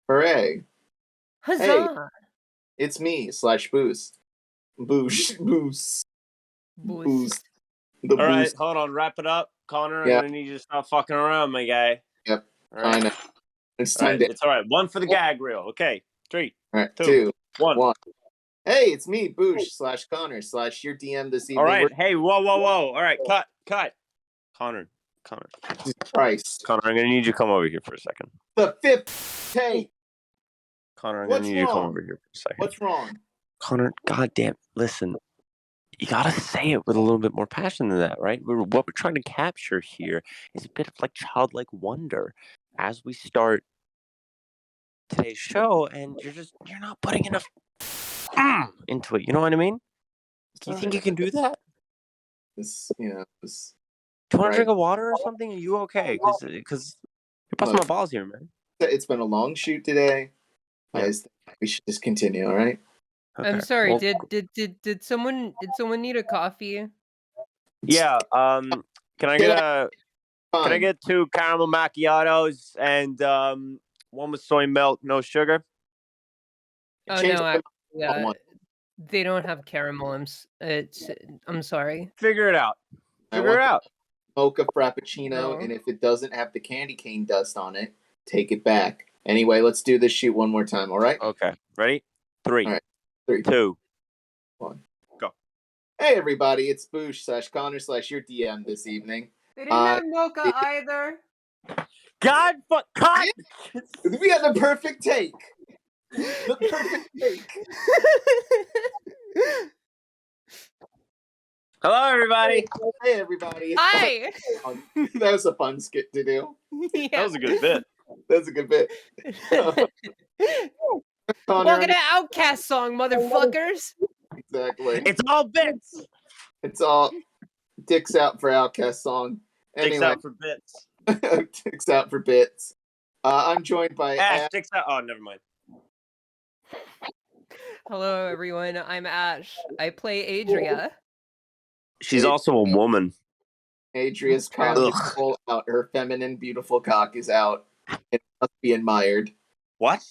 Hooray. Hey, Huzzah! it's me, slash Boost. Boosh. Boost. Boost. The All right, Boost. hold on. Wrap it up. Connor, Yeah. I'm going to need you to stop fucking around, my guy. Yep. All right. Fine. It's All time right. to. It's all right. One for the gag reel. Okay. 3, All right. 2, 2, 1. 1. Hey, it's me, Boosh, slash Connar, slash your DM this evening. All right. Hey, whoa. All right. Cut. Connor. Jesus Christ. Connor, I'm going to need you to come over here for a second. The 5th take. Connor, I'm going to need you to come over here for a second. What's wrong? Connor, goddamn, listen. You gotta say it with a little bit more passion than that, right? What we're trying to capture here is a bit of like childlike wonder as we start today's show, and you're not putting enough into it. You know what I mean? Do you think you can do that? Do you want to drink a water or something? Are you okay? Because you're busting my balls here, man. It's been a long shoot today. Yeah. We should just continue, all right? Okay. I'm sorry. Well, did someone need a coffee? Yeah. Can I get 2 caramel macchiatos and 1 with soy milk, no sugar? Oh no, they don't have caramel. I'm sorry. Figure it out. Figure it out. Mocha frappuccino, and if it doesn't have the candy cane dust on it, take it back. Anyway, let's do this shoot one more time, all right? Okay. Ready? 3, all right. 3, 2, 1. Go. Hey, everybody. It's Boosh slash Connar slash your DM this evening. They didn't have mocha either. God, cut! We had the perfect take. The perfect take. Hello, everybody. Hey, everybody. Hi. That was a fun skit to do. Yeah. That was a good bit. That's a good bit. Welcome to Outcast song, motherfuckers. Exactly. It's all bits. It's all dicks out for Outcast song. Anyway. Dicks out for bits. Dicks out for bits. I'm joined by Ash. Dicks out. Oh, never mind. Hello, everyone. I'm Ash. I play Adria. She's also a woman. Adria's cock is full out. Her feminine, beautiful cock is out. It must be admired. What?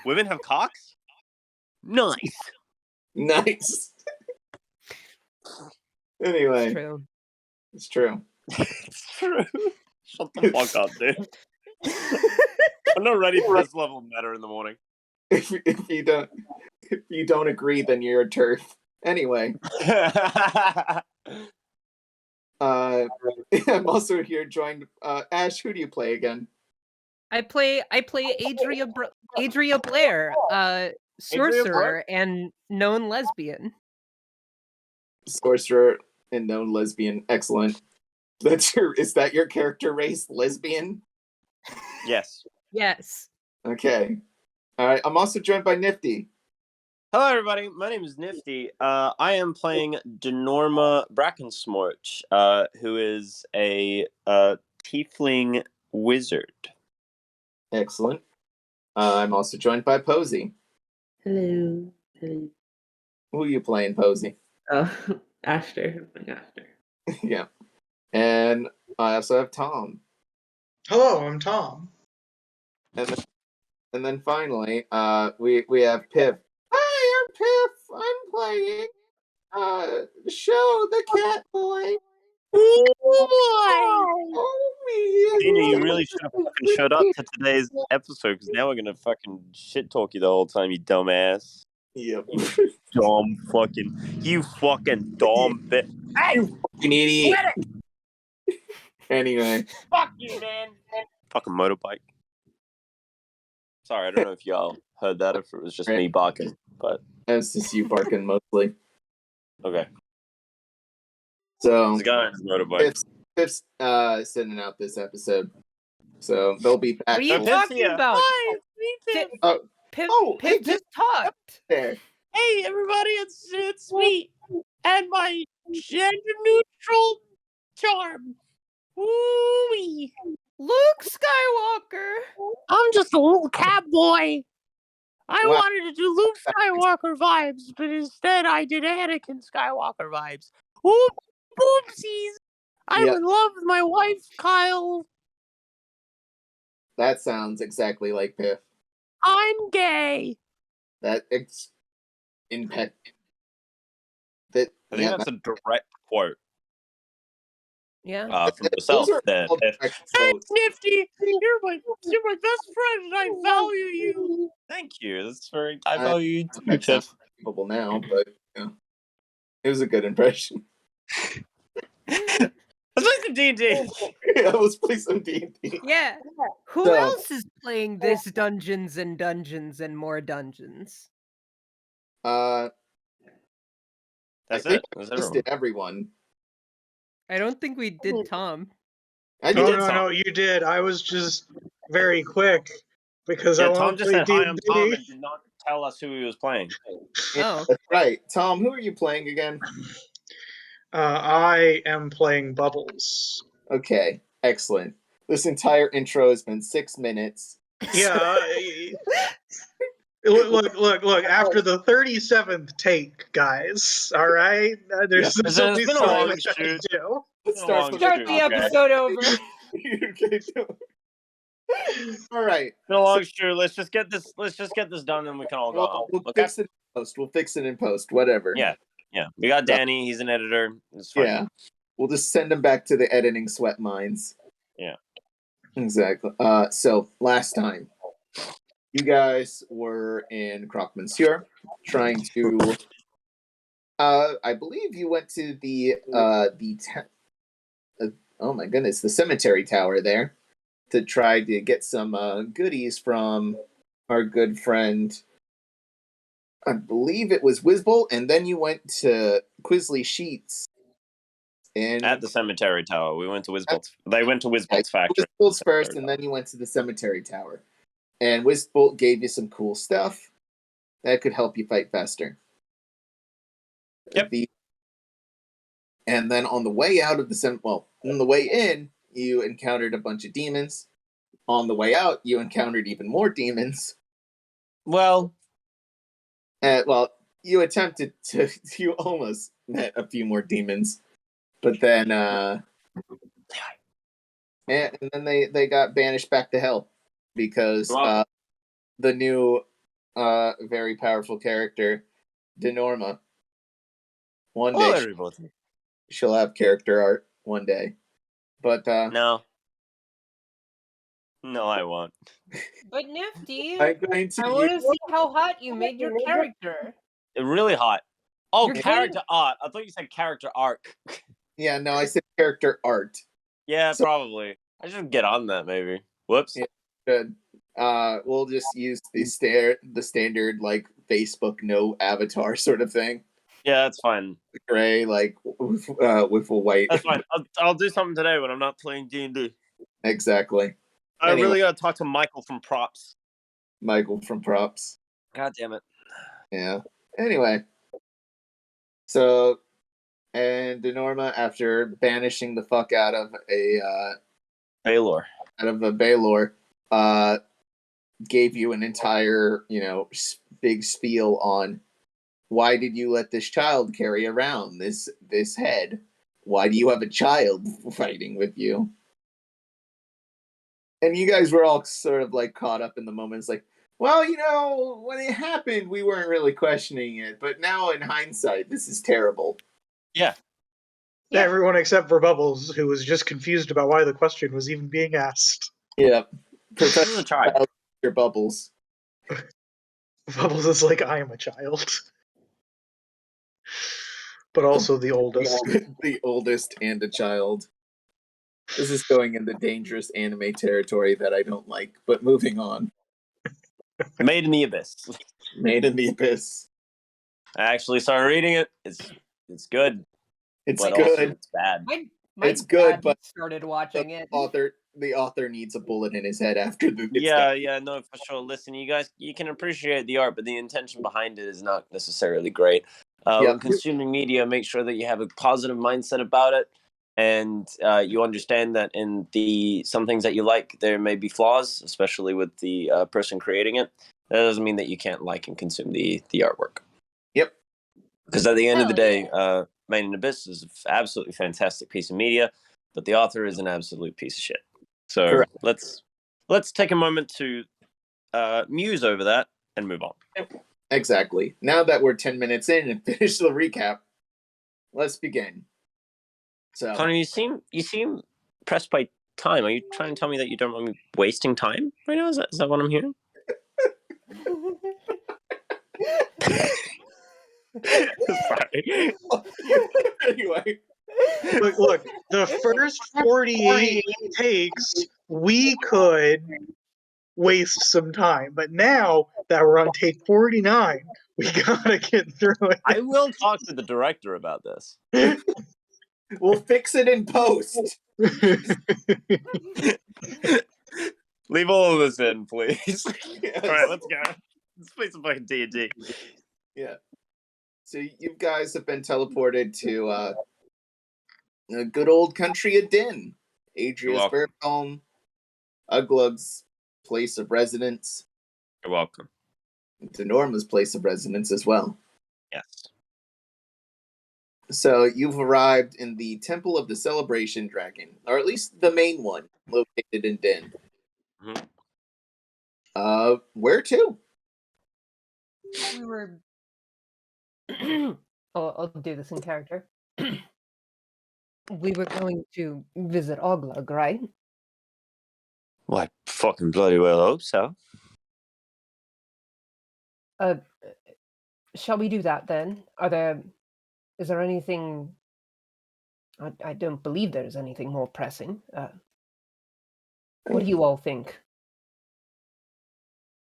Women have cocks? Nice. Anyway. It's true. It's true. Shut the fuck up, dude. I'm not ready for this level of meta in the morning. If you don't agree, then you're a turf. Anyway. I'm also here joined Ash. Who do you play again? I play Adria Blair, sorcerer and known lesbian. Sorcerer and known lesbian. Excellent. Is that your character race, lesbian? Yes. Yes. Okay. All right. I'm also joined by Nifty. Hello, everybody. My name is Nifty. I am playing Dunorma Brackensmorch, who is a Tiefling wizard. Excellent. I'm also joined by Posie. Hello. Who are you playing, Posie? Ashter. Yeah. And I also have Tom. Hello, I'm Tom. And then finally, we have Piff. Hi, I'm Piff. I'm playing Show the Cat Boy. Tina, you really should have fucking showed up to today's episode, because now we're gonna fucking shit talk you the whole time, you dumbass. Yep. You fucking dumb bit. Hey, you fucking idiot. Anyway. Fuck you, man. Fucking motorbike. Sorry, I don't know if y'all heard that, if it was just me barking, but it's just you barking mostly. Okay. So this guy on his motorbike. Piff's sending out this episode, so they'll be back. What are you talking about? Hi, it's me, Piff just talked. There. Hey, everybody, it's me and my gender-neutral charm. Woo-wee. Luke Skywalker. I'm just a little cat boy. I wanted to do Luke Skywalker vibes, but instead I did Anakin Skywalker vibes. Oop, oopsies. I'm in love with my wife, Kyle. That sounds exactly like Piff. I'm gay. That it's that. I think that's a direct quote Yeah. from those yourself are there, all Piff. direct Hey, quotes. Nifty, you're my best friend, and I value you. Thank you. That's very. I value you too, That sounds Piff. believable now, but it was a good impression. Let's play some D&D. Yeah, let's play some D&D. Yeah. Who So- else is playing this Dungeons and more dungeons? I That's think it. That's I everyone. listed everyone. I don't think we did Tom. I You did. did no, Tom. no, you did. I was just very quick because I Yeah, want Tom to just play said hi. I'm Tom, D&D. and did not tell us who he was playing. Oh. That's right. Tom, who are you playing again? I am playing Bubbles. Okay, excellent. This entire intro has been 6 minutes. Yeah. Look. After the 37th take, guys. All right, there's It's only been a so long much I can shoot. do. Let's Been a start long from Start shoot, the okay. episode over. All right. Been a long shoot. Let's just get this done, and we can all go home. We'll Okay. fix it in post. We'll fix it in post. Whatever. Yeah. We got Danny. He's an editor. It's fine. Yeah. We'll just send him back to the editing sweat mines. Yeah. Exactly. So last time, you guys were in Croque Monsieur trying to. I believe you went to the oh my goodness, the cemetery tower there to try to get some goodies from our good friend. I believe it was Wizbolt, and then you went to Quisley Sheets. And At the cemetery tower, we went to Wizbolt's. They went to Wizbolt's factory. Wizbolt's first, and then you went to the cemetery tower. And Wizbolt gave you some cool stuff that could help you fight faster. Yep. And then on the way out of the on the way in, you encountered a bunch of demons. On the way out, you encountered even more demons. Well, you attempted to. You almost met a few more demons, but then and then they got banished back to hell because the new very powerful character Dunorma. One hello, day everybody. she'll have character art one day, but No, I won't. But Nifty, I'm going to I want to see how hot you made your character. Really hot. Oh, You're character art. I thought you said character arc. Yeah, no, I said character art. Yeah, So- probably. I should get on that, maybe. Whoops. Yeah. Good. We'll just use the standard like Facebook no avatar sort of thing. Yeah, that's fine. Gray, like with a white. That's fine. I'll do something today when I'm not playing D&D. Exactly. I Anyway. really gotta talk to Michael from Props. Michael from Props. God damn it. Yeah. Anyway. So, and Dinorma, after banishing the fuck out of a Baylor. Baylor, gave you an entire, big spiel on why did you let this child carry around this head? Why do you have a child fighting with you? And you guys were all sort of like caught up in the moment. It's like, well, when it happened, we weren't really questioning it, but now in hindsight, this is terrible. Yeah. Yeah. Everyone except for Bubbles, who was just confused about why the question was even being asked. Yeah. This is a child. Your Bubbles. Bubbles is like, I am a child. But also the oldest. The oldest and a child. This is going into dangerous anime territory that I don't like, but moving on. Made in the Abyss. Made in the Abyss. I actually started reading it. It's good. It's but good. Also it's bad. My It's good, dad but started watching it. The author needs a bullet in his head after the. Yeah, no, for sure. Listen, you guys, you can appreciate the art, but the intention behind it is not necessarily great. When consuming media, make sure that you have a positive mindset about it, and you understand that in some things that you like, there may be flaws, especially with the person creating it. That doesn't mean that you can't like and consume the artwork. Yep. Because at the end of the day, Made in Abyss is an absolutely fantastic piece of media, but the author is an absolute piece of shit. So Correct. let's let's take a moment to muse over that and move on. Exactly. Now that we're 10 minutes in and finished the recap, let's begin. So, Connor, you seem pressed by time. Are you trying to tell me that you don't want me wasting time right now? Is that what I'm hearing? Sorry. anyway, Look, the first 48 takes, we could waste some time. But now that we're on take 49, we gotta get through it. I will talk to the director about this. we'll fix it in post. Leave all of this in, please. Yes. All right, let's go. Let's play some fucking D&D. Yeah. So you guys have been teleported to a good old country of Din. Adria's welcome. birth home, Uglug's place of residence, You're welcome. Dunorma's place of residence as well. Yes. So you've arrived in the Temple of the Celebration Dragon, or at least the main one, located in Din. Mhm. Where to? We were. I'll do this in character. We were going to visit Oglug, right? Well, I fucking bloody well hope so. Shall we do that then? Is there anything? I don't believe there's anything more pressing. What do you all think?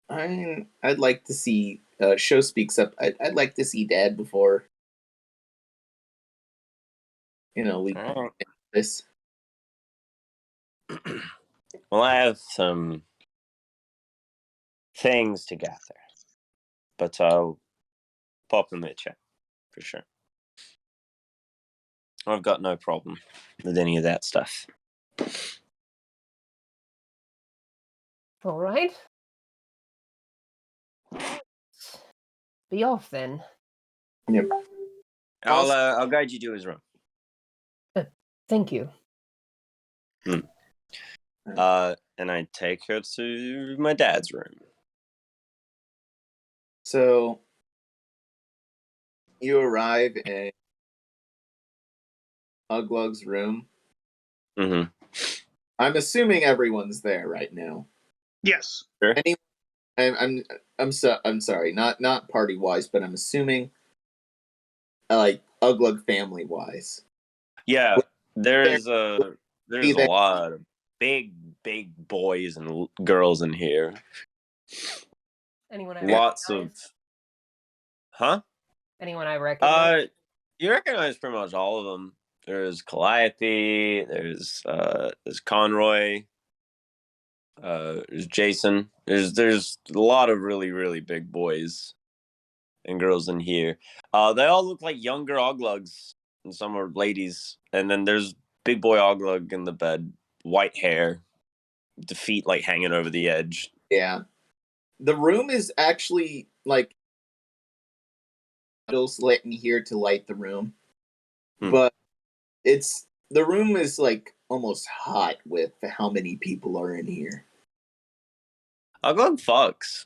I'd like to see. Show speaks up. I'd like to see Dad before. We Alright. this. Well, I have some things to gather, but I'll pop them in the chat for sure. I've got no problem with any of that stuff. All right. Be off then. Yep. I'll guide you to his room. Thank you. And I take her to my dad's room. So you arrive in Uglug's room. Mm-hmm. I'm assuming everyone's there right now. Yes. Sure. I'm sorry, not party wise, but I'm assuming like Uglug family wise. Yeah, there's a Be there. lot of big boys and girls in here. Anyone I Lots recognize? of, huh? Anyone I recognize? You recognize pretty much all of them. There's Calliope. There's Conroy. There's Jason. There's a lot of really big boys and girls in here. They all look like younger Oglugs, and some are ladies. And then there's big boy Oglug in the bed, white hair, the feet like hanging over the edge. Yeah. The room is actually like candles lit in here to light the room. But the room is like almost hot with how many people are in here. Oglug fucks.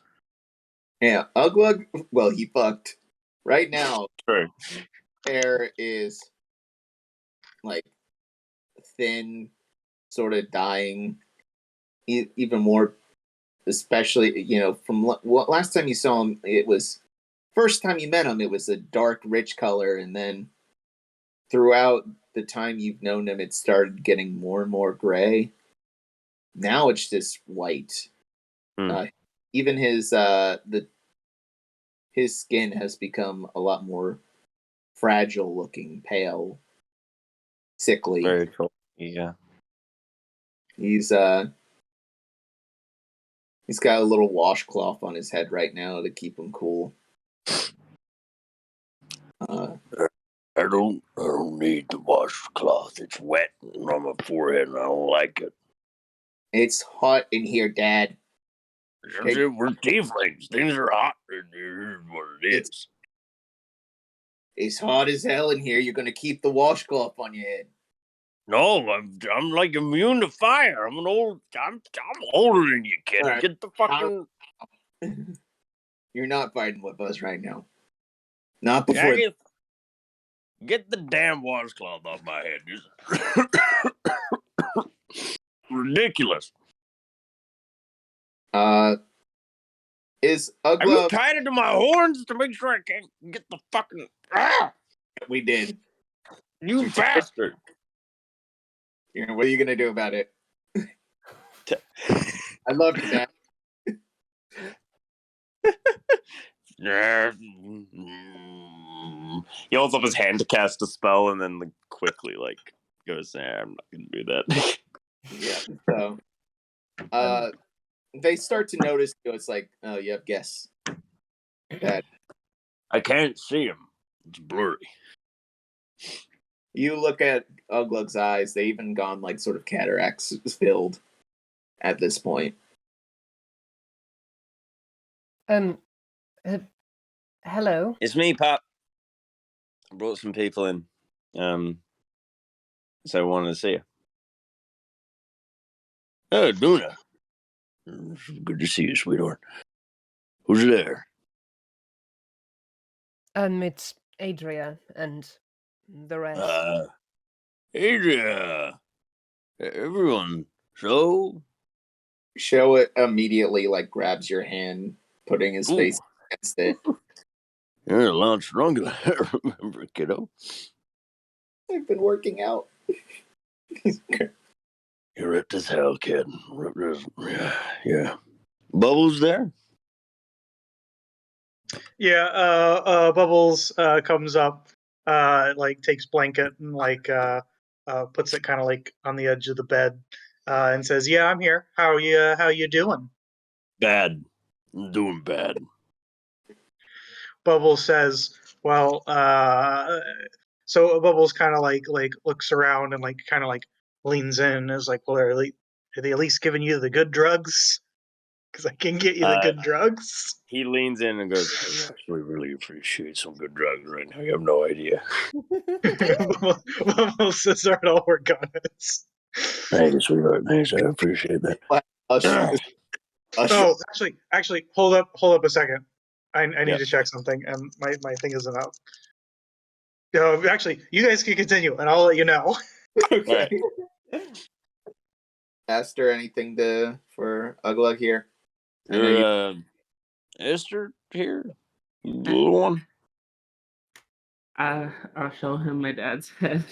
Yeah, Uglug, well, he fucked. Right now, True. hair is like thin, sort of dying, even more, especially, from last time you saw him, first time you met him, it was a dark, rich color, and then throughout the time you've known him, it started getting more and more gray. Now it's just white. Even his skin has become a lot more fragile looking, pale, sickly. Very cool. Yeah. He's got a little washcloth on his head right now to keep him cool. I don't need the washcloth. It's wet on my forehead and I don't like it. It's hot in here, Dad. We're tieflings. Things are hot in here. Is what it is. It's hot as hell in here. You're gonna keep the washcloth on your head. No, I'm like immune to fire. I'm older than you, kid. All right. Get the fucking. You're not fighting with us right now. Not Yeah, before. get the damn washcloth off my head. Ridiculous. Is Have you Ugla? tied it to my horns to make sure I can't get the fucking. Ah! We did. You bastard! What are you gonna do about it? I love you, Dad. He holds up his hand to cast a spell, and then quickly goes, I'm not gonna do that. Yeah. So, they start to notice. It's like, oh, you have guests. That I can't see him. It's blurry. you look at Uglug's eyes; they even gone sort of cataracts filled at this point. Hello. It's me, Pop. I brought some people in. So I wanted to see you. Oh, Duna. Good to see you, sweetheart. Who's there? It's Adria and the rest. Adria. Everyone. So? Show it immediately grabs your hand, putting his face against it. You're a lot stronger than I remember, kiddo. I've been working out. You're ripped as hell, kid. Yeah. Bubbles there? Yeah, Bubbles comes up, takes blanket and puts it kind of on the edge of the bed, and says, "Yeah, I'm here. How you doing?" Bad. I'm doing bad. Bubbles says, "Well, so Bubbles kind of looks around and kind of leans in and is like, well, are they at least giving you the good drugs? Because I can get you the good drugs." He leans in and goes, I actually really appreciate some good drugs right now. You have no idea. Bubbles says, "All right, I'll work on it." Thank you, sweetheart. Thanks. I appreciate that. Oh, actually, hold up a second. I need Yep. to check something, and my thing isn't up. No, actually, you guys can continue, and I'll let you know. Okay. Ashter, anything for Uglug here? I know you. Esther here? The little one? I'll show him my dad's head.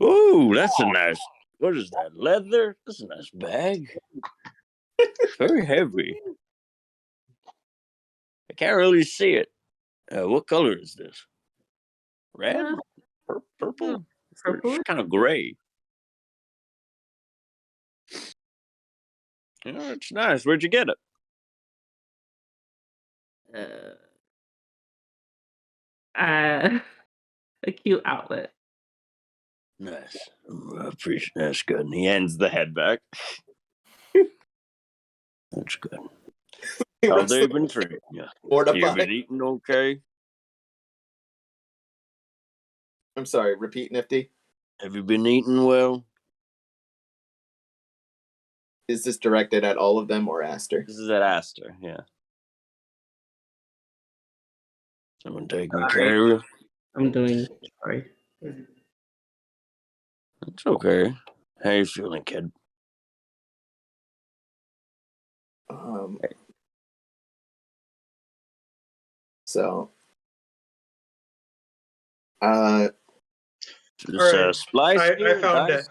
Ooh, that's a nice. What is that? Leather? That's a nice bag. Very heavy. I can't really see it. What color is this? Red? Purple? Purple? It's kind of gray. Yeah, it's nice. Where'd you get it? A cute outlet. Nice. I appreciate that's good. And he hands the head back. That's good. How they been treating you? Mortified. You been eating okay? I'm sorry. Repeat, Nifty. Have you been eating well? Is this directed at all of them or Ashter? This is at Ashter, yeah. Someone taking care of you? I'm doing sorry. It's okay. How you feeling, kid? So, Just All right. splice I here, found guys.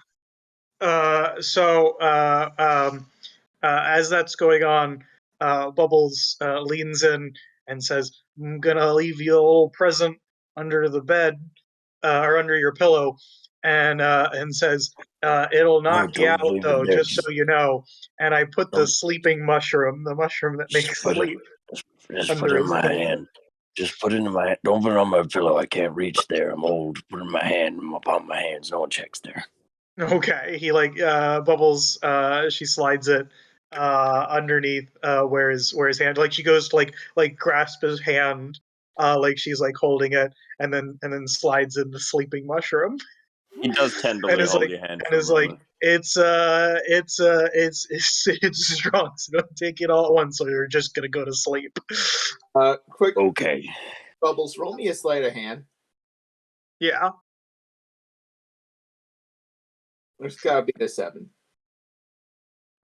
it. As that's going on, Bubbles leans in and says, "I'm gonna leave you a little present under the bed, or under your pillow," and says, "It'll knock you out, Don't leave though, it there. just so you know." And I put the sleeping mushroom, the mushroom that makes Put it, sleep, just under put it in his my pillow. hand. Just put it in my hand. Don't put it on my pillow. I can't reach there. I'm old. Put it in my hand, in my palm of my hands. No one checks there. Okay, he Bubbles. She slides it underneath where his hand. She goes to grasp his hand, she's holding it, and then slides in the sleeping mushroom. He does tend to And is hold like, your hand. and for a is like, moment. it's strong, so don't take it all at once, or you're just gonna go to sleep. Quick, Okay. Bubbles, roll me a sleight of hand. Yeah. There's gotta be a 7.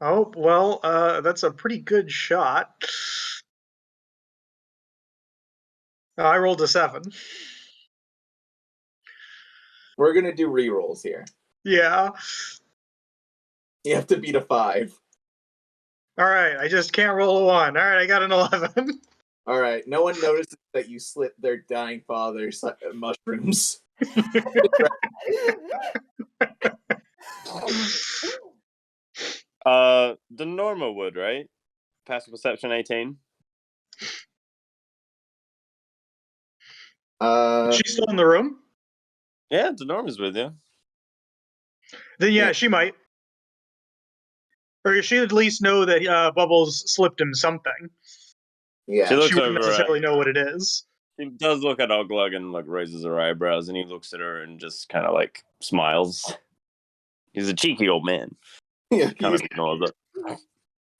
Oh well, that's a pretty good shot. I rolled a 7. We're gonna do re-rolls here. Yeah. You have to beat a 5. All right. I just can't roll a 1. All right. I got an 11. All right. No one notices that you slit their dying father's mushrooms. Dunorma would, right? Passive perception 18. She's still in the room? Yeah, Dunorma's with you. Then yeah, Yeah. she might. Or she at least know that Bubbles slipped him something. Yeah. She looks She wouldn't over. necessarily know what it is. She does look at Oglug and like raises her eyebrows, and he looks at her and just kind of like smiles. He's a cheeky old man. Yeah, Kind of ignores it.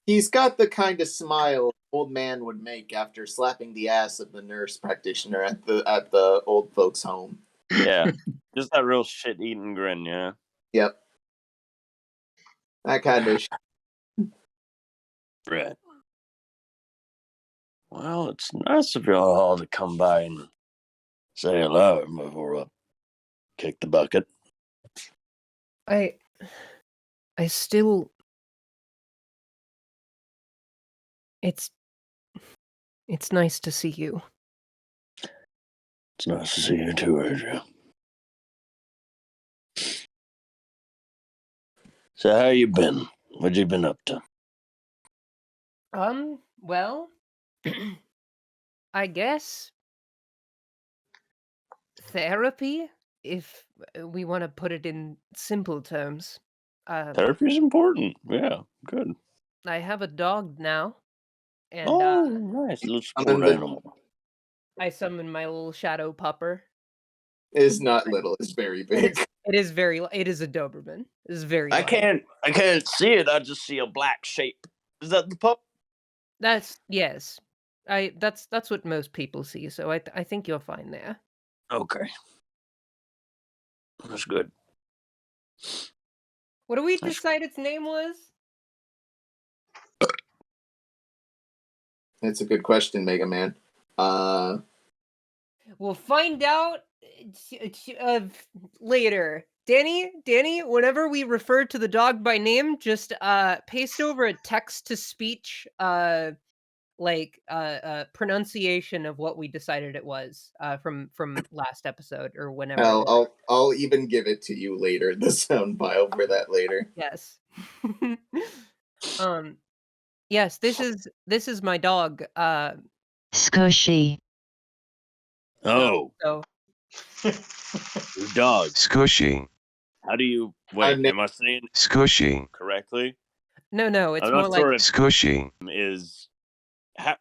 he's got the kind of smile an old man would make after slapping the ass of the nurse practitioner at the old folks' home. Yeah, just that real shit-eating grin. Yeah. Yep. That kind of Right. Well, it's nice of y'all all to come by and say hello before I kick the bucket. I still. It's nice to see you. It's nice to see you too, Adria. So how you been? What you been up to? Well, I guess therapy, if we want to put it in simple terms. Therapy's important. Yeah, good. I have a dog now, and Oh, nice. Little I sport mean, the- animal. I summon my little shadow pupper. is not little. It's very big. It is a Doberman. It is very I large. can't see it. I just see a black shape. Is that the pup? Yes. That's what most people see, so I think you're fine there. Okay. That's good. What do we decide its name was? That's a good question, Mega Man. We'll find out later. Danny, whenever we refer to the dog by name, just paste over a text to speech pronunciation of what we decided it was from last episode or whenever. I'll even give it to you later. The sound file for that later. Yes. Yes, this is my dog. Squishy. Oh, So your dog. Squishy. How do you wait? I'm Am I saying it Squishy. correctly? no, it's I'm more not like sure it Squishy. is.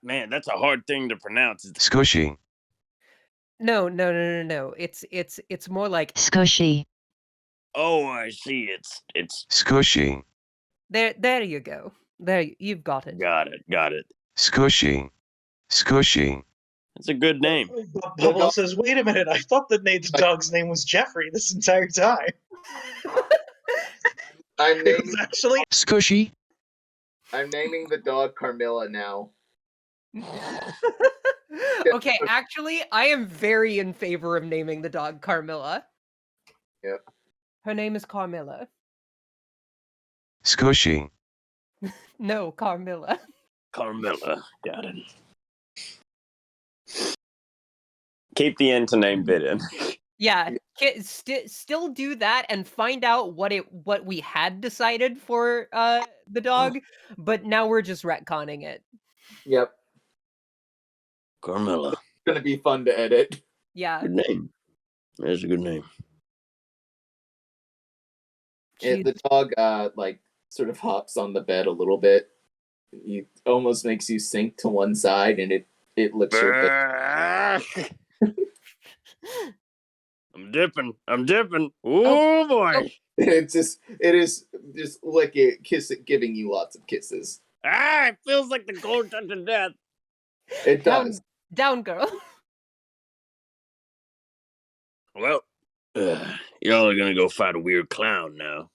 Man, that's a hard thing to pronounce. Squishy. no. It's more like Squishy. Oh, I see. It's Squishy. there you go. There you've got it. got it. Squishy. Squishy. It's a good name. Bubble says, "Wait a minute! I thought the dog's name was Jeffrey this entire time. I'm It naming was actually Squishy. I'm naming the dog Carmilla now. Okay, actually, I am very in favor of naming the dog Carmilla. Yep. Her name is Carmilla. Squishy. No, Carmilla. Carmilla. Got it. Keep the end to name bit in. Yeah, still do that and find out what we had decided for the dog, but now we're just retconning it. Yep. Carmilla. It's gonna be fun to edit. Yeah. Good name. That's a good name. The dog sort of hops on the bed a little bit. It almost makes you sink to one side, and it licks your bit. I'm dipping. Oh boy. It is just lick it, kiss it, giving you lots of kisses. Ah, it feels like the cold touch of death. It does. Down, girl. Well, y'all are gonna go fight a weird clown now.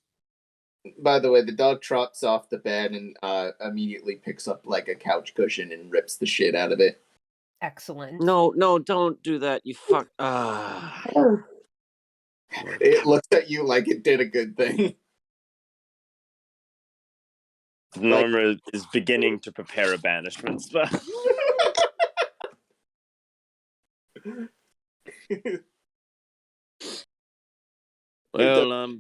By the way, the dog trots off the bed and immediately picks up like a couch cushion and rips the shit out of it. Excellent. No, don't do that. You fuck. It looks at you like it did a good thing. Norma is beginning to prepare a banishment spell. Well,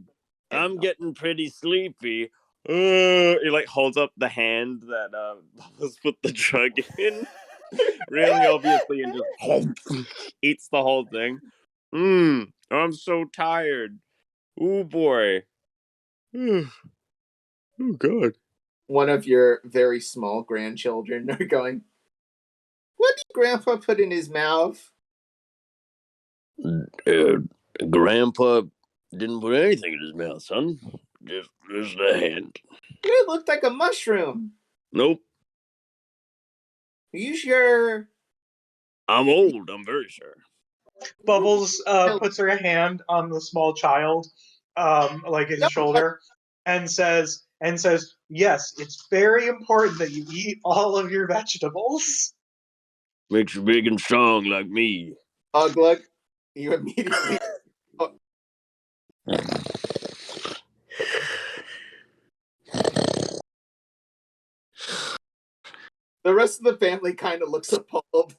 I'm getting pretty sleepy. He like holds up the hand that Bubbles put the drug in, really obviously, and just eats the whole thing. I'm so tired. Oh boy. Oh god. One of your very small grandchildren are going, "What did Grandpa put in his mouth?" Grandpa didn't put anything in his mouth, son. Just a hand. It looked like a mushroom. Nope. Are you sure? I'm old. I'm very sure. Bubbles puts her hand on the small child, like his shoulder, and says, "Yes, it's very important that you eat all of your vegetables." Makes you big and strong like me. Uglug, you immediately. The rest of the family kind of looks appalled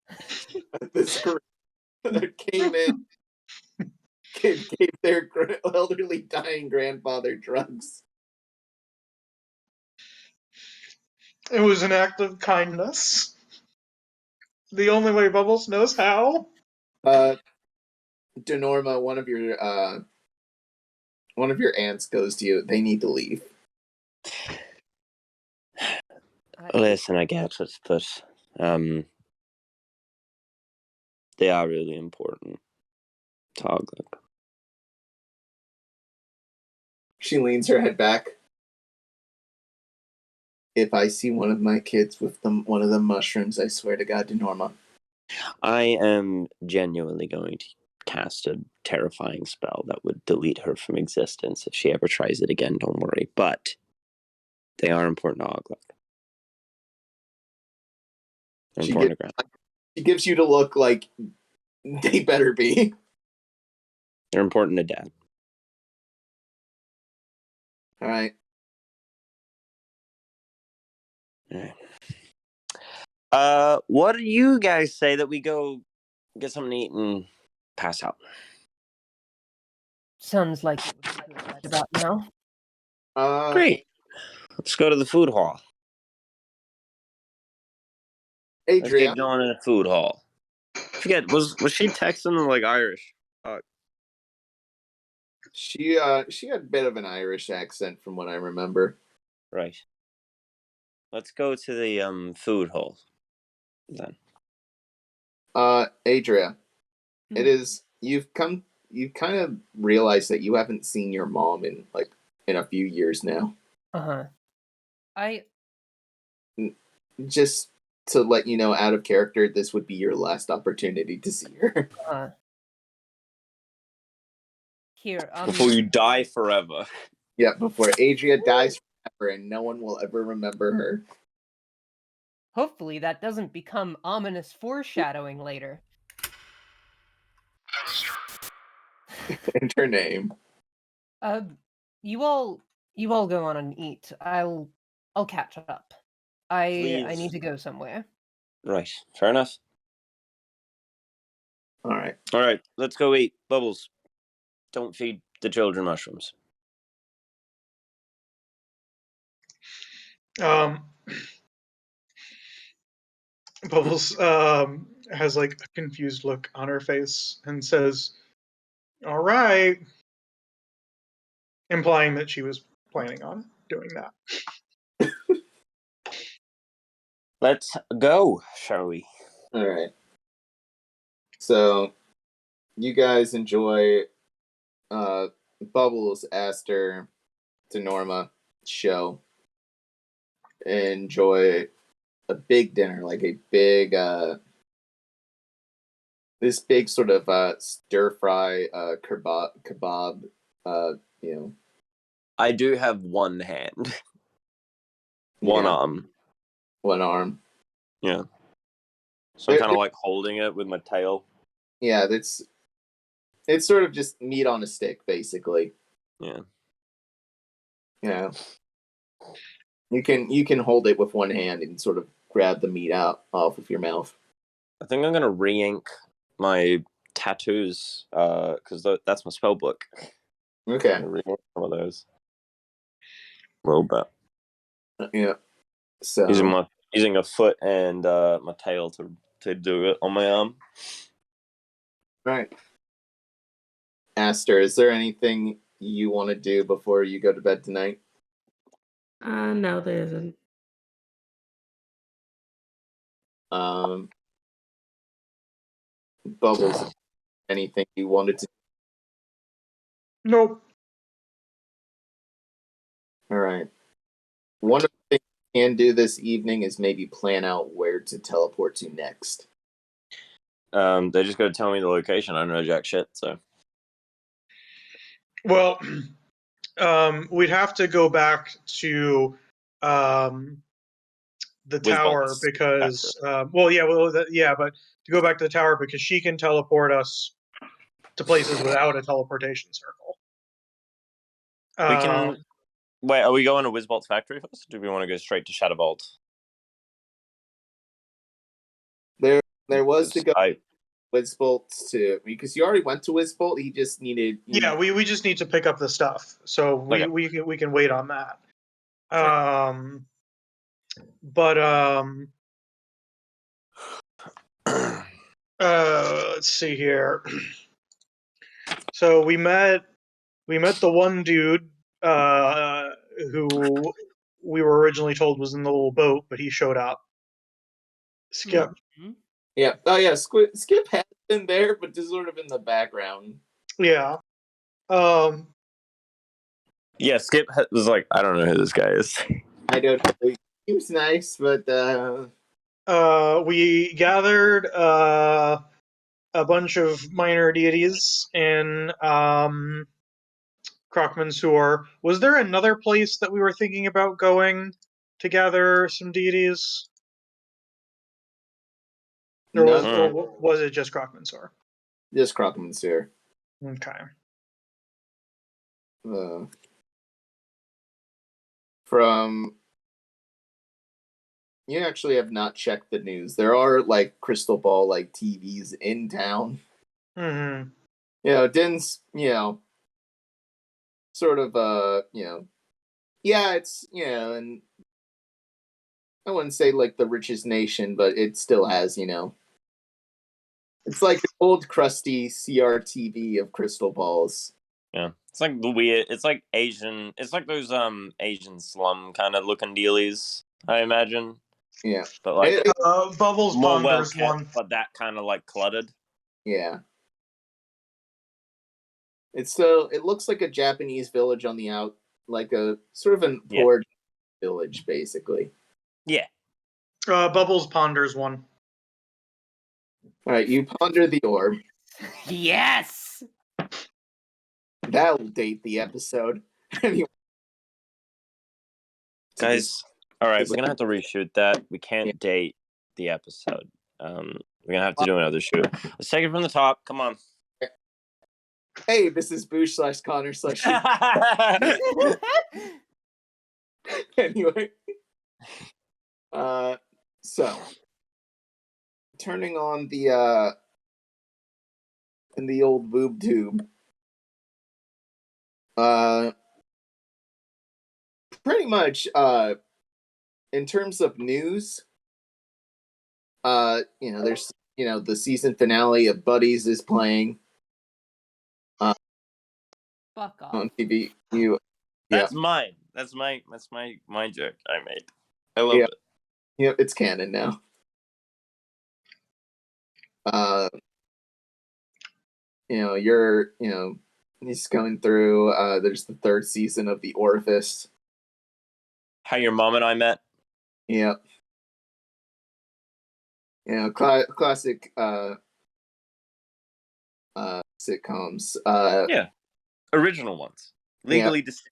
at this group that came in, gave their elderly dying grandfather drugs. It was an act of kindness. The only way Bubbles knows how. Dunorma, one of your aunts goes to you. They need to leave. Listen, I get it, but they are really important. Toggle. She leans her head back. If I see one of my kids with one of the mushrooms, I swear to God, Dunorma. I am genuinely going to cast a terrifying spell that would delete her from existence if she ever tries it again. Don't worry, but they are important to Ogluck. They're important to Grant. She gives you to look like they better be. They're important to Dad. All right. What do you guys say that we go get something to eat and pass out? Sounds like it would be good right about now. Great. Let's go to the food hall. Let's Adria, get going in the food hall. Forget, was she Texan like Irish? she had a bit of an Irish accent from what I remember. Right. Let's go to the food hall then. Adria, it is you've kind of realized that you haven't seen your mom in a few years now. I Just to let you know, out of character, this would be your last opportunity to see her. Here, Before you die forever. Yeah, before Adria dies forever and no one will ever remember her. Hopefully that doesn't become ominous foreshadowing later. And her name. You all go on and eat. I'll catch up. I Please. need to go somewhere. Right. Fair enough. All right. All right. Let's go eat. Bubbles. Don't feed the children mushrooms. Bubbles has like a confused look on her face and says, "All right," implying that she was planning on doing that. Let's go, shall we? All right. So you guys enjoy Bubbles, Ashter, Dunorma show. Enjoy a big dinner, like a big this big sort of stir fry kebab you know. I do have one hand, one Yeah. arm. One arm. Yeah. So I'm kind of like holding it with my tail. Yeah, it's sort of just meat on a stick, basically. Yeah. Yeah. You can hold it with one hand and sort of grab the meat out off of your mouth. I think I'm gonna re-ink my tattoos because that's my spell book. Okay. I'm gonna re-ink some of those. A little bit. Yeah. So Using a foot and my tail to do it on my arm. right. Ashter, is there anything you want to do before you go to bed tonight? No, there isn't. Bubbles, anything you wanted to? Nope. All right. One of the things you can do this evening is maybe plan out where to teleport to next. They just gotta tell me the location. I don't know jack shit, so. Well, we'd have to go back to the tower Wizbolts. because, but to go back to the tower because she can teleport us to places without a teleportation circle. We can. Wait, are we going to Wizbolt's factory first? Or do we want to go straight to Shadowbolt? There was to go I Wizbolt to because you already went to Wizbolt. He just needed. Yeah, we just need to pick up the stuff, so Okay. we can wait on that. Sure. Let's see here. So we met the one dude who we were originally told was in the little boat, but he showed up. Skip. Yeah. Oh yeah. Skip has been there, but just sort of in the background. Yeah. Yeah, Skip was like, I don't know who this guy is. I don't know. He seems nice, but we gathered a bunch of minor deities in Crockmansoor. Was there another place that we were thinking about going to gather some deities? Or was it just Crockmansoor? Just Crockmansoor. Okay. From you actually have not checked the news. There are like crystal ball like TVs in town. Mm-hmm. Din's sort of it's and I wouldn't say like the richest nation, but it still has it's like the old crusty CRTV of crystal balls. Yeah, it's like the weird. It's like Asian. It's like those Asian slum kind of looking dealies. I imagine. Yeah, but like Bubbles more well ponders kept, one. but that kind of like cluttered. Yeah. It looks like a Japanese village on the out, like a sort of an poor village, basically. Yeah. Bubbles ponders one. All right, you ponder the orb. Yes. That'll date the episode. Anyway. Guys, all right, we're gonna have to reshoot that. We can't date the episode. We're gonna have to do another shoot. Let's take it from the top. Come on. Hey, this is Boosh / Connar / Anyway. So turning on the in the old boob tube. Pretty much in terms of news, there's the season finale of Buddies is playing. Fuck off. On TV. That's mine. That's my joke I made. I love it. Yeah, it's canon now. he's going through. There's the third season of The Orifice. How your mom and I met. Yep. Classic sitcoms. Yeah, original ones, legally distinct.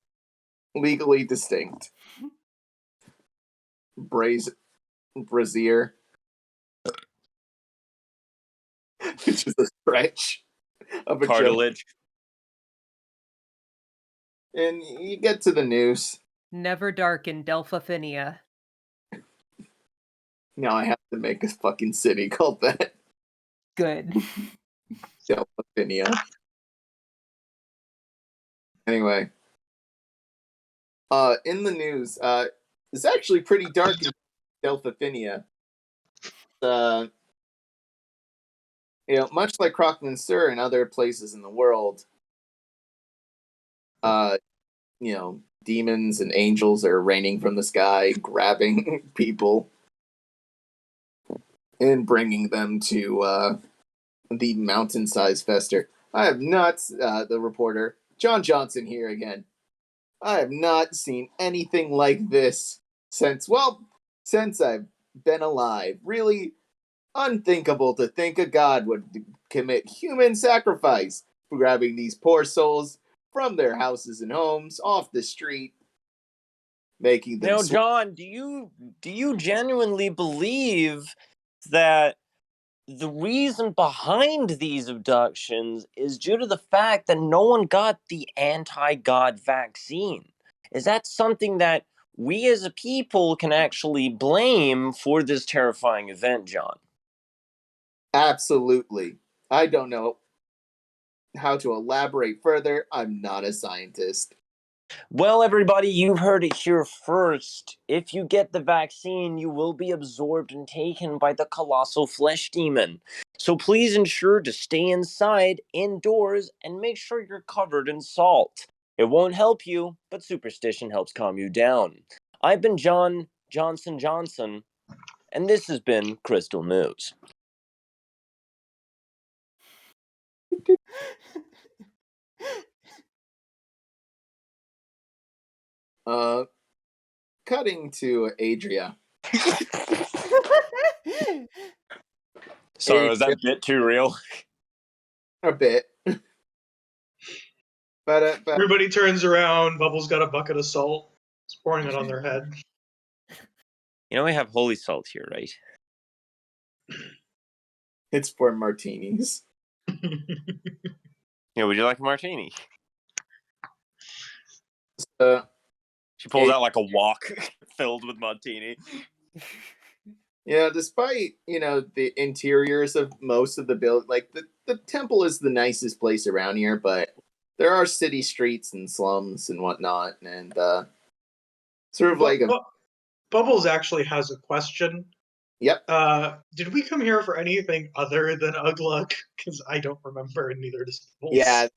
Legally distinct. Brazier, which is a stretch of a joke. Cartilage. And you get to the news. Never dark in Delphinia. Now I have to make a fucking city called that. Good. Delphinia. Anyway. In the news, it's actually pretty dark in Delphinia. Much like Crockman Sur and other places in the world, demons and angels are raining from the sky, grabbing people and bringing them to the mountain-sized fester. I have not, the reporter, John Johnson here again. I have not seen anything like this since I've been alive. Really unthinkable to think a god would commit human sacrifice for grabbing these poor souls from their houses and homes off the street, making them. Now, John, do you genuinely believe that the reason behind these abductions is due to the fact that no one got the anti-god vaccine? Is that something that we as a people can actually blame for this terrifying event, John? Absolutely. I don't know how to elaborate further. I'm not a scientist. Well, everybody, you heard it here first. If you get the vaccine, you will be absorbed and taken by the colossal flesh demon. So please ensure to stay inside, indoors, and make sure you're covered in salt. It won't help you, but superstition helps calm you down. I've been John Johnson, and this has been Crystal News. Cutting to Adria. Sorry, was that a bit too real? A bit. But Everybody turns around. Bubbles got a bucket of salt. He's pouring it on their head. You know we have holy salt here, right? It's for martinis. Yeah, would you like a martini? She pulls out like a wok filled with martini. Yeah, despite, the interiors of most of the build, like the temple is the nicest place around here, but there are city streets and slums and whatnot, and sort of like Bubbles actually has a question. Yep. Did we come here for anything other than Ugluk? Because I don't remember, and neither does Bubbles. Yeah,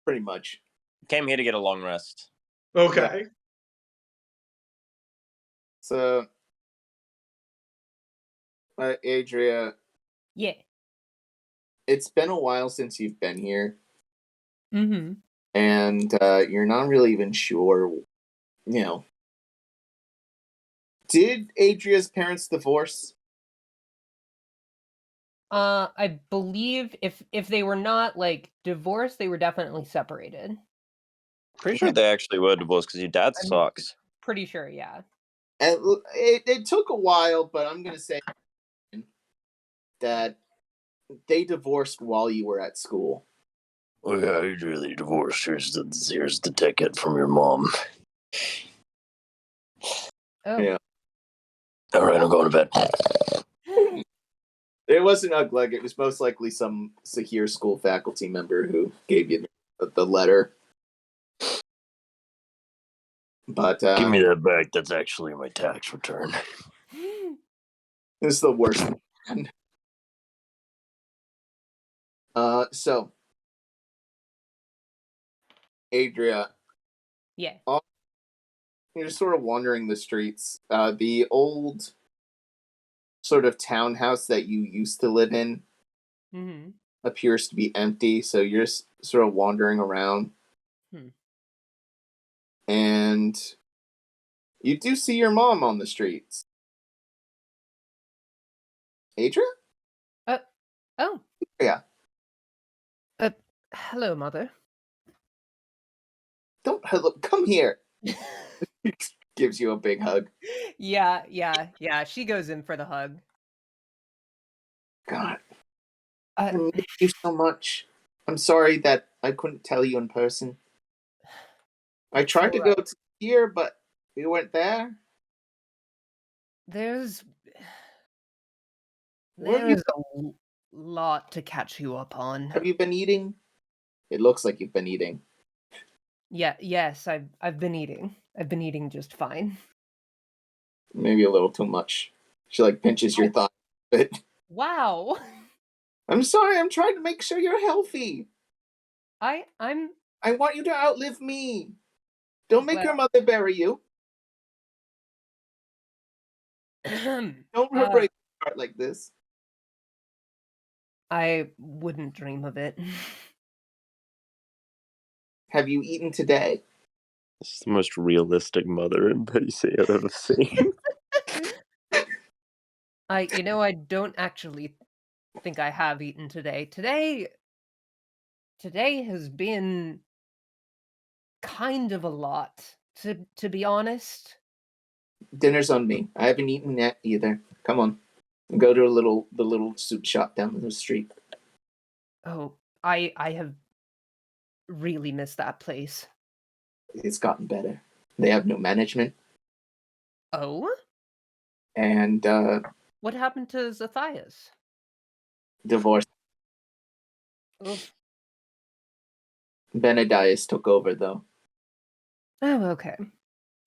pretty much. Came here to get a long rest. Okay. Yeah. So, Adria. Yeah. It's been a while since you've been here. Mm-hmm. And you're not really even sure, Did Adria's parents divorce? I believe if they were not divorced, they were definitely separated. Pretty sure they actually were divorced because your dad sucks. Pretty sure, yeah. And it took a while, but I'm gonna say that they divorced while you were at school. Oh yeah, you really divorced. Here's the ticket from your mom. Oh. Yeah. All right, I'm going to bed. It wasn't Uglug. It was most likely some Sahir school faculty member who gave you the letter. But give me that back. That's actually my tax return. This is the worst. So, Adria. Yeah. You're just sort of wandering the streets. The old sort of townhouse that you used to live in. Mm-hmm. appears to be empty, so you're sort of wandering around. And you do see your mom on the streets. Adria? Oh. Yeah. Hello, Mother. Come here. Gives you a big hug. Yeah. She goes in for the hug. God, I miss you so much. I'm sorry that I couldn't tell you in person. I tried to go to here, but we weren't there. There's What have you, a lot to catch you up on. have you been eating? It looks like you've been eating. Yes, I've been eating. I've been eating just fine. Maybe a little too much. She like pinches your thigh. But Wow. I'm sorry. I'm trying to make sure you're healthy. I'm I want you to outlive me. Don't make Well- your mother bury you. Don't her break your heart like this. I wouldn't dream of it. Have you eaten today? This is the most realistic mother and Posie I've ever seen. I don't actually think I have eaten today. Today has been kind of a lot, to be honest. Dinner's on me. I haven't eaten yet either. Come on. Go to the little soup shop down the street. Oh, I have really missed that place. It's gotten better. They have new management. Oh? And What happened to Zathias? divorce. Oof. Benedias took over though. Oh, okay.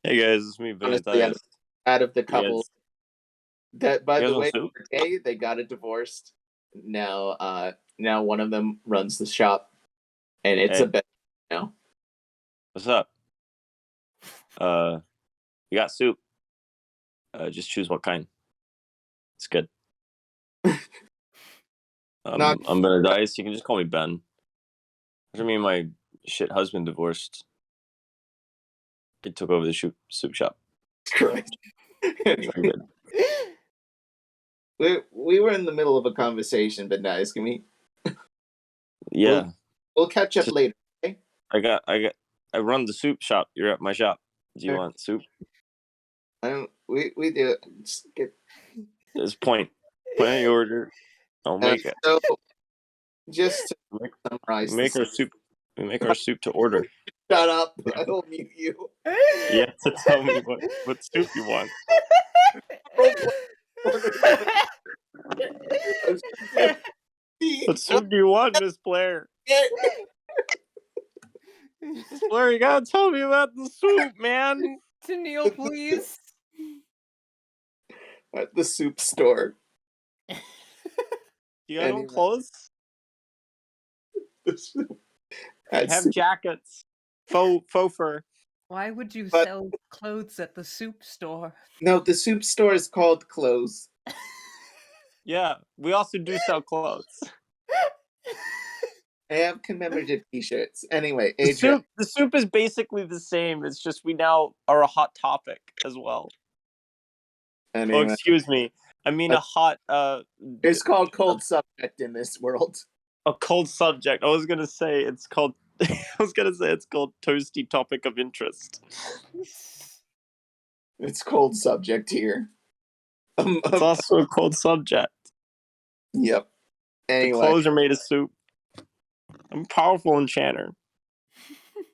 Hey guys, it's me, Honestly, Benedias. out of the couple that, by You guys the way, want soup? today they got it divorced. Now one of them runs the shop, and it's Hey. a bit now. What's up? You got soup. Just choose what kind. It's good. Not- I'm Benedias. You can just call me Ben. After me and my shit husband divorced, he took over the soup shop. Christ. It's pretty good. We were in the middle of a conversation, but nice. Can we? Yeah, We'll catch up Just- later. I run the soup shop. You're at my shop. Do you Sure. want soup? We do. Just get. Just point on your order. I'll make it. So, just to We summarize, make our soup. We make our soup to order. shut up. I will mute you. You have to tell me what soup you want. What soup do you want, Miss Blair? Miss Blair, you gotta tell me about the soup, man. To Neil, please. At the soup store. You got no Anyway. clothes? At Have soup. jackets. Faux fur. Why would you But- sell clothes at the soup store? No, the soup store is called Clothes. Yeah, we also do sell clothes. I have commemorative T-shirts. Anyway, Adria. The soup is basically the same. It's just we now are a hot topic as well. Anyway, Oh, excuse me. I mean a hot it's called cold subject in this world. a cold subject. I was gonna say it's called toasty topic of interest. It's cold subject here. It's also a cold subject. Yep. The Anyway, clothes are made of soup. I'm a powerful enchanter.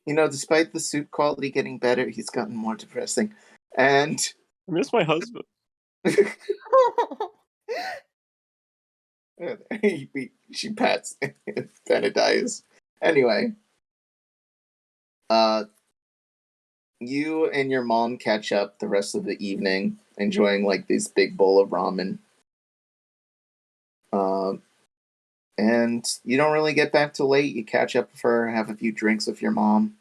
despite the soup quality getting better, he's gotten more depressing. And I miss my husband. she pats Benedias. Anyway, you and your mom catch up the rest of the evening, enjoying like this big bowl of ramen. And you don't really get back till late. You catch up with her, have a few drinks with your mom.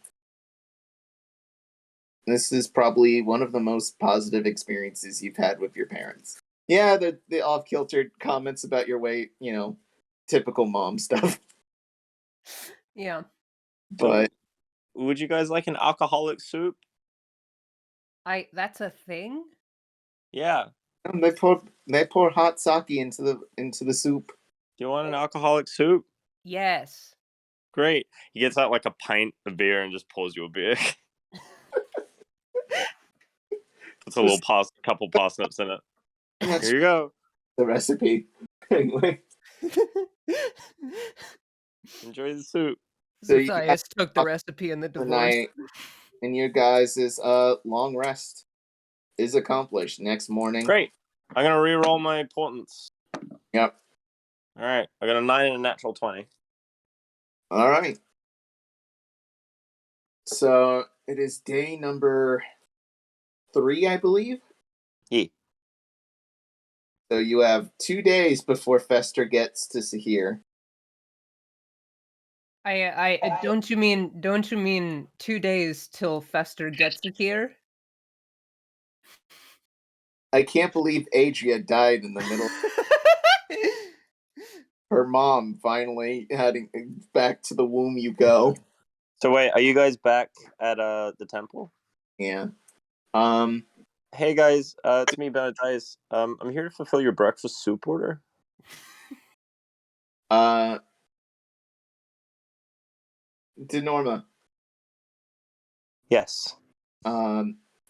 This is probably one of the most positive experiences you've had with your parents. Yeah, the off-kilter comments about your weight, typical mom stuff. Yeah. But Would you guys like an alcoholic soup? That's a thing? Yeah. they pour hot sake into the soup. Do you want an alcoholic soup? Yes. Great. He gets out like a pint of beer and just pulls you a beer. Puts a little couple parsnips in it. That's Here you go. the recipe. Anyway, Enjoy the soup. So you Zithias took the recipe in the divorce. tonight, and your guys' long rest is accomplished. Next morning. Great. I'm gonna re-roll my portents. Yep. All right. I got a 9 and a natural 20. All right. So it is day number 3, I believe. Yeah. So you have 2 days before Fester gets to Sahir. I don't you mean 2 days till Fester gets here? I can't believe Adria died in the middle. Her mom finally heading back to the womb you go. So wait, are you guys back at the temple? Yeah. Hey guys, it's me, Benedice. I'm here to fulfill your breakfast soup order. Dinorma. Yes.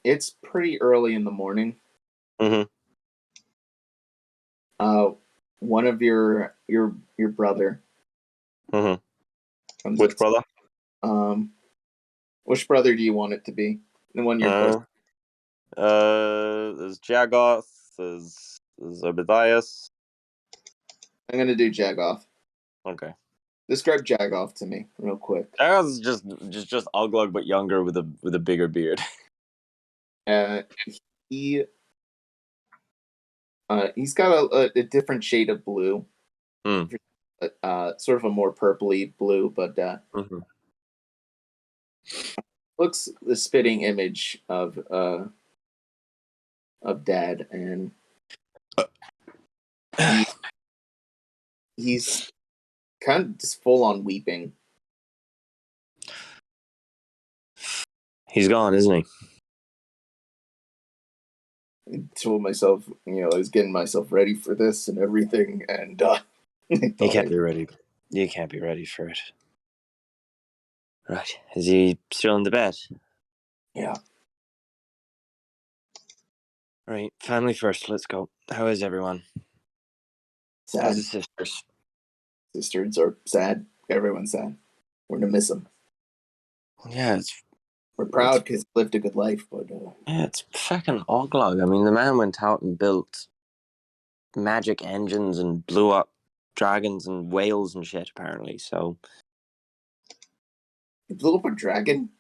It's pretty early in the morning. Mm-hmm. One of your brother. Mm-hmm. Which brother? Which brother do you want it to be? The one you're close. There's Jagoth. There's Obadias. I'm gonna do Jagoth. Okay. Describe Jagoth to me, real quick. Jagoth is just Uglug but younger with a bigger beard. He's got a different shade of blue. Mm. Sort of a more purpley blue, but Mm-hmm. looks the spitting image of Dad, and he's kind of just full on weeping. He's gone, isn't he? I told myself, I was getting myself ready for this and everything, and You can't be ready. You can't be ready for it. Right. Is he still in the bed? Yeah. Right. Family first. Let's go. How is everyone? Sad. How's the sisters? Sisters are sad. Everyone's sad. We're gonna miss them. Yeah, We're proud because he lived a good life, but it's fucking Oglog. I mean, the man went out and built magic engines and blew up dragons and whales and shit, apparently. So he blew up a dragon.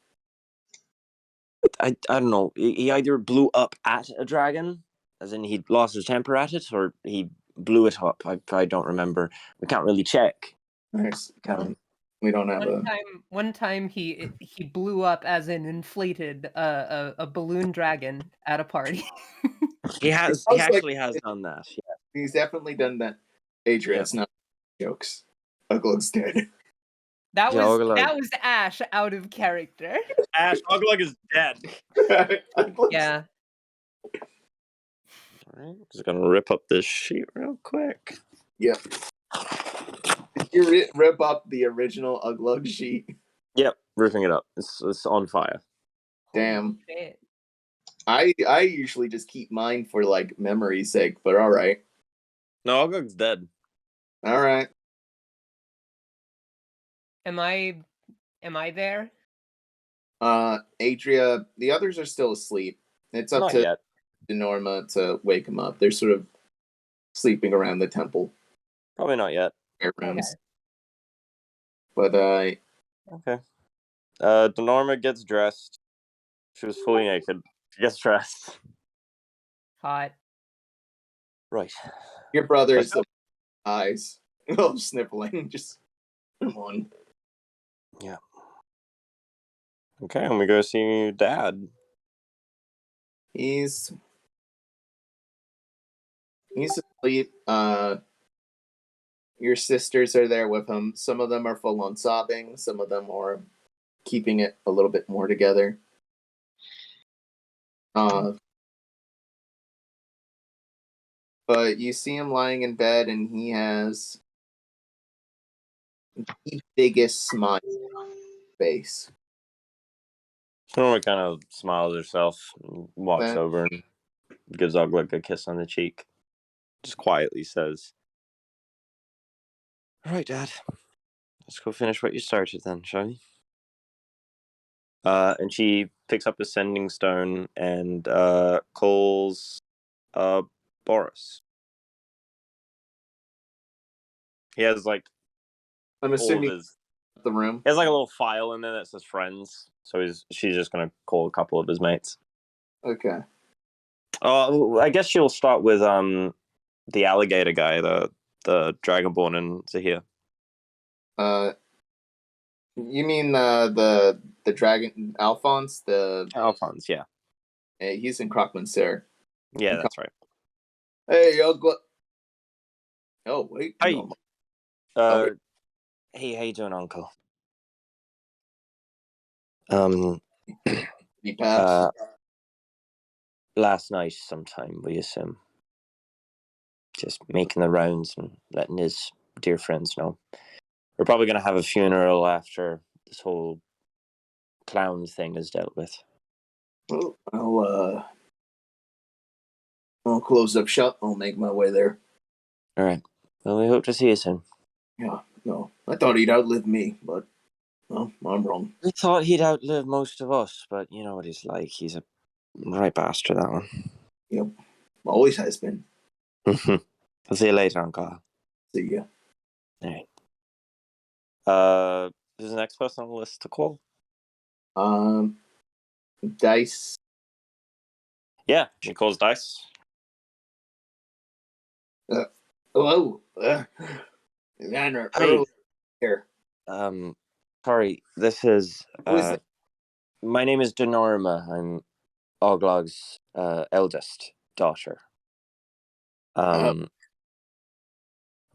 I don't know. He either blew up at a dragon, as in he lost his temper at it, or he blew it up. I don't remember. We can't really check. We don't have One time he blew up, as in inflated a balloon dragon at a party. He actually has done that. Yeah. He's definitely done that. Adria, it's not jokes. Uglug's dead. That was Ash out of character. Ash, Uglug is dead. Yeah. Alright, just gonna rip up this sheet real quick. Yep. Did you rip up the original Uglug sheet? Yep, ripping it up. It's on fire. Damn. Shit. I usually just keep mine for like memory's sake, but all right. No, Uglug's dead. All right. Am I there? Adria, the others are still asleep. It's up Not to yet. Dunorma to wake them up. They're sort of sleeping around the temple. Probably not yet. Rooms. Okay. But Okay. Dunorma gets dressed. She was fully naked. She gets dressed. Hot. Right. your brother's the eyes. Oh, sniffling. Just come on. Yeah. Okay, and we go see Dad. He's asleep. Your sisters are there with him. Some of them are full on sobbing. Some of them are keeping it a little bit more together. But you see him lying in bed, and he has the biggest smile on his face. Sonoma kind of smiles herself and walks Then- over and gives Ogleg a kiss on the cheek. Just quietly says, "All right, Dad. Let's go finish what you started then, shall we?" And she picks up the sending stone and calls Boris. He has like I'm all of assuming his. the room. He has like a little file in there that says friends. So she's just gonna call a couple of his mates. Okay. I guess she'll start with the alligator guy, the dragonborn in Zahir. You mean the dragon Alphonse? Alphonse, yeah. He's in Crockman, sir. Yeah, that's right. Hey, Uncle. Oh wait. Hi. No. Okay. Hey, how you doing, Uncle? He passed. Last night sometime, we assume. Just making the rounds and letting his dear friends know. We're probably going to have a funeral after this whole clown thing is dealt with. Well, I'll close up shop. I'll make my way there. All right. Well, we hope to see you soon. Yeah. No, I thought he'd outlive me, but well, I'm wrong. We thought he'd outlive most of us, but you know what he's like. He's a right bastard, that one. Yep. Always has been. I'll see you later, Uncle. See ya. All right. Who's the next person on the list to call? Dice. Yeah, she calls Dice. Hello. Xander, Hi. early here. Sorry, this is Who is that? my name is Dunorma. I'm Oglog's eldest daughter.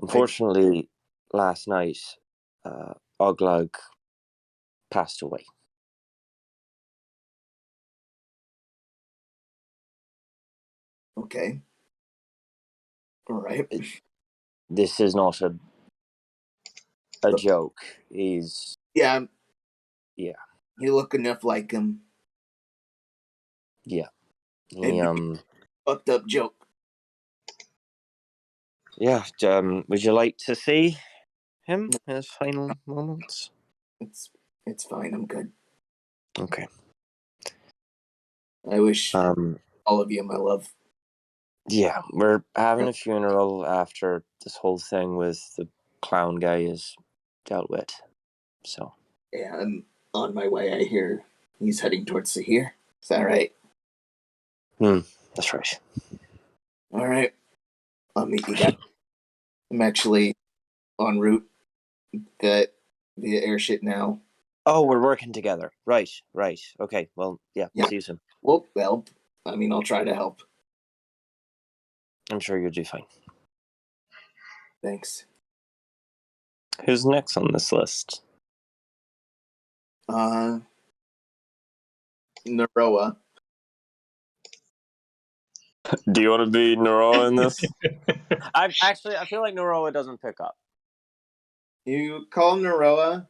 Unfortunately, last night, Oglog passed away. Okay. All right. This is not a joke. He's Yeah. Yeah. You look enough like him. He Fucked up joke. yeah. Would you like to see him in his final moments? It's fine. I'm good. Okay. I wish all of you my love. Yeah, we're having a funeral after this whole thing with the clown guy is dealt with. So Yeah, I'm on my way. I hear he's heading towards Sahir. Is that right? That's right. All right. I'll meet you guys. I'm actually en route via airship now. Oh, we're working together. Right. Okay, well, yeah. See you soon. Well, I mean, I'll try to help. I'm sure you'll do fine. Thanks. Who's next on this list? Naroa. Do you want to be Naroa in this? I feel like Naroa doesn't pick up. You call Naroa.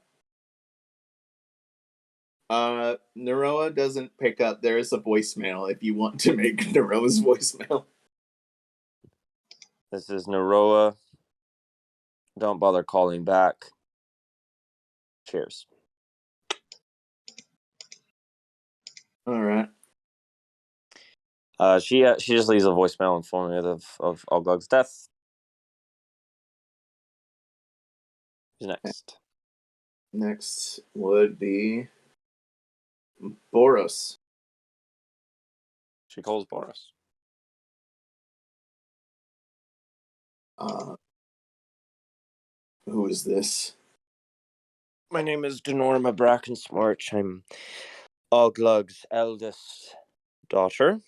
Naroa doesn't pick up. There is a voicemail if you want to make Naroa's voicemail. This is Naroa. Don't bother calling back. Cheers. All right. She just leaves a voicemail informing of Oglog's death. Who's next? Next would be Boros. She calls Boris. Who is this? My name is Dunorma Brackensmarch. I'm Oglog's eldest daughter.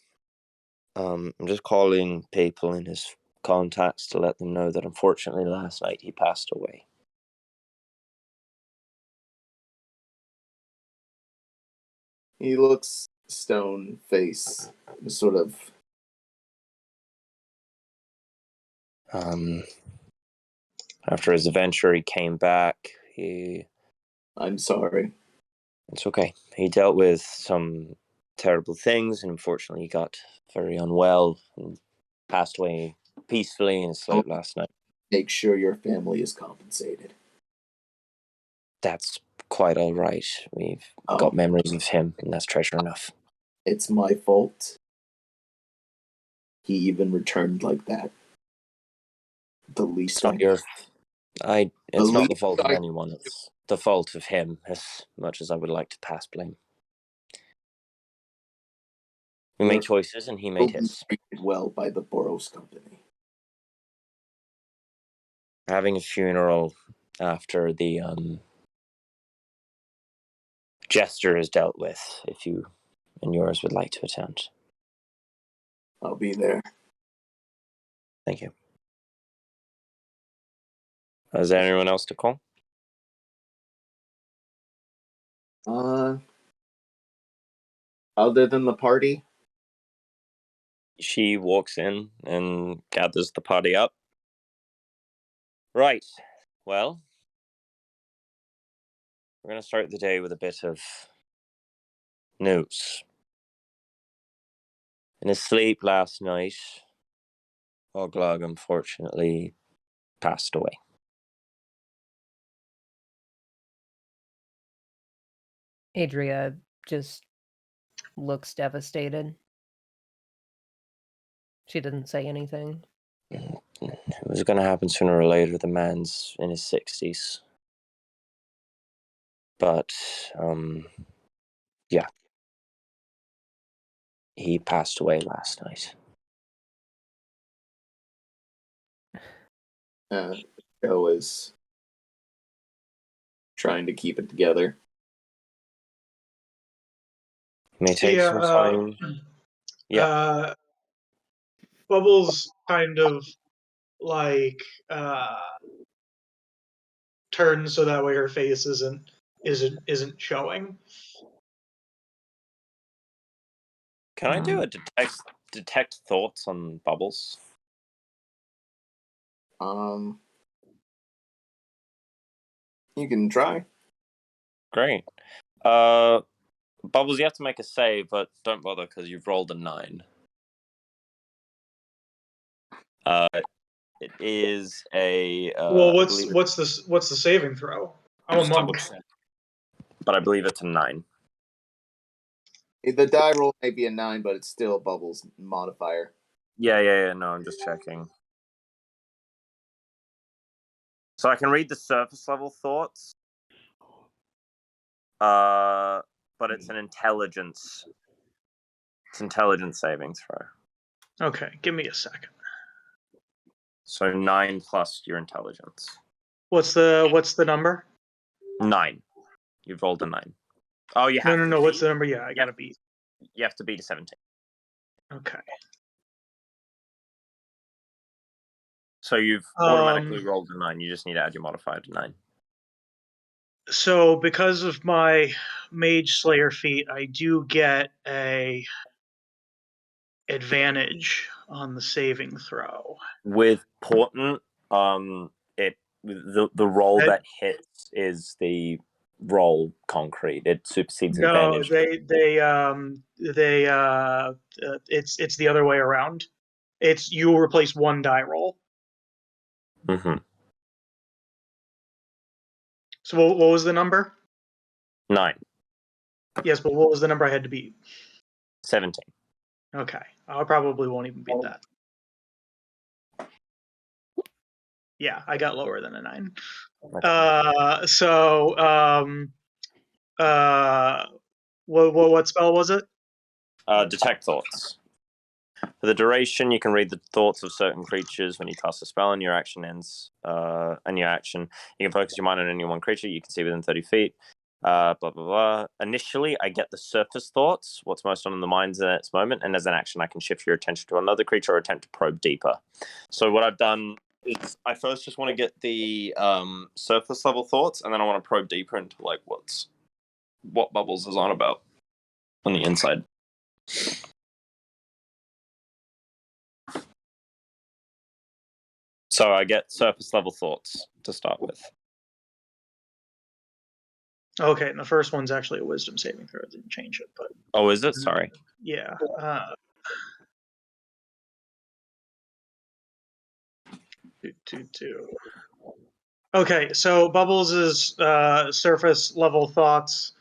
I'm just calling people in his contacts to let them know that unfortunately last night he passed away. He looks stone face, sort of. After his adventure, he came back. I'm sorry. It's okay. He dealt with some terrible things, and unfortunately, he got very unwell and passed away peacefully in his sleep last night. Make sure your family is compensated. That's quite all right. We've got memories of him, and that's treasure enough. It's my fault. He even returned like that. The least It's not the fault of anyone. It's the fault of him, as much as I would like to pass blame. We make choices, and he made his. Treated well by the Boros Company. Having a funeral after the jester is dealt with, if you and yours would like to attend. I'll be there. Thank you. Is there anyone else to call? Other than the party? She walks in and gathers the party up. Right. Well, we're going to start the day with a bit of news. In his sleep last night, Oglog unfortunately passed away. Adria just looks devastated. She didn't say anything. It was going to happen sooner or later. The man's in his 60s. But, yeah. He passed away last night. Joe is trying to keep it together. It may take some time. Bubbles kind of like turns so that way her face isn't showing. Can I do a detect thoughts on Bubbles? You can try. Great. Bubbles, you have to make a save, but don't bother because you've rolled a 9. It is a. Well, what's the saving throw? I'm a monk. But I believe it's a 9. The die roll may be a 9, but it's still Bubbles modifier. Yeah. No, I'm just checking. So I can read the surface level thoughts. But it's an intelligence. It's intelligence saving throw. Okay, give me a second. So 9 plus your intelligence. What's the number? 9. You've rolled a 9. Oh, you have to. No. What's the number? Yeah, I gotta beat. You have to beat a 17. Okay. So you've automatically rolled a 9. You just need to add your modifier to 9. So because of my Mage Slayer feat, I do get a advantage on the saving throw. With Portent, the roll that hits is the roll concrete. It supersedes advantage. It's the other way around. It's you replace one die roll. Mm-hmm. So what was the number? 9. Yes, but what was the number I had to beat? 17. Okay, I probably won't even beat that. Yeah, I got lower than a 9. Okay. What spell was it? Detect thoughts. For the duration, you can read the thoughts of certain creatures when you cast a spell and your action ends. You can focus your mind on any one creature you can see within 30 feet. Blah, blah, blah. Initially, I get the surface thoughts, what's most on the minds in its moment, and as an action, I can shift your attention to another creature or attempt to probe deeper. So what I've done is I first just want to get the surface level thoughts, and then I want to probe deeper into like what Bubbles is on about on the inside. So I get surface level thoughts to start with. Okay, and the first one's actually a wisdom saving throw. It didn't change it, but Oh, is it? Sorry. yeah. Two. Okay, so Bubbles' surface level thoughts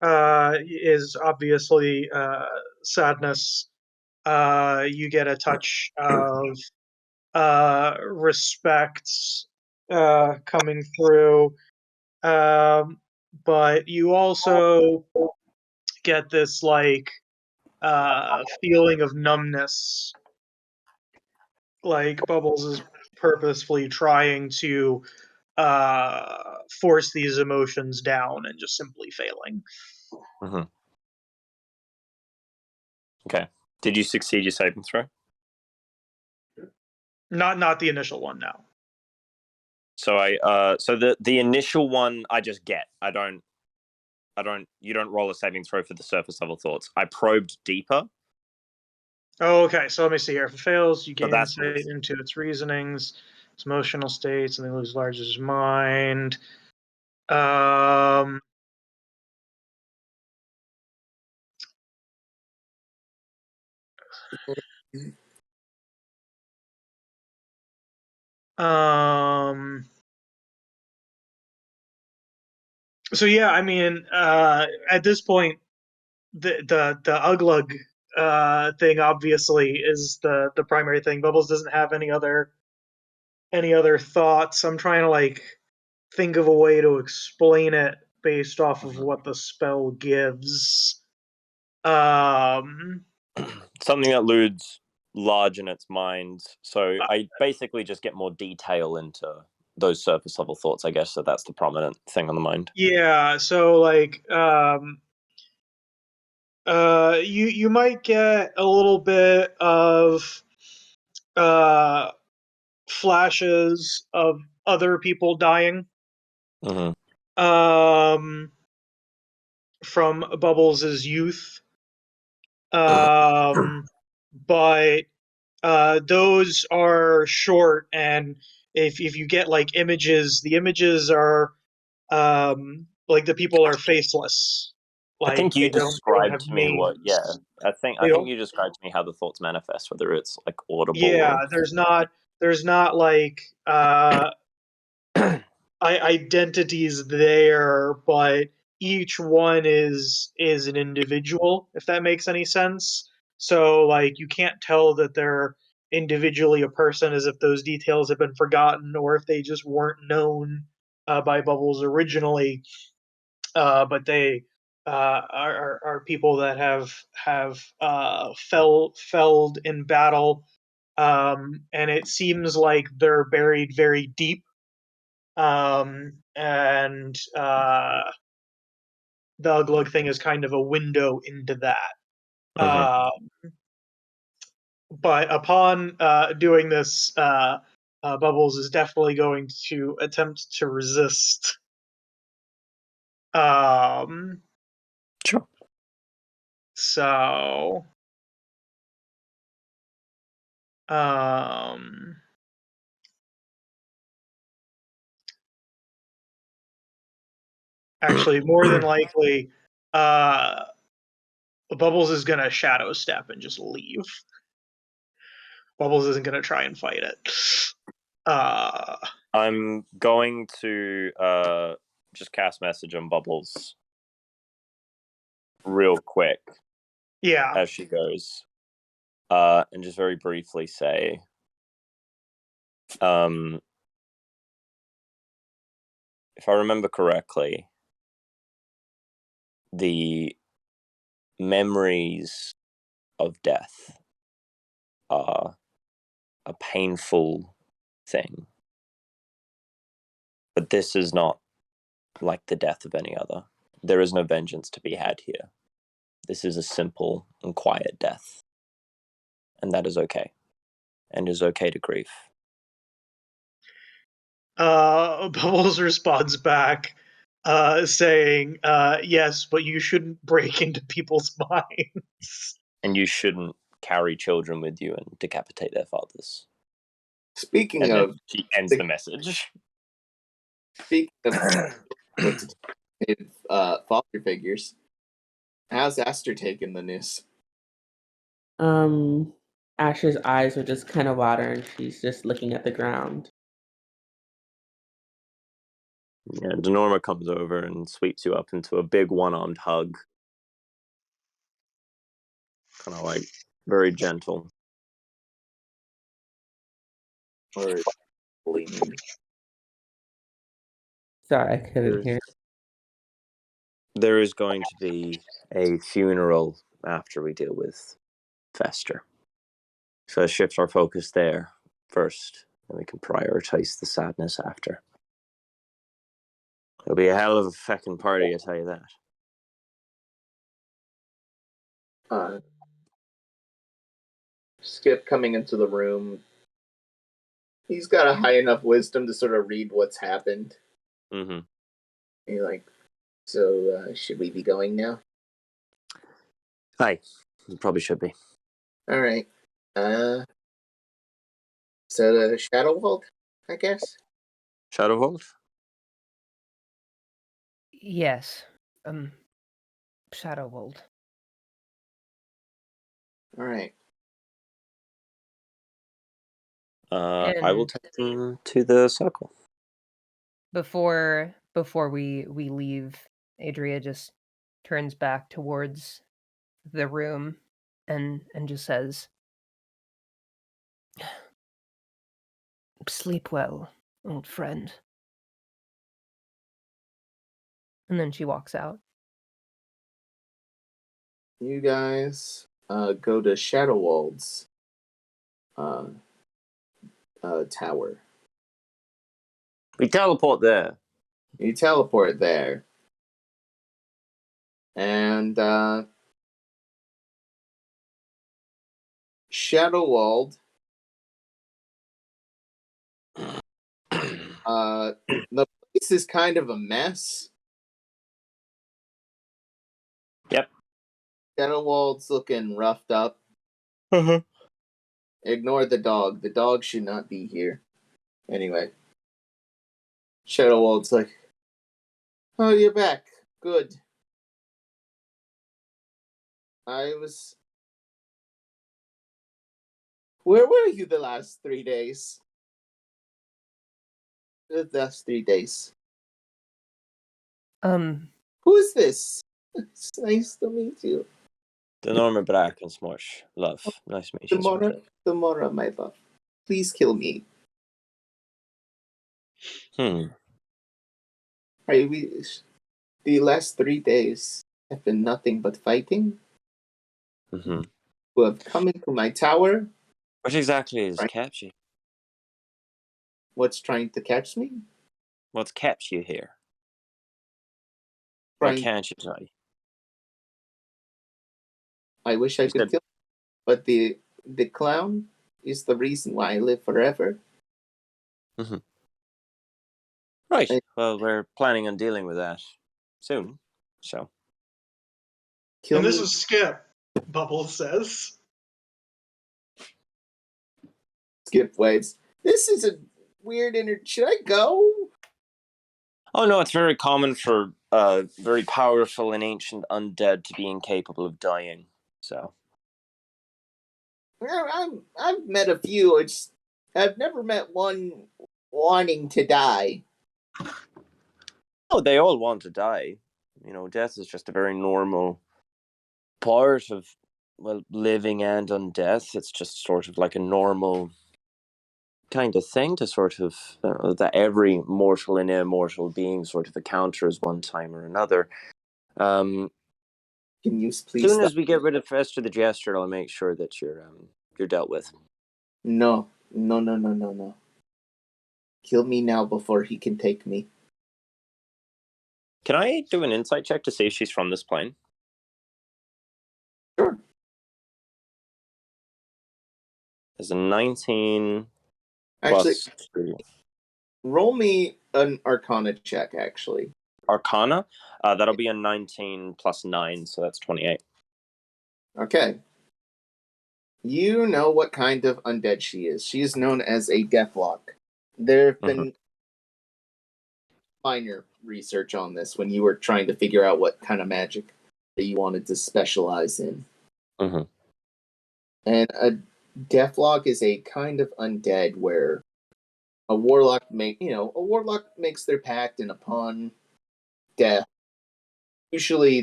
is obviously sadness. You get a touch of respect coming through, but you also get this like feeling of numbness. Like Bubbles is purposefully trying to force these emotions down and just simply failing. Mm-hmm. Okay. Did you succeed your saving throw? Not the initial one, no. So so the initial one I just get. You don't roll a saving throw for the surface level thoughts. I probed deeper. Oh, okay, so let me see here. If it fails, you gain that's insight into its reasonings, its emotional states, and they lose large as mind. So yeah, I mean, at this point, the uglug thing obviously is the primary thing. Bubbles doesn't have any other thoughts. I'm trying to like think of a way to explain it based off of what the spell gives. Something that looms large in its mind. So I basically just get more detail into those surface level thoughts, I guess. So that's the prominent thing on the mind. Yeah. So like, you might get a little bit of flashes of other people dying. Mm-hmm. From Bubbles' youth. But those are short, and if you get like images, the images are like the people are faceless. I think Like you they don't described have to me what. names. Yeah, I think you described to me how the thoughts manifest, whether it's like audible. Yeah, or... there's not like identities there, but each one is an individual, if that makes any sense. So like you can't tell that they're individually a person as if those details have been forgotten or if they just weren't known by Bubbles originally, but they are people that have felled in battle, and it seems like they're buried very deep, and the Uglug thing is kind of a window into that. But upon doing this, Bubbles is definitely going to attempt to resist. Sure. So, actually, more than likely, Bubbles is gonna shadow step and just leave. Bubbles isn't gonna try and fight it. I'm going to just cast message on Bubbles real quick. Yeah. As she goes, and just very briefly say, if I remember correctly, the memories of death are a painful thing, but this is not like the death of any other. there is no vengeance to be had here. This is a simple and quiet death. And that is okay. And is okay to grieve. Bubbles responds back, saying, yes, but you shouldn't break into people's minds. And you shouldn't carry children with you and decapitate their fathers. Speaking And of, then she ends the message. speaking of father figures, how's Ashter taking the news? Ash's eyes are just kind of water, and she's just looking at the ground. Yeah, Dunorma comes over and sweeps you up into a big one-armed hug. Kind of like very gentle. Or leaning? Sorry, I couldn't hear. There is going to be a funeral after we deal with Fester. So let's shift our focus there first, and we can prioritize the sadness after. It'll be a hell of a feckin' party, I tell you that. Skip coming into the room. He's got a high enough wisdom to sort of read what's happened. Mm-hmm. You're like, so should we be going now? Aye, you probably should be. All right. So the Shadow Vault, I guess. Shadow Vault? Yes. Shadow Vault. All right. I will take them to the circle. Before we leave, Adria just turns back towards the room and just says, "Sleep well, old friend." And then she walks out. You guys go to Shadowwald's tower. We teleport there. You teleport there. And Shadowwald, the place is kind of a mess. Yep. Shadowwald's looking roughed up. Ignore the dog. The dog should not be here. Anyway. Shadowwald's like, oh, you're back. Good. Where were you the last 3 days? The last 3 days. Who is this? It's nice to meet you. Dunorma Brack and Smush. Love. Nice to meet you, Smush. Tomorrow, my love. Please kill me. The last 3 days have been nothing but fighting. Mm-hmm. Who have come into my tower. What exactly is kept you? What's trying to catch me? What's kept you here? Why can't you tell? I wish I could kill him, but the clown is the reason why I live forever. Mm-hmm. Right. Well, we're planning on dealing with that soon, so. And this is Skip, Bubbles says. Skip waves. This is a weird should I go? Oh no, it's very common for very powerful and ancient undead to be incapable of dying. So I've met a few. I've never met one wanting to die. Oh, they all want to die. You know, death is just a very normal part of living and undeath. It's just sort of like a normal kind of thing to sort of that every mortal and immortal being sort of encounters one time or another. Can you please? As soon as we get rid of Fester the Jester, I'll make sure that you're dealt with. No. Kill me now before he can take me. Can I do an insight check to see if she's from this plane? Sure. There's a 19 Actually, plus 3. roll me an Arcana check, actually. Arcana? That'll be a 19 plus 9, so that's 28. Okay. You know what kind of undead she is. She is known as a Deathlock. There have been minor research on this when you were trying to figure out what kind of magic that you wanted to specialize in. Mhm. And a Deathlock is a kind of undead where a warlock makes their pact, and upon death, usually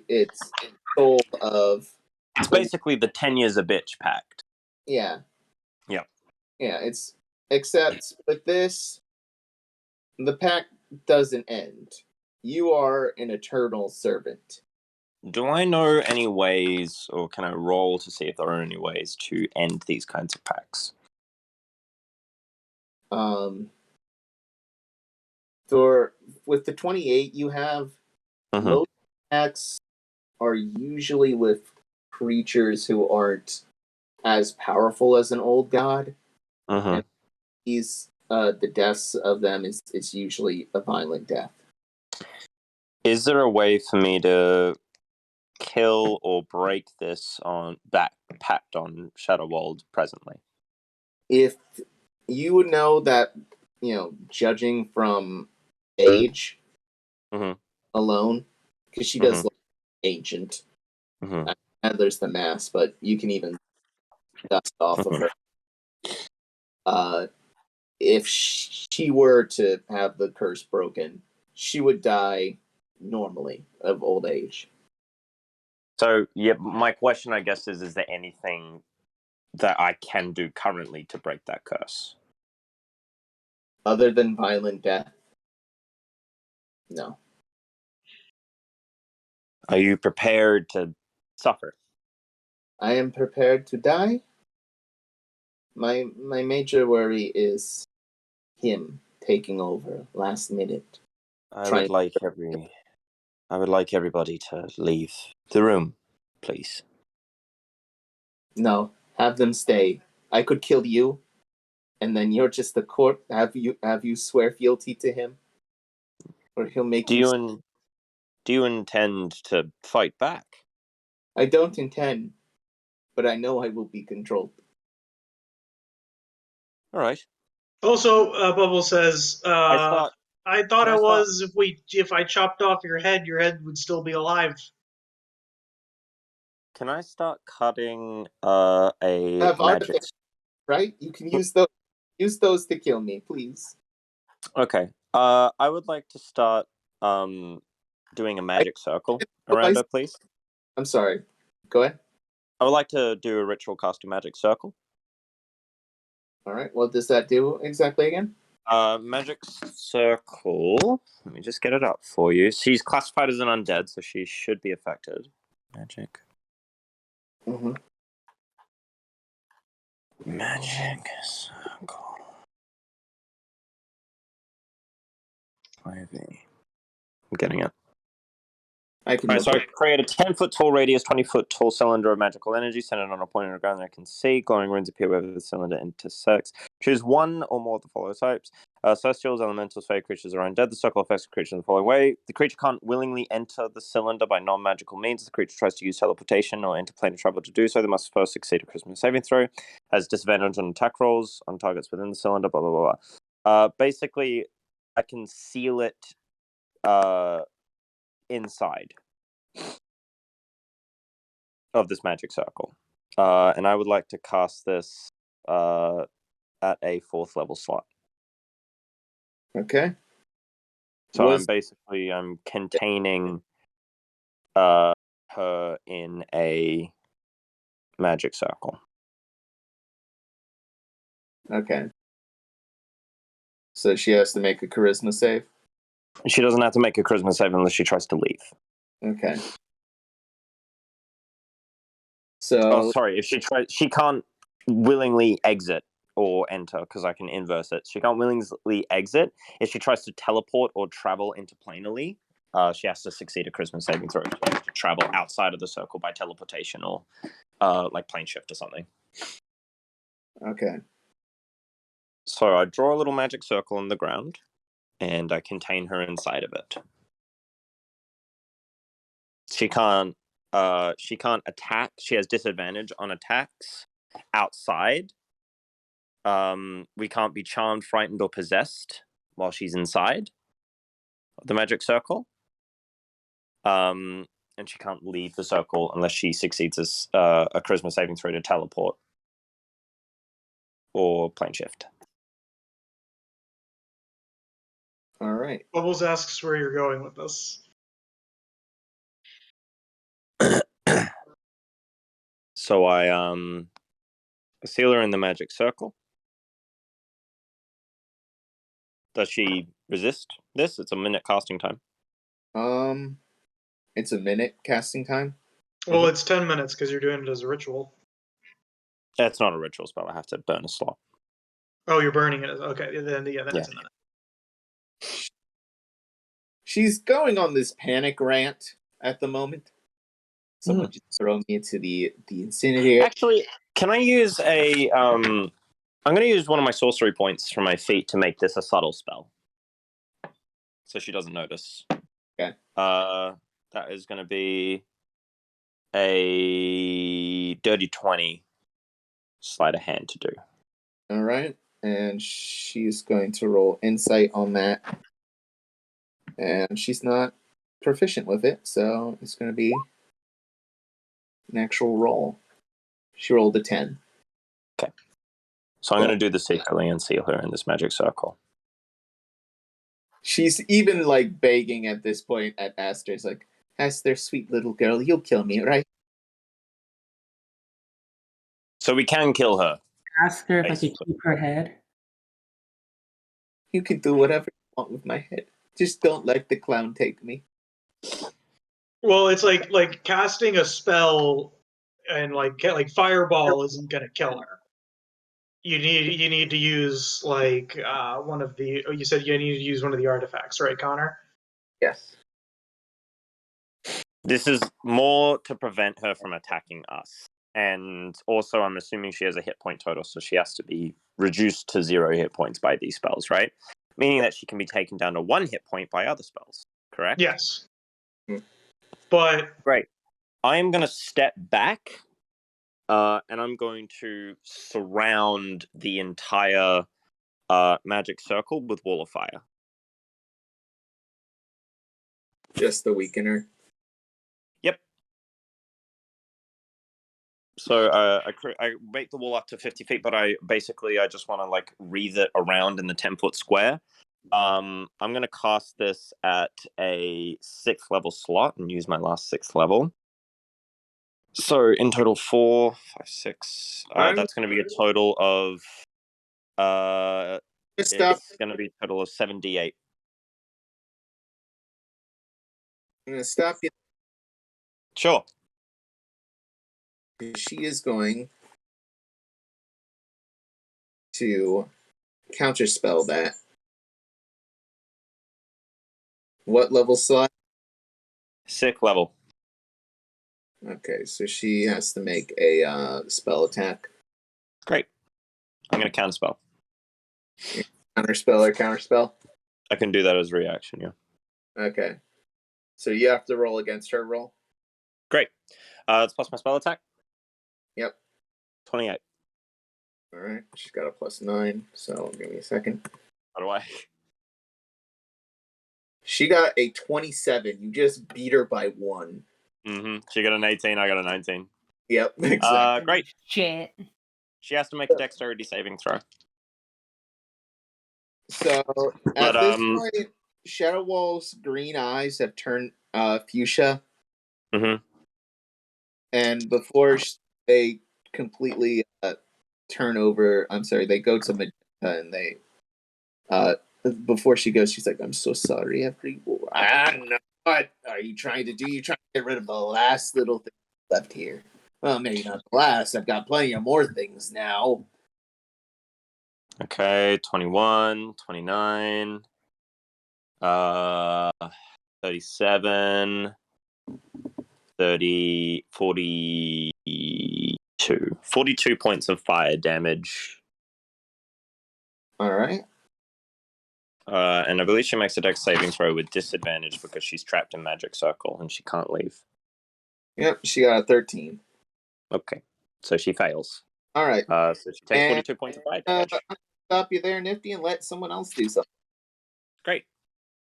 it's soul of It's basically the 10 years a bitch pact. yeah. Yeah. Yeah, it's except with this, the pact doesn't end. You are an eternal servant. Do I know any ways, or can I roll to see if there are any ways to end these kinds of pacts? For with the 28 you have, Mhm. most pacts are usually with creatures who aren't as powerful as an old god. Mhm. And the deaths of them is usually a violent death. Is there a way for me to kill or break this on that pact on Shadowwald presently? If you would know that, judging from age alone, because she does look ancient. And there's the mass, but you can even dust off of her. If she were to have the curse broken, she would die normally of old age. So, yeah, my question, I guess, is there anything that I can do currently to break that curse? Other than violent death, no. Are you prepared to suffer? I am prepared to die. My major worry is him taking over last minute. I would like everybody to leave the room, please. No, have them stay. I could kill you, and then you're just the court. Have you swear fealty to him, or he'll make you. Do you intend to fight back? I don't intend, but I know I will be controlled. All right. Also, Bubble says, I thought if I chopped off your head would still be alive. Can I start cutting a Have magic? artifacts, right? You can use those. Use those to kill me, please. Okay. I would like to start doing a magic circle around her, please. I'm sorry. Go ahead. I would like to do a ritual cast a magic circle. All right. What does that do exactly again? Magic circle. Let me just get it up for you. She's classified as an undead, so she should be affected. Magic. Magic circle. 5e. I'm getting it. Alright, so I create a 10-foot tall radius, 20-foot tall cylinder of magical energy centered on a point on the ground that I can see. Glowing runes appear wherever the cylinder intersects. Choose one or more of the following types. Celestials, elementals, fey creatures are undead. The circle affects the creature in the following way. The creature can't willingly enter the cylinder by non-magical means. If the creature tries to use teleportation or interplanar travel to do so, they must first succeed a charisma saving throw. Has disadvantage on attack rolls on targets within the cylinder, blah, blah, blah, blah. Basically, I can seal it inside of this magic circle. And I would like to cast this at a 4th level slot. Okay. So I'm containing her in a magic circle. Okay. So she has to make a charisma save? She doesn't have to make a charisma save unless she tries to leave. Okay. So sorry, if she can't willingly exit or enter, because I can inverse it. She can't willingly exit. If she tries to teleport or travel interplanally, she has to succeed a charisma saving throw. She has to travel outside of the circle by teleportation or like plane shift or something. Okay. So I draw a little magic circle on the ground, and I contain her inside of it. She can't attack. She has disadvantage on attacks outside. We can't be charmed, frightened, or possessed while she's inside the magic circle. And she can't leave the circle unless she succeeds a charisma saving throw to teleport or plane shift. All right. Bubbles asks where you're going with this. So I seal her in the magic circle. Does she resist this? It's a minute casting time. It's a minute casting time. Well, it's 10 minutes because you're doing it as a ritual. That's not a ritual spell. I have to burn a slot. Oh, you're burning it. Okay, then it's a minute. She's going on this panic rant at the moment. Someone just throw me into the incinerator. Actually, can I use a I'm going to use one of my sorcery points from my feet to make this a subtle spell, so she doesn't notice. Okay. That is going to be a dirty 20 sleight of hand to do. All right, and she's going to roll insight on that, and she's not proficient with it, so it's going to be an actual roll. She rolled a 10. Okay. So I'm going to do this secretly and seal her in this magic circle. She's even like begging at this point at Ashter's like, Ashter, sweet little girl, you'll kill me, right? So we can kill her. Ask her if I Basically. could keep her head. You can do whatever you want with my head. Just don't let the clown take me. Well, it's like casting a spell and like fireball isn't gonna kill her. You need to use like one of the. Oh, you said you need to use one of the artifacts, right, Connar? Yes. This is more to prevent her from attacking us. And also, I'm assuming she has a hit point total, so she has to be reduced to 0 hit points by these spells, right? Meaning that she can be taken down to 1 hit point by other spells, correct? Yes. But Great. I am going to step back, and I'm going to surround the entire magic circle with Wall of Fire. Just the weakener. Yep. So I make the wall up to 50 feet, but I just want to like wreath it around in the 10-foot square. I'm going to cast this at a 6th level slot and use my last 6th level. So in total 4, 5, 6. That's going to be a total of it's going to be a total of 78. I'm going to stop you. Sure. She is going to counterspell that. What level slot? 6th level. Okay, so she has to make a spell attack. Great. I'm going to counterspell. Counterspell or counterspell? I can do that as a reaction, yeah. Okay. So you have to roll against her roll? Great. It's plus my spell attack? Yep. 28. All right. She's got a +9, so give me a second. How do I? She got a 27. You just beat her by 1. Mm-hmm. She got an 18, I got a 19. Yep, exactly. Great. Shit. She has to make a dexterity saving throw. So at this point, Shadow Wall's green eyes have turned fuchsia. Mm-hmm. And before they completely turn over, they go to magenta and they before she goes, she's like, I'm so sorry, everyone. I don't know. What are you trying to do? You're trying to get rid of the last little thing left here. Well, maybe not the last. I've got plenty of more things now. Okay, 21, 29. 37, 30, 42. 42 points of fire damage. All right. And I believe she makes a dex saving throw with disadvantage because she's trapped in magic circle and she can't leave. Yep, she got a 13. Okay, so she fails. All right. So she takes And, 42 points of fire damage. I'll stop you there, Nifty, and let someone else do something. Great.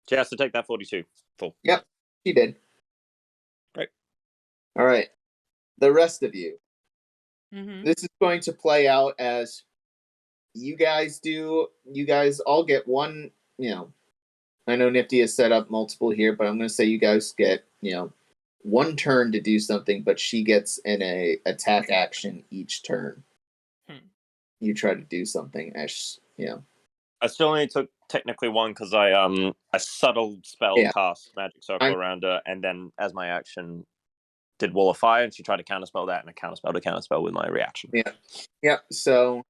She has to take that 42 full. Yep, she did. Great. All right. The rest of you. Mm-hmm. This is going to play out as you guys do. You guys all get one, I know Nifty has set up multiple here, but I'm going to say you guys get, one turn to do something, but she gets an attack action each turn. You try to do something as, I still only took technically one because I a subtle spell cast magic circle around her, and then as my action did Wall of Fire, and she tried to counterspell that, and I counterspelled a counterspell with my reaction. Yeah. So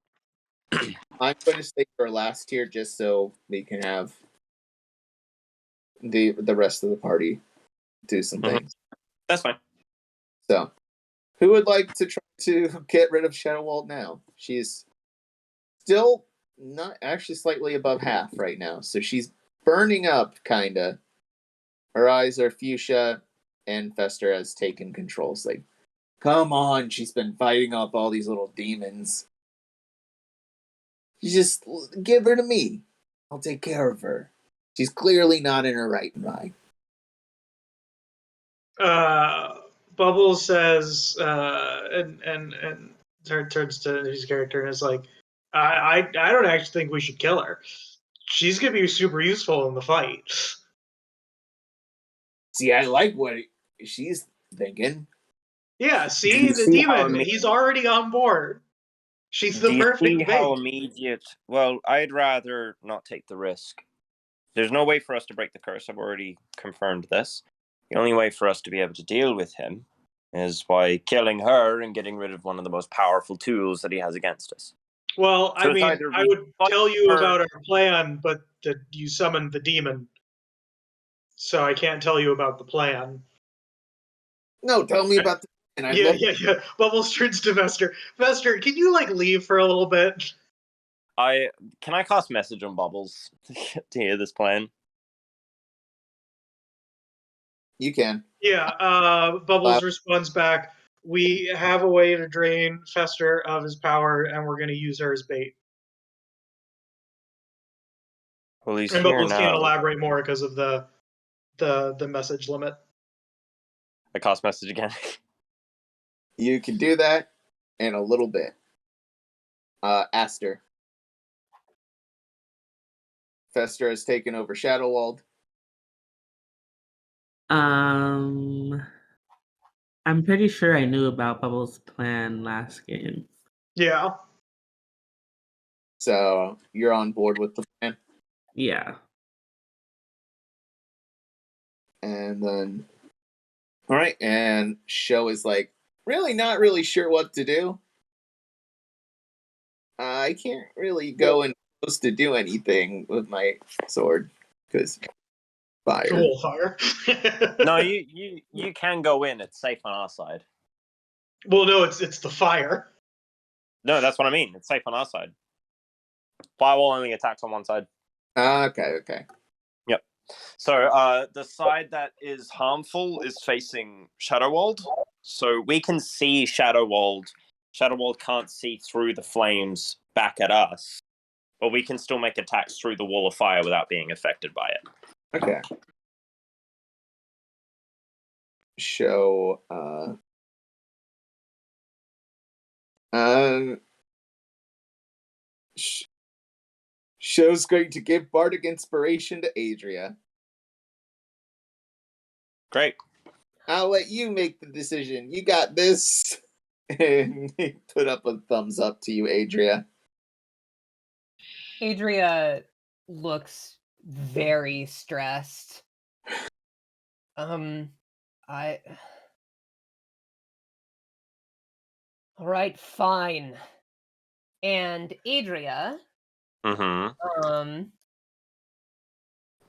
I'm going to stay for last here just so we can have the rest of the party do some things. That's fine. So, who would like to try to get rid of Shadowwald now? She's still not actually slightly above half right now, so she's burning up, kinda. Her eyes are fuchsia, and Fester has taken control. It's like, come on, she's been fighting off all these little demons. You just give her to me. I'll take care of her. She's clearly not in her right mind. Bubbles says, and turns to his character and is like, I don't actually think we should kill her. She's gonna be super useful in the fight. See, I like what she's thinking. Yeah, see the demon. He's already on board. She's the perfect how bait. immediate? Well, I'd rather not take the risk. There's no way for us to break the curse. I've already confirmed this. The only way for us to be able to deal with him is by killing her and getting rid of one of the most powerful tools that he has against us. Well, So I mean, I would tell you about our plan, but you summoned the demon, so I can't tell you about the plan. No, tell me about the plan. Yeah. Bubbles turns to Vester. Vester, can you leave for a little bit? Can I cast message on Bubbles to hear this plan? You can. Yeah, Bubbles responds back, we have a way to drain Fester of his power, and we're going to use her as bait. Well, he's and here Bubbles can't now. elaborate more because of the message limit. I cast message again. You can do that in a little bit. Ashter. Fester has taken over Shadowwald. I'm pretty sure I knew about Bubbles' plan last game. Yeah. So you're on board with the plan? Yeah. And then, all right, and Show is like, really not really sure what to do. I can't really go and supposed to do anything with my sword because fire. Cool fire. No, you can go in. It's safe on our side. Well, no, it's the fire. No, that's what I mean. It's safe on our side. Firewall only attacks on one side. Okay. Yep. So the side that is harmful is facing Shadowwald. So we can see Shadowwald. Shadowwald can't see through the flames back at us. But we can still make attacks through the wall of fire without being affected by it. Okay. Show Show's going to give Bardic Inspiration to Adria. Great. I'll let you make the decision. You got this. And he put up a thumbs up to you, Adria. Adria looks very stressed. All right, fine. And Adria, Mm-hmm.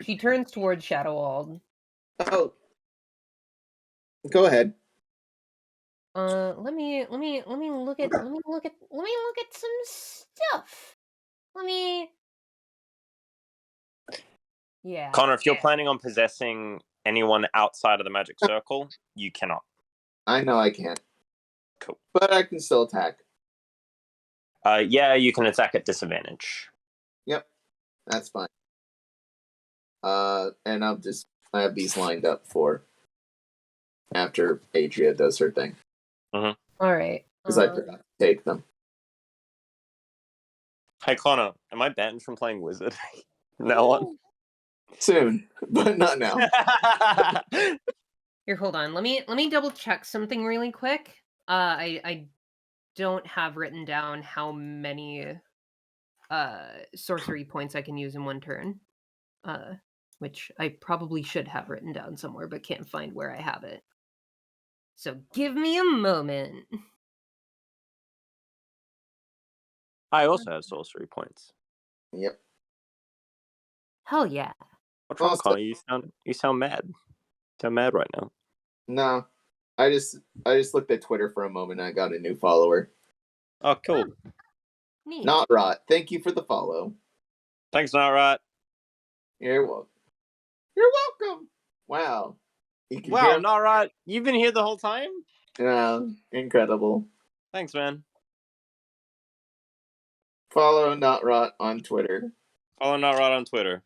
she turns towards Shadowwald Oh, go ahead. Let me look at some stuff. Yeah. Connor, if you're planning on possessing anyone outside of the magic circle, you cannot. I know I can't. Cool. But I can still attack. Yeah, you can attack at disadvantage. Yep, that's fine. And I have these lined up for after Adria does her thing. All right. Because I forgot to take them. Hey, Connor, am I banned from playing Wizard? Now on? Soon, but not now. Here, hold on. Let me double check something really quick. I don't have written down how many sorcery points I can use in one turn. Which I probably should have written down somewhere, but can't find where I have it. So give me a moment. I also have sorcery points. Yep. Hell yeah. What's wrong, Also- Connor? You sound mad. You sound mad right now. No. I just looked at Twitter for a moment and I got a new follower. Oh, cool. Neat. Not Rot. Thank you for the follow. Thanks, not right. You're welcome. You're welcome. Wow. You can Wow, hear not right. You've been here the whole time? incredible. Thanks, man. Follow Not Rot on Twitter. Follow not right on Twitter.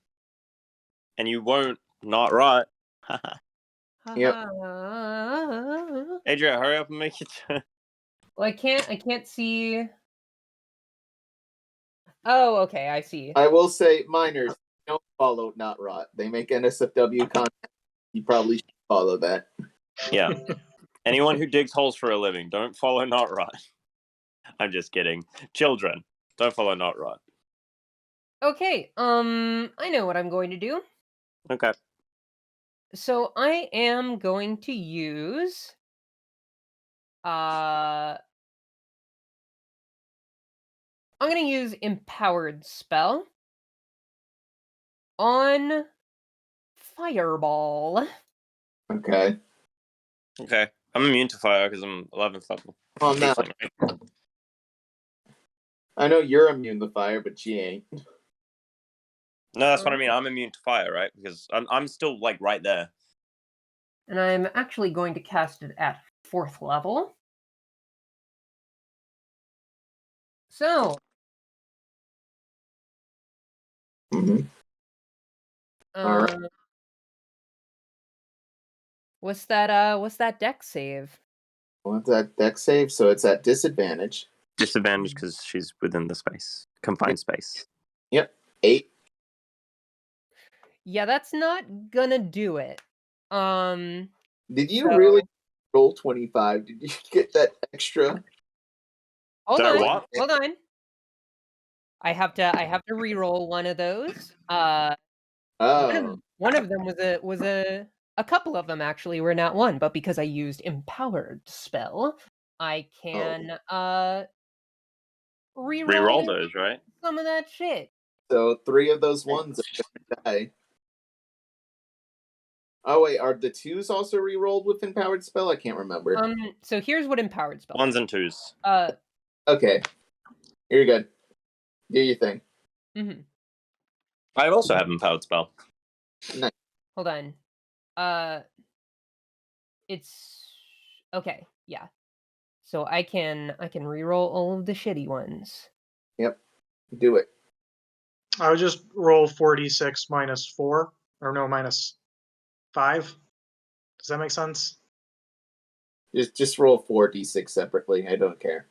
And you won't not right. Yep. Adria, hurry up and make it. Well, I can't see. Oh, okay, I see. I will say, minors, don't follow Not Rot. They make NSFW content. You probably should follow that. Yeah. Anyone who digs holes for a living, don't follow not right. I'm just kidding. Children, don't follow not right. Okay, I know what I'm going to do. Okay. So I am going to use I'm going to use Empowered Spell on Fireball. Okay. Okay. I'm immune to fire because I'm 11th level. Oh, no. Tiefling, right? I know you're immune to fire, but she ain't. No, that's what I mean. I'm immune to fire, right? Because I'm still like right there. And I'm actually going to cast it at 4th level. So, Mm-hmm. All right. what's that deck save? What's that deck save? So it's at disadvantage. Disadvantage because she's within the space, confined space. Yep. 8. Yeah, that's not gonna do it. Did you So- really roll 25? Did you get that extra? Hold Did I on. what? Hold on. I have to re-roll one of those. Oh. One of them was a couple of them actually were not one, but because I used Empowered Spell, I can Reroll those, right? some of that shit. So 3 of those ones are gonna die. Oh wait, are the 2s also re-rolled with Empowered Spell? I can't remember. So here's what Empowered Spell. 1s and 2s. Okay. You're good. Do your thing. Mm-hmm. I also have empowered spell. Nice. Hold on. It's okay. Yeah. So I can re-roll all of the shitty ones. Yep. Do it. I would just roll 4d6 minus 4, or no, minus 5. Does that make sense? Just roll 4d6 separately. I don't care.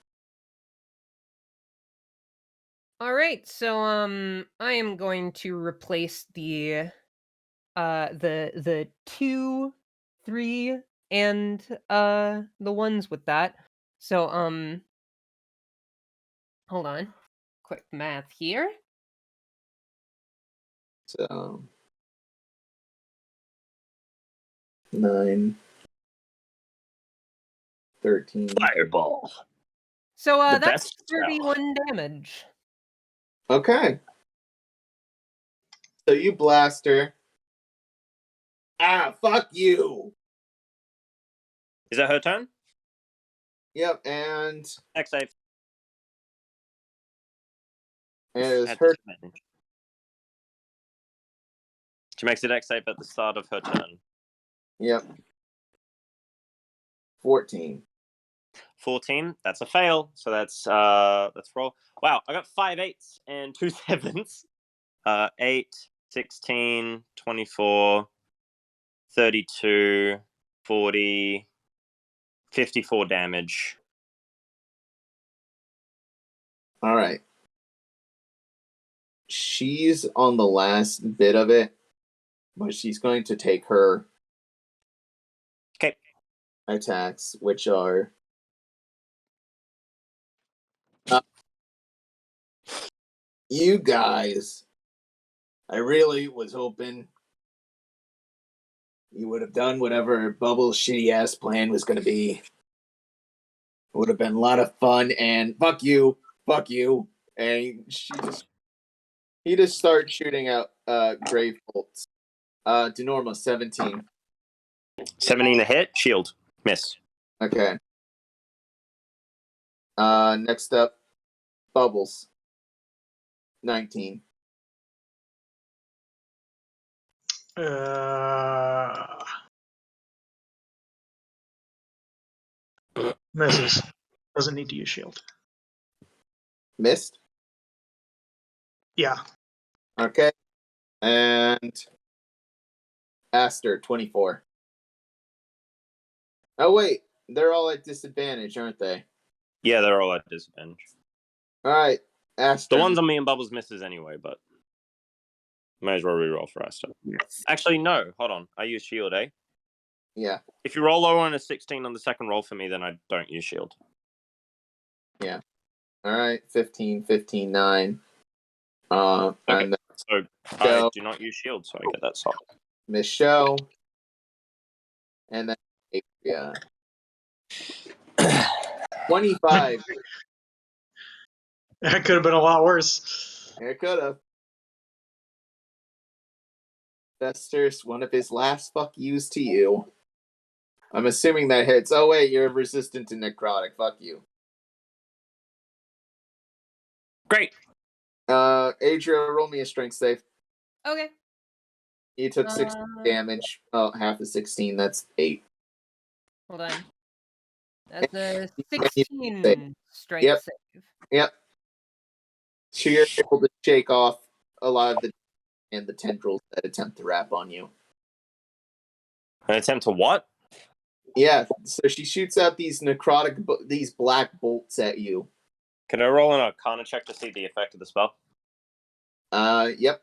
All right, so I am going to replace the 2, 3, and the 1s with that. So hold on, quick math here. So 9, 13. Fireball. So The that's best spell. 31 damage. Okay. So you blast her. Ah, fuck you. Is that her turn? Yep, and X save. it is At her. disadvantage. She makes an X save at the start of her turn. Yep. 14. 14. That's a fail. So let's roll. Wow, I got 5 8s and 2 7s. 8, 16, 24, 32, 40, 54 damage. All right. She's on the last bit of it, but she's going to take her Okay. attacks, which are you guys. I really was hoping you would have done whatever Bubble's shitty ass plan was going to be. It would have been a lot of fun, and fuck you, and he just starts shooting out grave bolts. Dunorma 17. 17 to hit. Shield. Miss. Okay. Next up, Bubbles 19. Misses. Doesn't need to use shield. Missed. Yeah. Okay. And Ashter 24. Oh wait, they're all at disadvantage, aren't they? Yeah, they're all at disadvantage. All right, Ashter. The ones on me and Bubbles misses anyway, but may as well reroll for Ashter. Actually, no. Hold on. I use shield, eh? Yeah. If you roll lower on a 16 on the second roll for me, then I don't use shield. Yeah. All right, 15, 15, 9. Okay. And So I do not use shield, so I get that solid. Miss Show. And then yeah. 25. That could have been a lot worse. It could have. Fester's one of his last fuck yous to you. I'm assuming that hits. Oh wait, you're resistant to necrotic. Fuck you. Great. Adria, roll me a strength save. Okay. You took 6 damage. Oh, half of 16. That's 8. Hold on. That's a When you 16 strength Yep. save. Yep. So you're able to shake off a lot of the tendrils that attempt to wrap on you. An attempt to what? Yeah. So she shoots out these these black bolts at you. Can I roll an Arcana check to see the effect of the spell? Yep.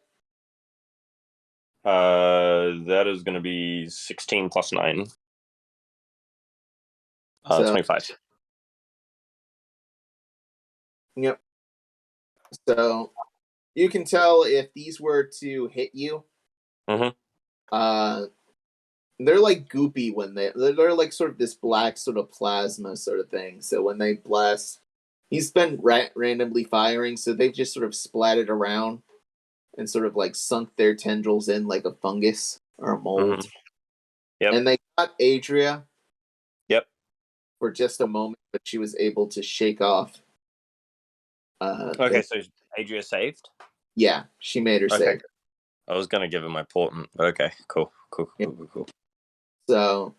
That is going to be 16 plus 9. So- 25. Yep. So you can tell if these were to hit you. Mhm. They're like goopy when they're like sort of this black sort of plasma sort of thing. So when they blast, he's been randomly firing, so they've just sort of splattered around and sort of like sunk their tendrils in like a fungus or a mold. Mhm. Yep. And they got Adria. Yep. For just a moment, but she was able to shake off. Okay, so Adria saved? Yeah, she made her Okay. save. I was going to give him my portent, but okay, cool. So,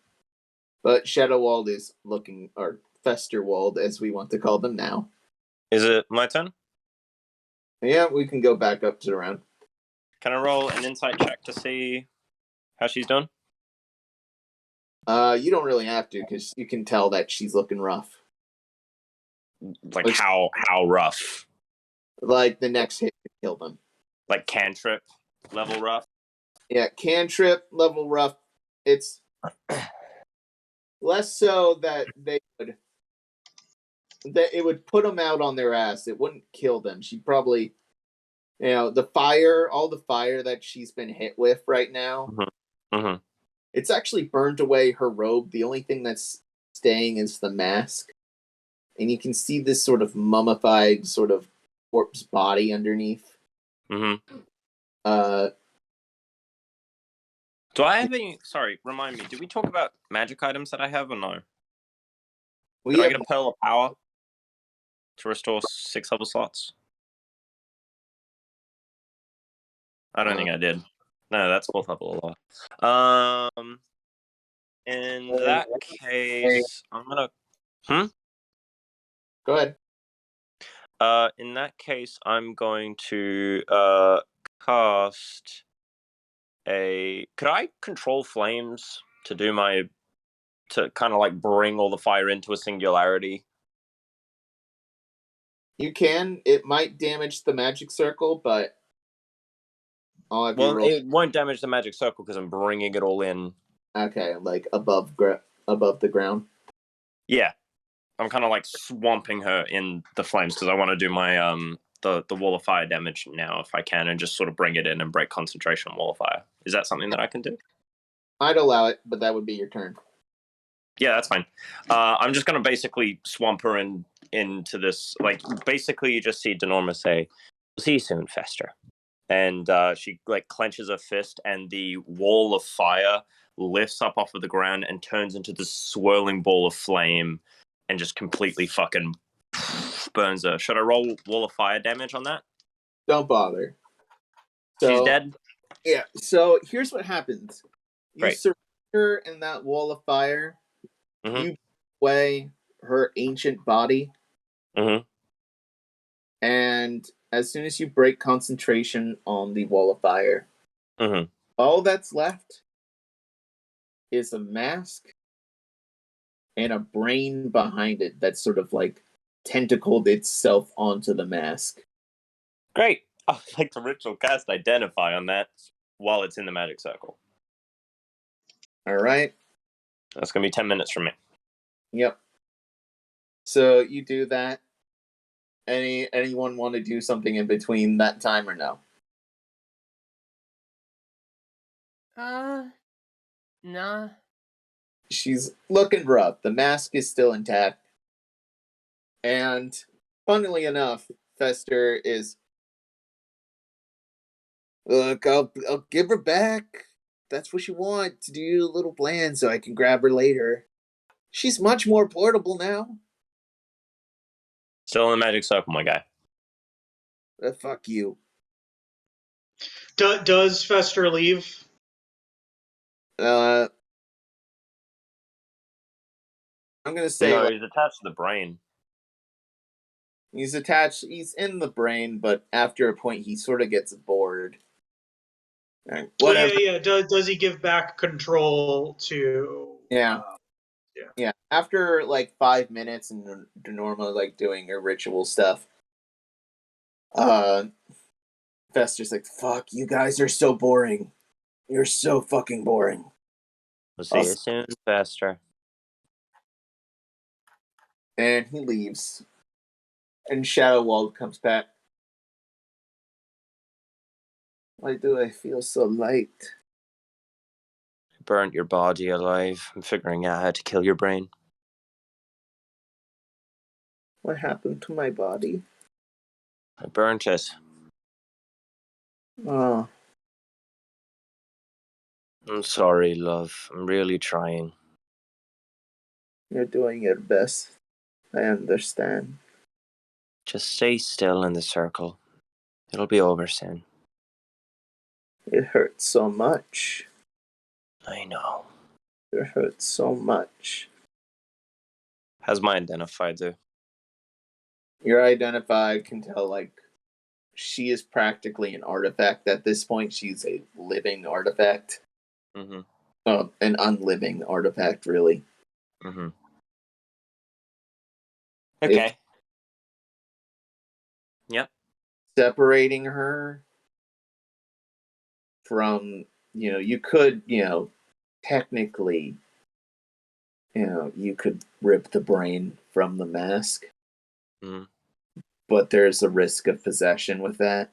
but Shadowwald is looking, or Festerwald, as we want to call them now. Is it my turn? Yeah, we can go back up to the round. Can I roll an insight check to see how she's done? You don't really have to, because you can tell that she's looking rough. Like how rough? Like the next hit could kill them. Like cantrip level rough? Yeah, cantrip level rough. It's less so that it would put them out on their ass. It wouldn't kill them. She'd probably, all the fire that she's been hit with right now, Mm-hmm. it's actually burned away her robe. The only thing that's staying is the mask. And you can see this sort of mummified sort of corpse body underneath. Mm-hmm. Do I have any? Sorry, remind me. Did we talk about magic items that I have or no? We Did I have get a Pearl of Power to restore 6 level slots? I don't think I did. No, that's 4th level a lot. In that case, I'm gonna. Go ahead. In that case, I'm going to cast a. Could I control flames to do my to kind of like bring all the fire into a singularity? You can. It might damage the magic circle, but I'll have you Well, roll. it won't damage the magic circle because I'm bringing it all in. Okay, like above the ground. Yeah, I'm kind of like swamping her in the flames because I want to do my the wall of fire damage now if I can, and just sort of bring it in and break concentration on wall of fire. Is that something that I can do? I'd allow it, but that would be your turn. Yeah, that's fine. I'm just gonna basically swamp her into this. Like, basically, you just see Dunorma say, "See you soon, Fester," and she like clenches her fist, and the wall of fire lifts up off of the ground and turns into this swirling ball of flame, and just completely fucking burns her. Should I roll wall of fire damage on that? Don't bother. She's So, dead. yeah. So here's what happens. You Great. surround her in that wall of fire. Mhm. You away her ancient body, Mm-hmm. and as soon as you break concentration on the wall of fire, Mm-hmm. all that's left is a mask and a brain behind it that's sort of like tentacled itself onto the mask. Great. I'd like to ritual cast Identify on that while it's in the magic circle. All right. That's gonna be 10 minutes from me. Yep. So you do that. Anyone want to do something in between that time or no? Nah. She's looking rough. The mask is still intact. And funnily enough, Fester is, look, I'll give her back. That's what you want, to do a little plan so I can grab her later. She's much more portable now. Still in the magic circle, my guy. Fuck you. Does Fester leave? I'm gonna say No, like, he's attached to the brain. he's attached. He's in the brain, but after a point, he sort of gets bored. Right, whatever. Yeah. Does he give back control to? Yeah. Yeah. Yeah. After like 5 minutes and Dunorma like doing her ritual stuff, Fester's like, "Fuck, you guys are so boring. You're so fucking boring." We'll see you soon, Fester. And he leaves. And Shadowwald comes back. Why do I feel so light? Burnt your body alive. I'm figuring out how to kill your brain. What happened to my body? I burnt it. Oh, I'm sorry, love. I'm really trying. you're doing your best. I understand. Just stay still in the circle. It'll be over soon. It hurts so much. I know. It hurts so much. How's my Identify do? Your Identified can tell, like, she is practically an artifact at this point. She's a living artifact. Mm-hmm. An unliving artifact, really. Mm-hmm. Okay. Yep. Separating her from, you could, technically, you could rip the brain from the mask. Mm-hmm. But there's a risk of possession with that.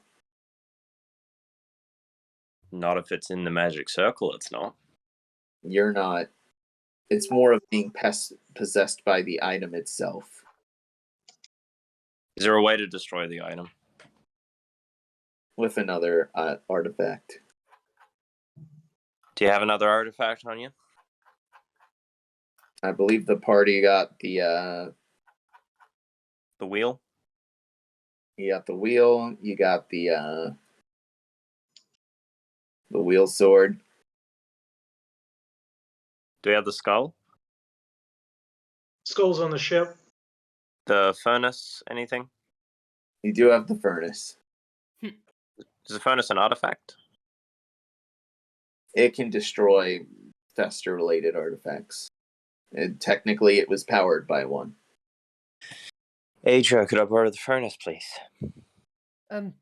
Not if it's in the magic circle, it's not. You're not. It's more of being possessed by the item itself. Is there a way to destroy the item? With another artifact. Do you have another artifact on you? I believe the party got the wheel. You got the wheel. You got the wheel sword. Do we have the skull? Skull's on the ship. The furnace? Anything? You do have the furnace. Is the furnace an artifact? It can destroy Fester-related artifacts. Technically, it was powered by one. Adria, could I borrow the furnace, please?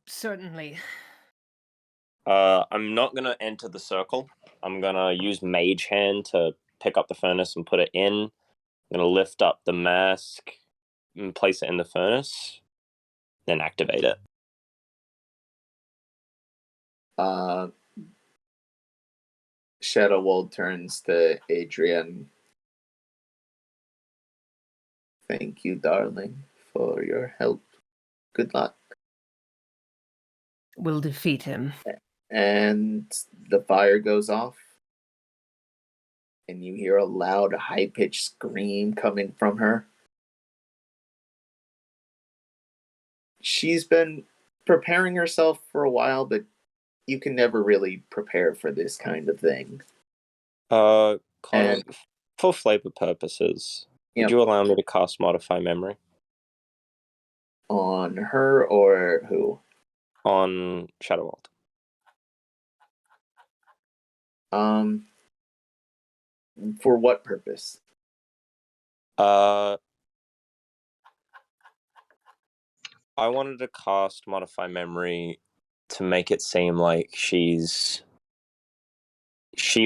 Certainly. I'm not gonna enter the circle. I'm gonna use Mage Hand to pick up the furnace and put it in. I'm gonna lift up the mask and place it in the furnace, then activate it. Shadowwold turns to Adrian. Thank you, darling, for your help. Good luck. We'll defeat him. And the fire goes off. And you hear a loud, high-pitched scream coming from her. She's been preparing herself for a while, but you can never really prepare for this kind of thing. Conor, And- for flavor purposes, Yep. would you allow me to cast Modify Memory? On her or who? On Shadowwold. For what purpose? I wanted to cast Modify Memory to make it seem like she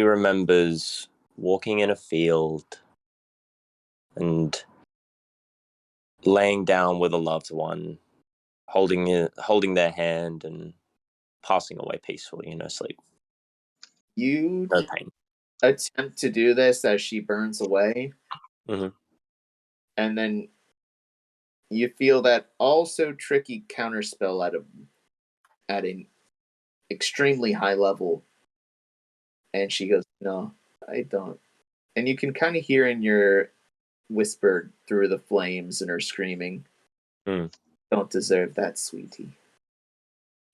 remembers walking in a field and laying down with a loved one, holding their hand and passing away peacefully in her sleep. You No pain. attempt to do this as she burns away. Mhm. And then you feel that also tricky counterspell at an extremely high level. And she goes, "No, I don't." And you can kind of hear in your whisper through the flames and her screaming, "Don't deserve that, sweetie.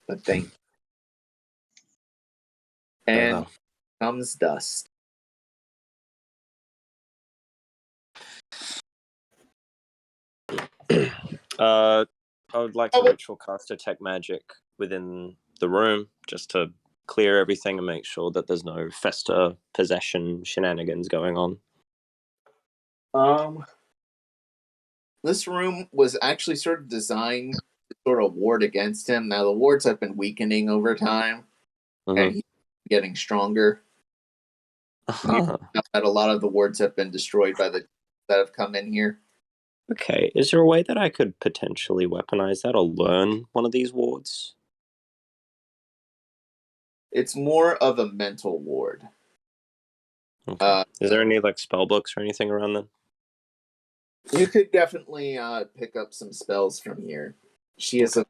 But thank you." And comes dust. I would like to ritual cast Detect Magic within the room just to clear everything and make sure that there's no Fester possession shenanigans going on. This room was actually sort of designed to sort of ward against him. Now the wards have been weakening over time, and he's getting stronger. You know that a lot of the wards have been destroyed by the that have come in here. Okay, is there a way that I could potentially weaponize that or learn one of these wards? It's more of a mental ward. Okay. Is there any like spell books or anything around then? You could definitely pick up some spells from here. She has a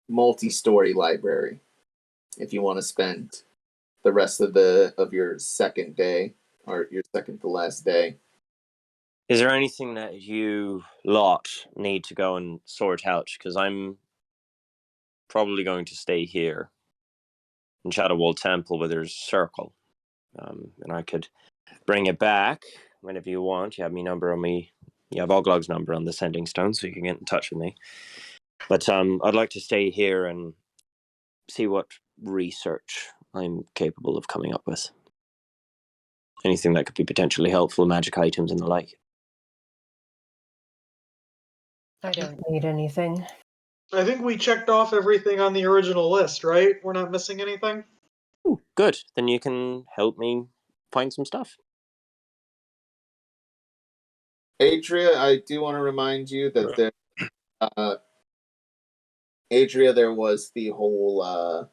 multi-story library. If you want to spend the rest of your second day or your second to last day. Is there anything that you lot need to go and sort out? Because I'm probably going to stay here in Shadowwall Temple where there's a circle. And I could bring it back whenever you want. You have my number on me. You have Oglog's number on the sending stone, so you can get in touch with me. But I'd like to stay here and see what research I'm capable of coming up with. Anything that could be potentially helpful, magic items and the like. I don't need anything. I think we checked off everything on the original list, right? We're not missing anything? Ooh, good. Then you can help me find some stuff. Adria, I do want to remind you that Adria, there was the whole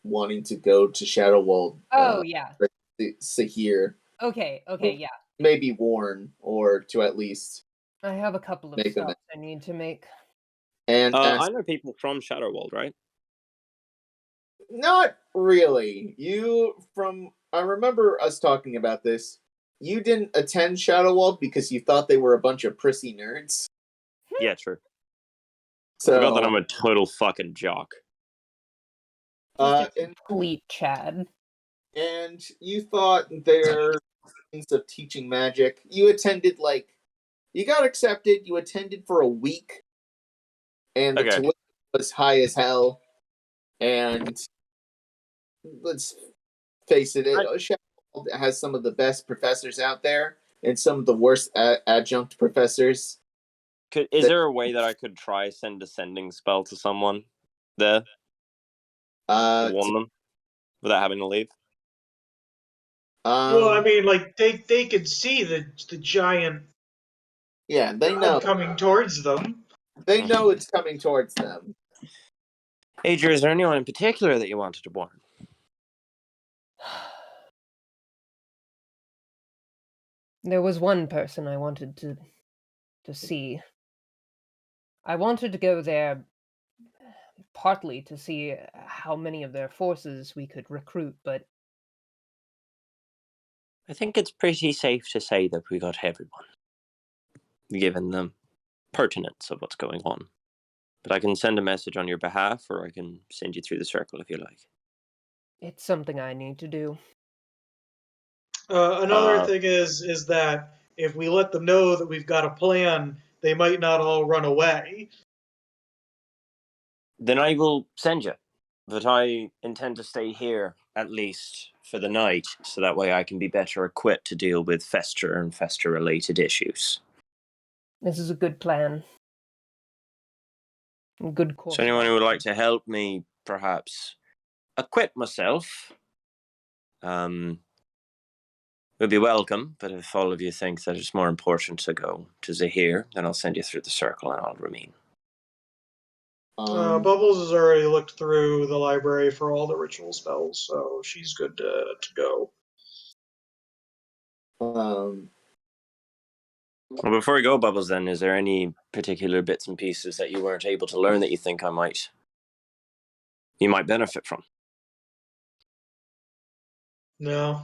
wanting to go to Shadowwall. Oh, yeah. Sahir. Okay, yeah. Maybe warn, or to at least I have a couple of Make them- stops I need to make. and I know people from Shadowworld, right? Not really. I remember us talking about this. You didn't attend Shadowwall because you thought they were a bunch of prissy nerds. Yeah, true. I forgot that So, I'm a total fucking jock. Just a and complete Chad. you thought their means of teaching magic. You attended you got accepted. You attended for a week, and the Okay. tuition was high as hell. And let's face it, Shadowwall has some of the best professors out there, and some of the worst adjunct professors. Is there a way that I could try send a sending spell to someone there? To warn them without having to leave? Well, I mean, like they could see the giant Yeah, they know. coming towards them. They know it's coming towards them. Adria, is there anyone in particular that you wanted to warn? There was one person I wanted to see. I wanted to go there partly to see how many of their forces we could recruit, but I think it's pretty safe to say that we got everyone, given the pertinence of what's going on. But I can send a message on your behalf, or I can send you through the circle if you like. it's something I need to do. Another thing is that if we let them know that we've got a plan, they might not all run away. Then I will send you. But I intend to stay here, at least for the night, so that way I can be better equipped to deal with Fester and Fester-related issues. This is a good plan. A good course. So anyone who would like to help me, perhaps, equip myself, would be welcome. But if all of you think that it's more important to go to Zahir, then I'll send you through the circle and I'll remain. Bubbles has already looked through the library for all the ritual spells, so she's good to go. Well, before we go, Bubbles, then, is there any particular bits and pieces that you weren't able to learn that you think you might benefit from? No.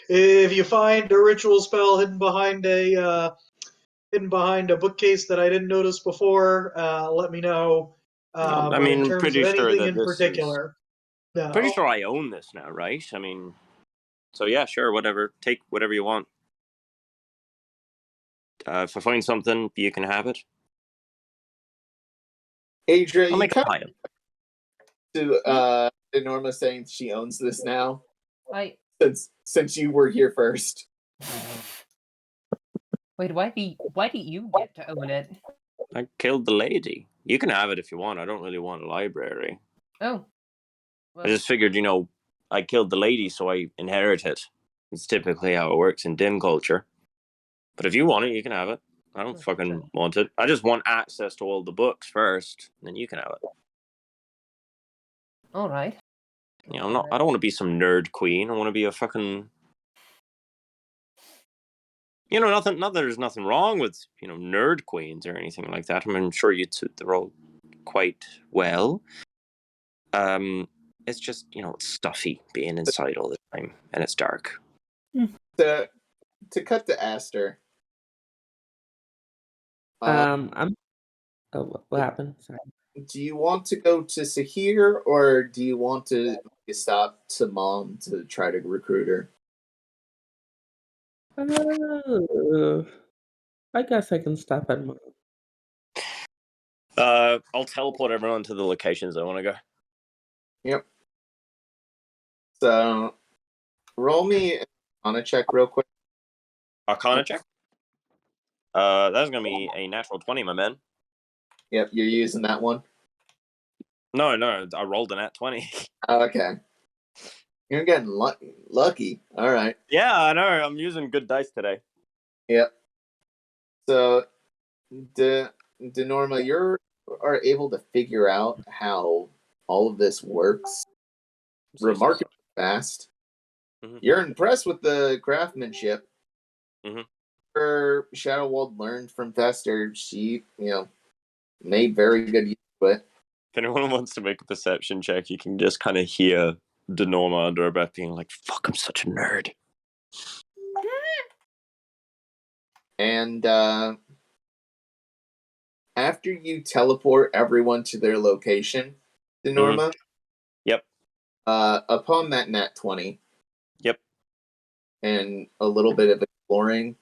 If you find a ritual spell hidden behind a bookcase that I didn't notice before, let me know. I But in mean, terms pretty of sure anything that in particular, no. pretty sure I own this now, right? I mean, so yeah, sure, whatever. Take whatever you want. If I find something, you can have it. Adria, I'll you make a come pile. to Norma saying she owns this now since you were here first. Wait, why do you get to own it? I killed the lady. You can have it if you want. I don't really want a library. Oh. I just figured, I killed the lady, so I inherit it. It's typically how it works in dim culture. But if you want it, you can have it. I don't fucking want it. I just want access to all the books first, and then you can have it. All right. I don't want to be some nerd queen. I want to be a fucking. Nothing. Not that there's nothing wrong with nerd queens or anything like that. I mean, I'm sure you'd suit the role quite well. It's just it's stuffy being inside all the time, and it's dark. To cut to Ashter. What happened? Sorry. Do you want to go to Sahir, or do you want to stop to Mom to try to recruit her? I guess I can stop at Mom. I'll teleport everyone to the locations I want to go. Yep. So, roll me on a check real quick. Arcana check? That's going to be a natural 20, my man. Yep, you're using that one? No, I rolled a nat 20. Okay. You're getting lucky. All right. Yeah, I know. I'm using good dice today. Yep. So, Dunorma, you are able to figure out how all of this works remarkably fast. Mm-hmm. You're impressed with the craftsmanship. Mm-hmm. Shadowwall learned from Fester. She, made very good use of it. If anyone wants to make a perception check, you can just kind of hear Dunorma under her breath being like, "Fuck, I'm such a nerd." And after you teleport everyone to their location, Dinorma, Yep. Upon that nat 20, Yep. and a little bit of exploring,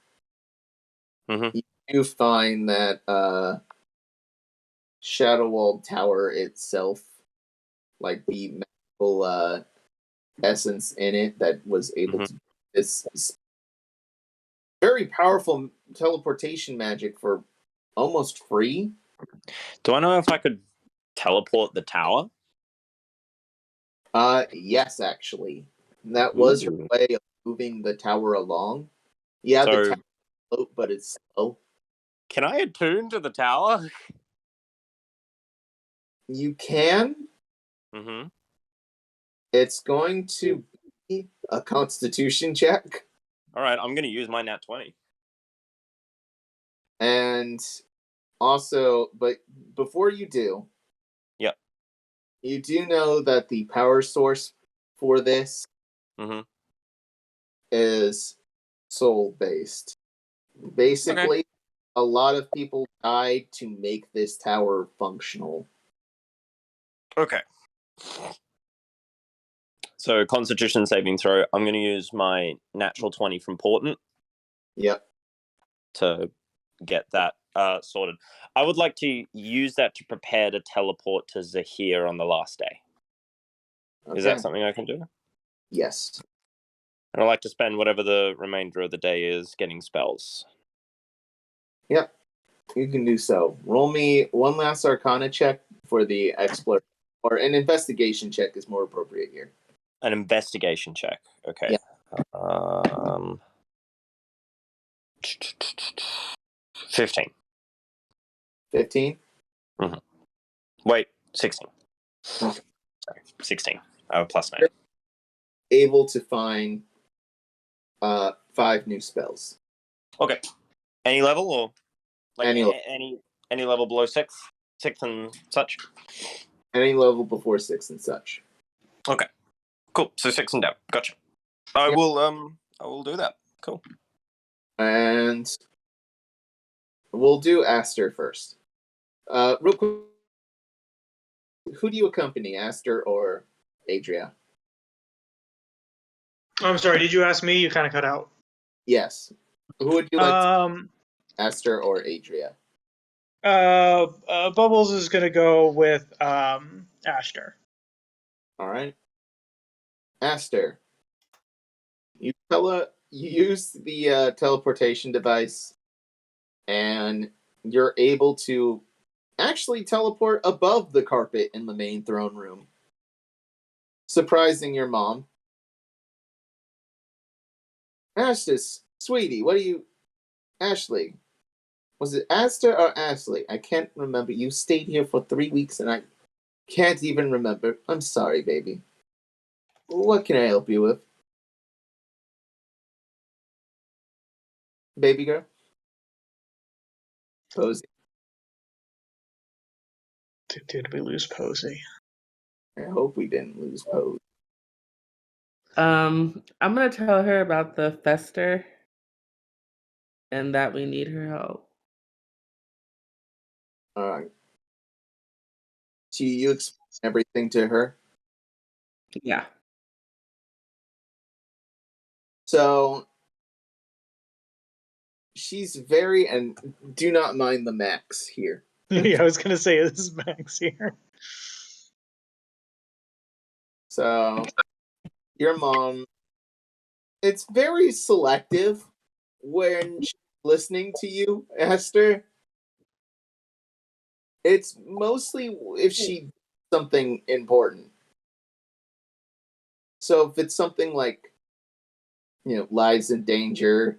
Mhm. you find that Shadowwalled Tower itself, like the magical essence in it that was able to this very powerful teleportation magic for almost free. Do I know if I could teleport the tower? Yes, actually. That was your Ooh. way of moving the tower along. Yeah, the So, tower float, but it's slow. can I attune to the tower? You can. Mm-hmm. It's going to be a constitution check. All right, I'm going to use my nat 20. And also, but before you do, Yep. you do know that the power source for this Mm-hmm. is soul based. Basically, a lot of people died to make this tower functional. Okay. So, Constitution saving throw. I'm going to use my natural 20 from Portent. Yep. To get that sorted. I would like to use that to prepare to teleport to Zahir on the last day. Okay. Is that something I can do? Yes. And I'd like to spend whatever the remainder of the day is getting spells. Yep. You can do so. Roll me one last Arcana check for the exploration, or an investigation check is more appropriate here. An investigation check. Okay. Yeah. 15. 15? Mm-hmm. Wait, 16. Okay. Sorry, 16. Plus 9. You're able to find 5 new spells. Okay. Any level or like Any level. any level below 6? 6 and such? Any level before 6 and such. Okay. Cool. So 6 and down. Gotcha. I will do that. Cool. And we'll do Ashter first. Real quick, who do you accompany, Ashter or Adria? I'm sorry, did you ask me? You kind of cut out. Yes. Who would you like to Ashter or Adria? Bubbles is going to go with Ashter. All right. Ashter, you use the teleportation device, and you're able to actually teleport above the carpet in the main throne room, surprising your mom. Ashter, sweetie, what are you... Ashley, was it Ashter or Ashley? I can't remember. You stayed here for 3 weeks and I can't even remember. I'm sorry, baby. What can I help you with? Baby girl? Posie. Did we lose Posie? I hope we didn't lose Posie. I'm gonna tell her about the fester and that we need her help. Alright. So you explain everything to her? Yeah. So she's very, and do not mind the Max here. Yeah, I was going to say, this is Max here. So your mom, it's very selective when she's listening to you, Ashter. It's mostly if she something important. So if it's something like, lives in danger,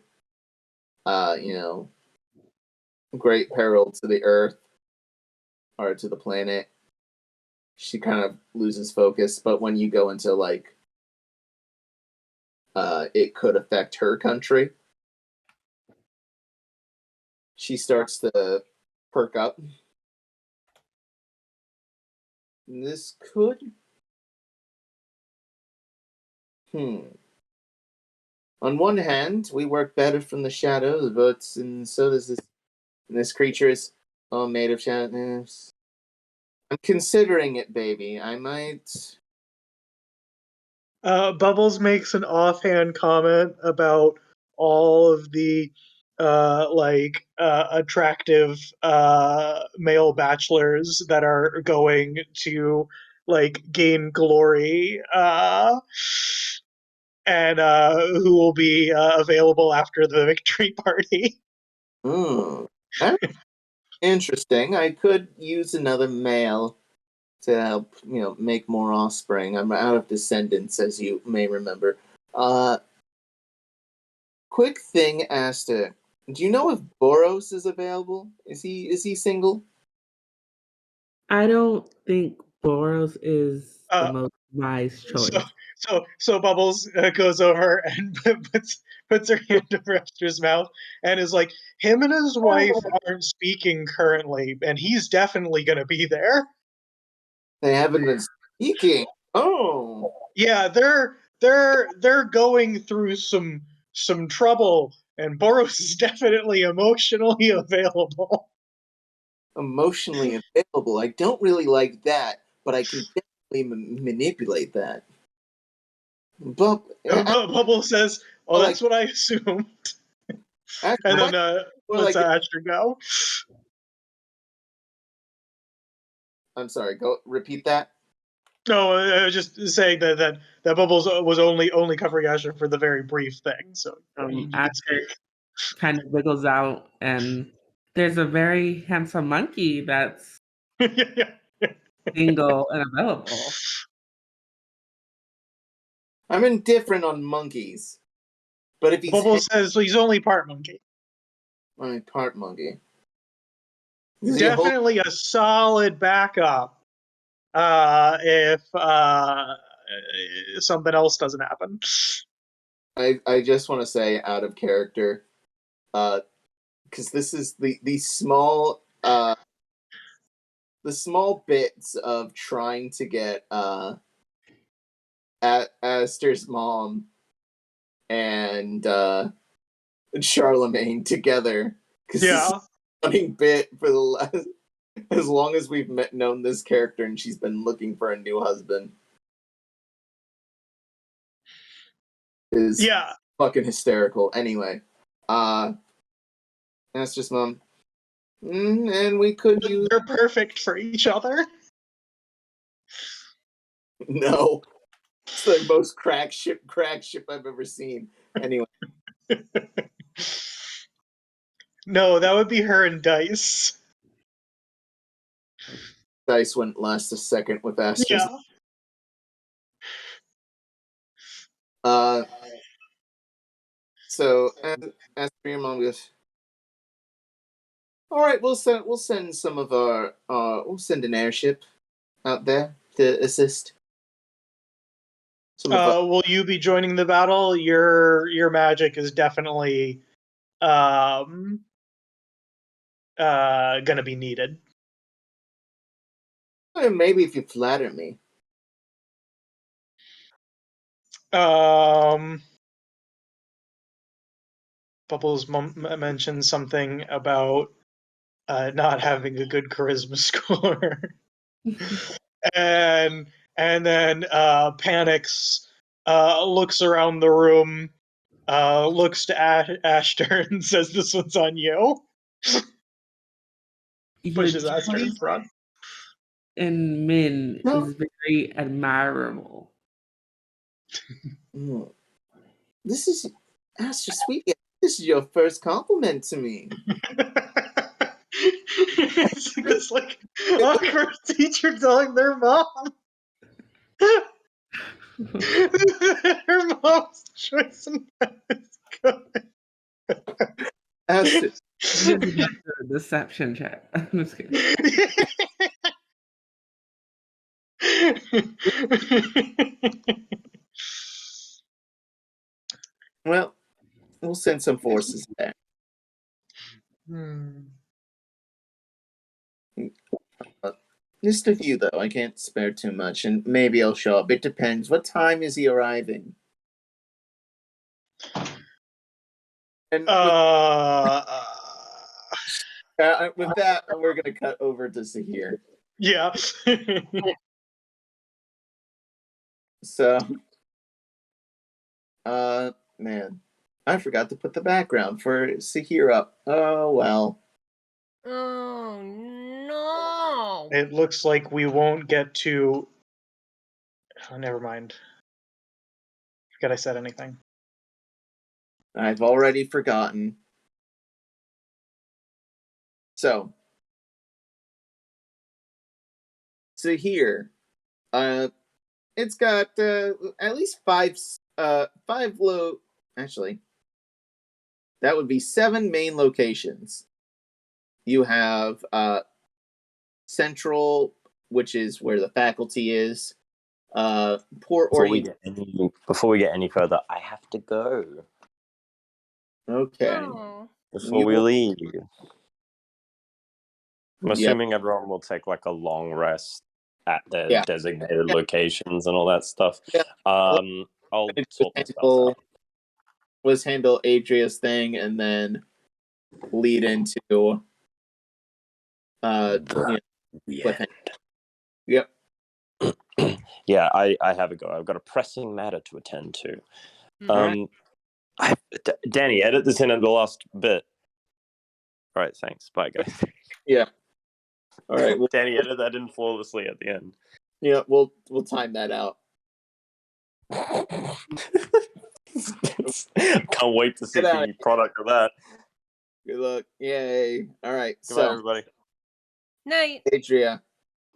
great peril to the earth or to the planet, she kind of loses focus. But when you go into like, it could affect her country, she starts to perk up. This could. On one hand, we work better from the shadows, but and so does this. This creature is all made of shadows. I'm considering it, baby. I might. Bubbles makes an offhand comment about all of the attractive male bachelors that are going to like gain glory and who will be available after the victory party. That's interesting. I could use another male to help, make more offspring. I'm out of descendants, as you may remember. Quick thing, Ashter. Do you know if Boros is available? Is he single? I don't think Boros is the Uh, most wise choice. So Bubbles goes over and puts her hand over Esther's mouth and is like, him and his wife aren't speaking currently, and he's definitely going to be there. They haven't been speaking. Oh, Yeah, they're going through some trouble, and Boros is definitely emotionally available. emotionally available. I don't really like that, but I can definitely manipulate that. But Bubble says, "Oh, like, that's what I assumed," and then lets like, Asher go. I'm sorry. Go repeat that. No, I was just saying that Bubbles was only covering Asher for the very brief thing. So you can Asher kind of wiggles out, and there's a very handsome monkey that's single and available. I'm indifferent on monkeys, but if he's Bubbles says he's only part monkey. part monkey, Definitely a solid backup if something else doesn't happen. I just want to say out of character, because this is the small bits of trying to get Aster's mom and Charlemagne together, because this is a funny bit for the last as long as we've known this character, and she's been looking for a new husband. Is fucking hysterical. Anyway, Aster's mom. And we could use. They're perfect for each other. No, it's the most crack ship I've ever seen. Anyway, no, that would be her and Dice. Dice wouldn't last a second with Aster's. Yeah. So as for your mom goes, all right, we'll send some of our we'll send an airship out there to assist. Will you be joining the battle? Your magic is definitely gonna be needed. Maybe if you flatter me. Bubbles mentioned something about not having a good charisma score, and then panics, looks around the room, looks to Ashter and says, "This one's on you." Pushes Ashter in front. And Min is very admirable. This is Ashter, sweetie. This is your first compliment to me. It's like this awkward teacher telling their mom. Her mom's choice in bed is good. Ashter. Deception check. I'm just kidding. Well, we'll send some forces there. Just a few, though. I can't spare too much, and maybe I'll show up. It depends. What time is he arriving? And with that, we're going to cut over to Sahir. Yeah. So, man, I forgot to put the background for Sahir up. Oh, well. Oh no! It looks like we won't get to. Oh, never mind. Forget I said anything. I've already forgotten. So here, it's got at least five low. Actually, that would be 7 main locations. You have Central, which is where the faculty is. Port Before we get any further, I have to go. Okay. Oh. Before we leave. I'm Yep. assuming everyone will take like a long rest at their designated locations and all that stuff. Yeah. I'll sort this out. Was handle Adria's thing and then lead into Yep. Yeah, I have a go. I've got a pressing matter to attend to. Danny, edit this in at the last bit. All right, thanks. Bye, guys. Yeah. All right. Well, Danny, edit that in flawlessly at the end. Yeah, we'll time that out. Can't wait to see the product of that. Good luck. Yay. All right. Goodbye, everybody. Night. Adria.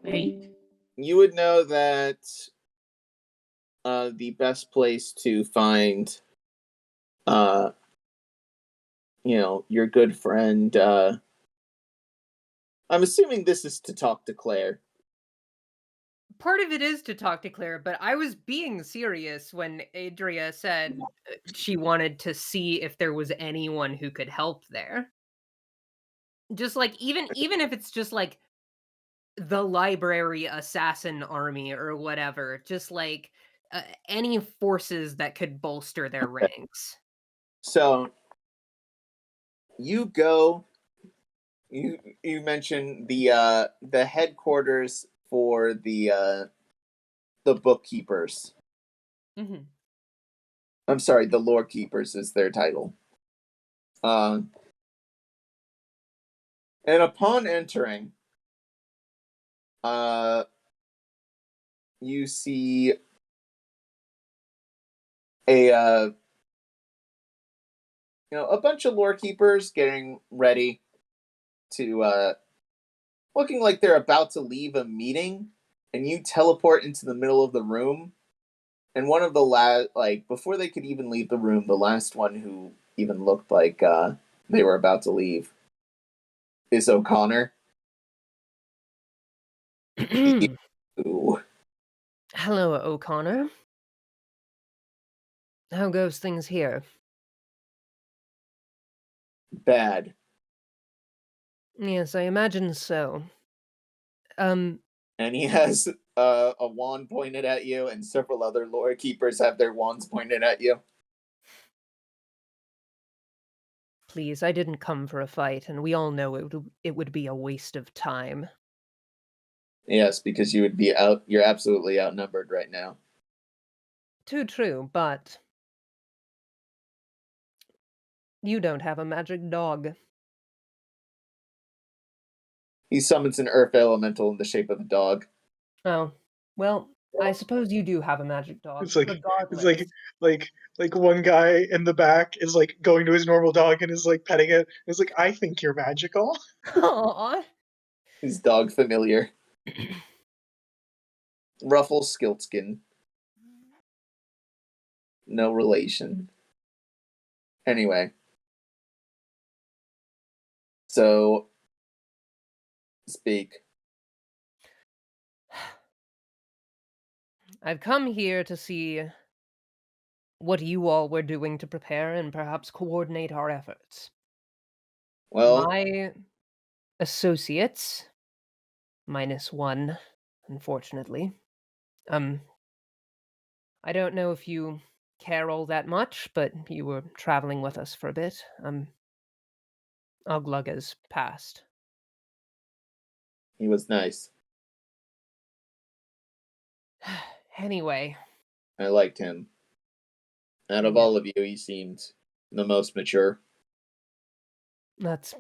You would know that the best place to find your good friend I'm assuming this is to talk to Claire. Part of it is to talk to Claire, but I was being serious when Adria said she wanted to see if there was anyone who could help there. Just like even if it's just like the library assassin army or whatever, just like any forces that could bolster their ranks. So you go. You mentioned the headquarters for the bookkeepers. Mm-hmm. I'm sorry, the lore keepers is their title. And upon entering, you see a bunch of lore keepers getting ready to looking like they're about to leave a meeting, and you teleport into the middle of the room. And one of the before they could even leave the room, the last one who even looked like they were about to leave is O'Connor. Hello, O'Connor. How goes things here? Bad. Yes, I imagine so. And he has a wand pointed at you, and several other lore keepers have their wands pointed at you. Please, I didn't come for a fight, and we all know it would be a waste of time. Yes, because you're absolutely outnumbered right now. Too true, but you don't have a magic dog. He summons an earth elemental in the shape of a dog. Oh, well, I suppose you do have a magic dog. It's like regardless. it's like one guy in the back is like going to his normal dog and is like petting it. It's like, I think you're magical. Aww. His dog familiar. Ruffle Skiltskin. No relation. Anyway. So, speak. I've come here to see what you all were doing to prepare and perhaps coordinate our efforts. Well, my associates, -1, unfortunately. I don't know if you care all that much, but you were traveling with us for a bit. Oglugga's passed. He was nice. Anyway, I liked him. Out of Yeah. all of you, he seemed the most mature. that's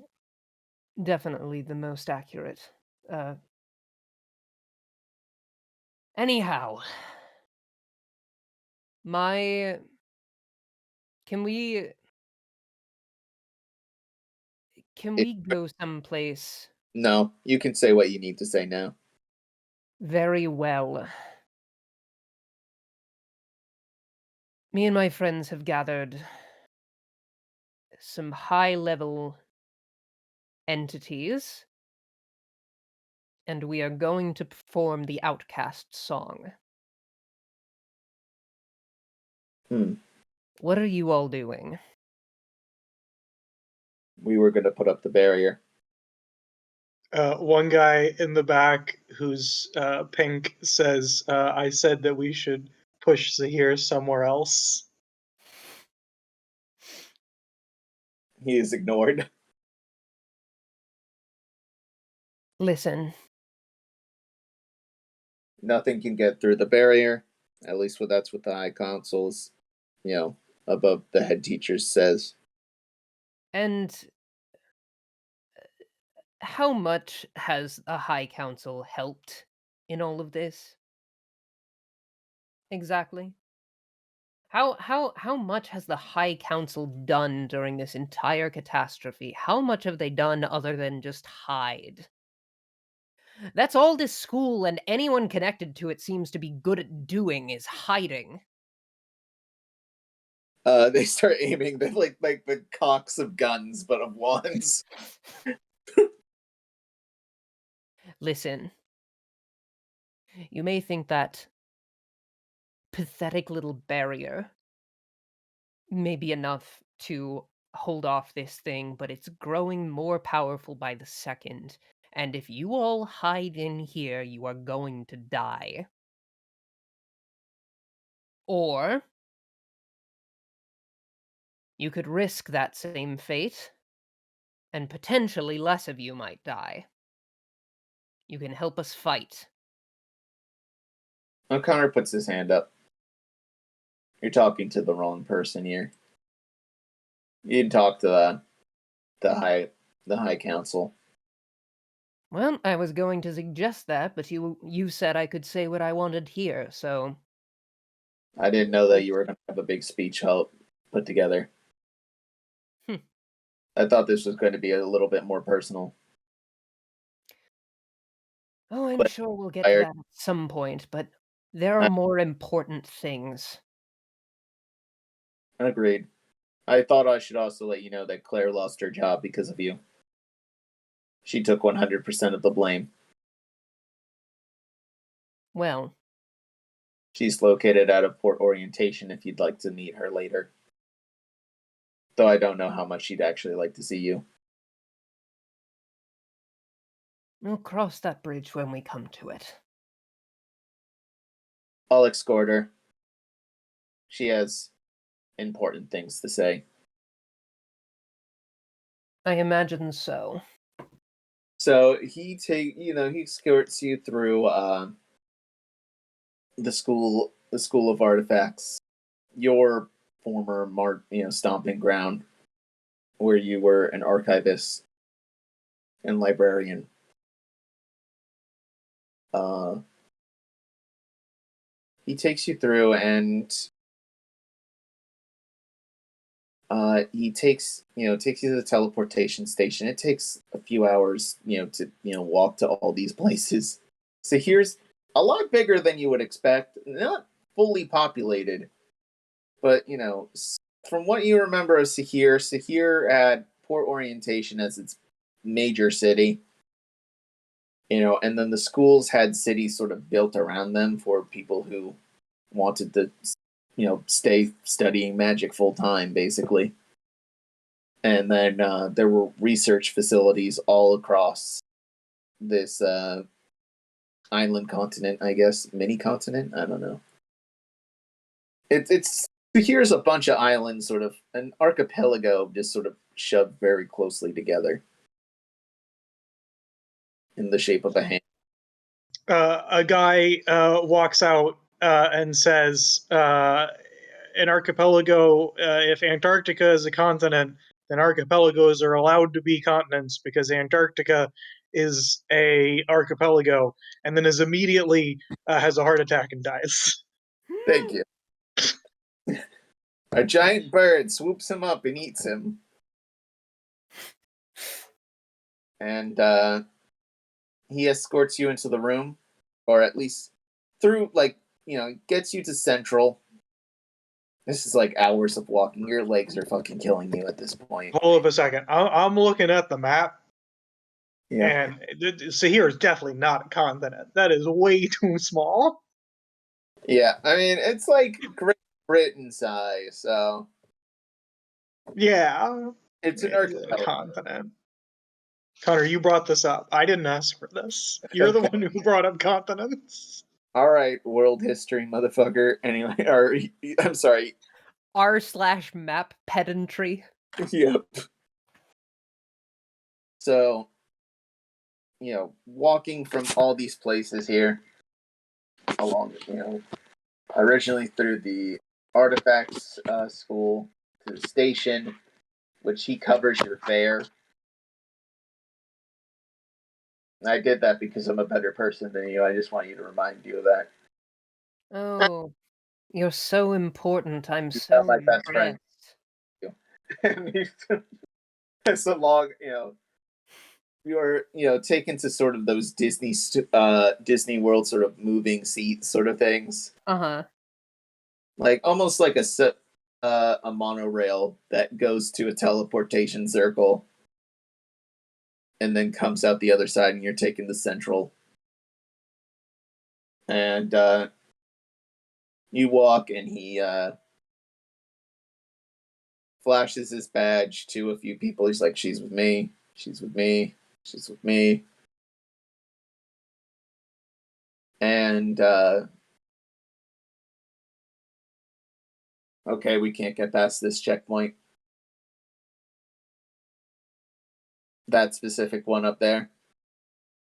definitely the most accurate. Anyhow, my can we go someplace? No, you can say what you need to say now. Very well. Me and my friends have gathered some high-level entities, and we are going to perform the Outcast song. What are you all doing? We were going to put up the barrier. One guy in the back who's pink says, I said that we should push Zahir somewhere else. He is ignored. Listen, Nothing can get through the barrier. At least that's what the High Council's, above the head teachers says. and how much has the High Council helped in all of this? Exactly. How much has the High Council done during this entire catastrophe? How much have they done other than just hide? That's all this school and anyone connected to it seems to be good at doing is hiding. They start aiming like the cocks of guns, but of wands. Listen, you may think that pathetic little barrier may be enough to hold off this thing, but it's growing more powerful by the second. And if you all hide in here, you are going to die. Or you could risk that same fate, and potentially less of you might die. You can help us fight. Connar puts his hand up. You're talking to the wrong person here. You didn't talk to the High Council. Well, I was going to suggest that, but you said I could say what I wanted here, so I didn't know that you were going to have a big speech put together. I thought this was going to be a little bit more personal. Oh, I'm But sure we'll get to that at some point, but there are more important things. Agreed. I thought I should also let you know that Claire lost her job because of you. She took 100% of the blame. Well, She's located out of Port Orientation if you'd like to meet her later. Though I don't know how much she'd actually like to see you. we'll cross that bridge when we come to it. I'll escort her. She has important things to say. I imagine so. So he escorts you through the school of artifacts, your former stomping ground, where you were an archivist and librarian. He takes you through, and he takes you to the teleportation station. It takes a few hours, to walk to all these places. So here's a lot bigger than you would expect. Not fully populated, but from what you remember of Sahir had Port Orientation as its major city. And then the schools had cities sort of built around them for people who wanted to, stay studying magic full time, basically. And then there were research facilities all across this island continent, I guess. Mini continent? I don't know. It's here's a bunch of islands, sort of an archipelago, just sort of shoved very closely together in the shape of a hand. A guy walks out and says, "An archipelago. If Antarctica is a continent, then archipelagos are allowed to be continents because Antarctica is a archipelago." And then is immediately has a heart attack and dies. Thank you. A giant bird swoops him up and eats him. And he escorts you into the room, or at least through, gets you to Central. This is like hours of walking. Your legs are fucking killing you at this point. Hold up a second. I'm looking at the map, Yeah. and Sahir is definitely not a continent. That is way too small. Yeah, I mean, it's like Great Britain size, so. Yeah. It's an A archipelago. continent. Connor, you brought this up. I didn't ask for this. You're the one who brought up continents. All right, world history, motherfucker. Anyway, or I'm sorry. R/map pedantry. Yep. So, walking from all these places here, along, originally through the artifacts school to the station, which he covers your fare. And I did that because I'm a better person than you. I just want you to remind you of that. Oh, you're so important. I'm You so are my best friend. impressed. It's a long, you are, taken to sort of those Disney World sort of moving seat sort of things. Uh-huh. Like almost like a monorail that goes to a teleportation circle and then comes out the other side, and you're taken to Central. And you walk, and he flashes his badge to a few people. He's like, "She's with me. She's with me. She's with me." And okay, we can't get past this checkpoint. That specific one up there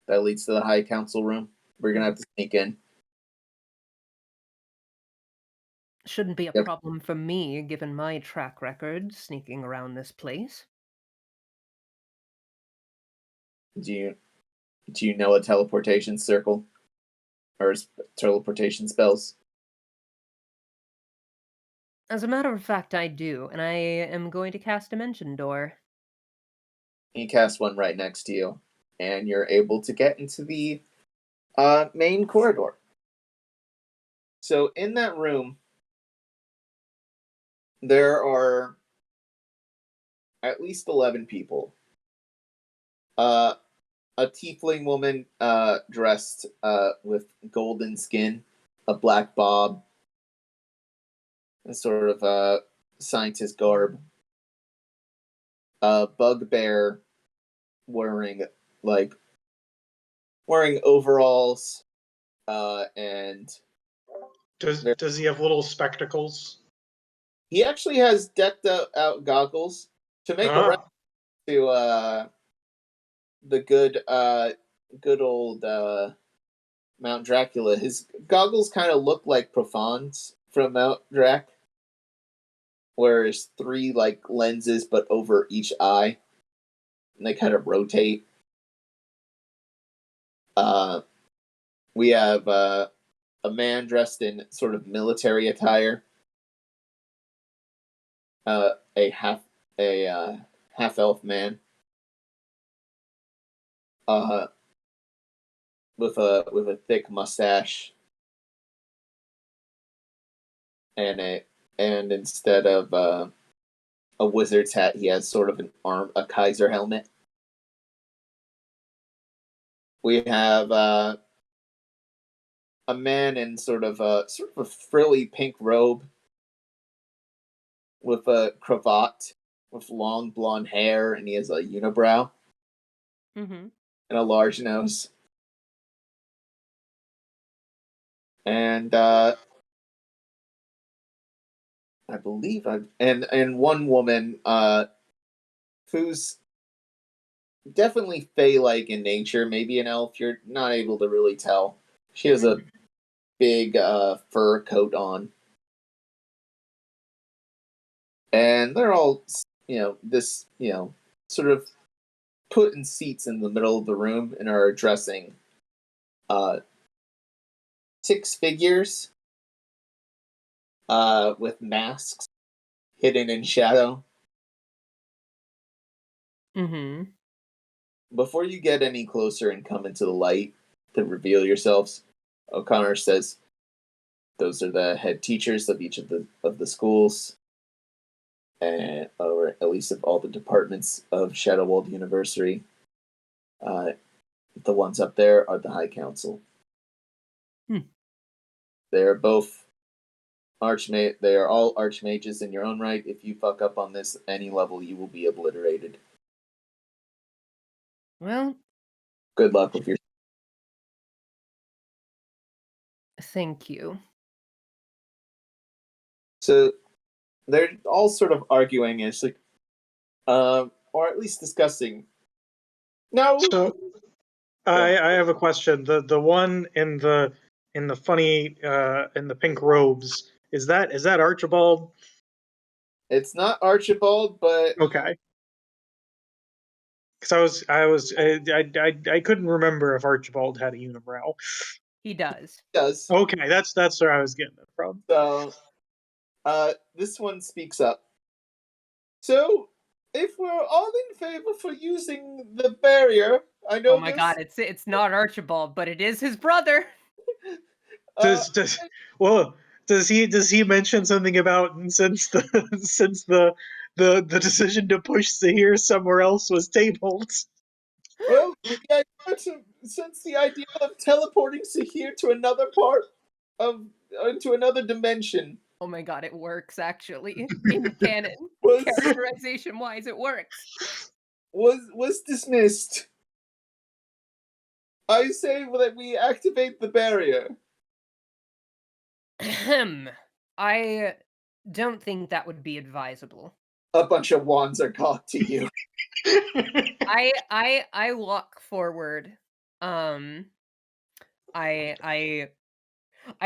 that leads to the High Council room. We're gonna have to sneak in. Shouldn't be a Yep. problem for me, given my track record sneaking around this place. Do you know a teleportation circle or teleportation spells? As a matter of fact, I do, and I am going to cast Dimension Door. You cast one right next to you, and you're able to get into the main corridor. So in that room, there are at least 11 people. A tiefling woman dressed with golden skin, a black bob, and sort of scientist garb. A bugbear wearing overalls, and Does he have little spectacles? he actually has decked out goggles to make a reference to the good old Mount Dracula. His goggles kind of look like Profans from Mount Drac, where there's 3 lenses but over each eye, and they kind of rotate. We have a man dressed in sort of military attire, a half elf man, with a thick mustache, and instead of a wizard's hat, he has sort of a Kaiser helmet. We have a man in sort of a frilly pink robe with a cravat with long blonde hair, and he has a unibrow Mm-hmm. and a large nose. And I believe and one woman who's definitely fey-like in nature, maybe an elf. You're not able to really tell. She has a big fur coat on, and they're all sort of put in seats in the middle of the room and are addressing 6 figures with masks hidden in shadow. Mm-hmm. Before you get any closer and come into the light to reveal yourselves, O'Connor says, "Those are the head teachers of each of the schools, and or at least of all the departments of Shadowwald University. The ones up there are the High Council. They are both They are all archmages in your own right. If you fuck up on this any level, you will be obliterated. Well, Good luck with your." thank you. So they're all sort of arguing. It's like, or at least discussing. No. So I have a question. The one in the funny in the pink robes, is that Archibald? It's not Archibald, but Okay. Because I couldn't remember if Archibald had a unibrow. He does. he does. Okay, that's where I was getting it from. So, this one speaks up. So, if we're all in favor for using the barrier, I know Oh my god, it's not Archibald, but it is his brother. Does he mention something about since the decision to push Zahir somewhere else was tabled? Well, since the idea of teleporting Sahir to another part of to another dimension. Oh my god, it works actually in canon. Characterization wise, it works. Was dismissed. I say that we activate the barrier. I don't think that would be advisable. A bunch of wands are cocked to you. I walk forward. I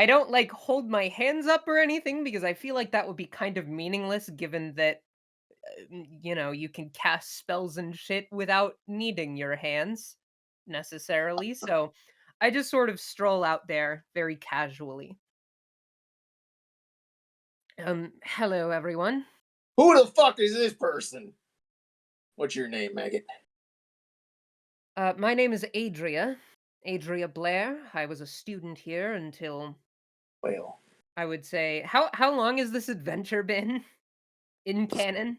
don't like hold my hands up or anything because I feel like that would be kind of meaningless given that you can cast spells and shit without needing your hands necessarily. So I just sort of stroll out there very casually. Hello everyone. Who the fuck is this person? What's your name, Maggot? My name is Adria Blair. I was a student here until, well, I would say, how long has this adventure been in canon?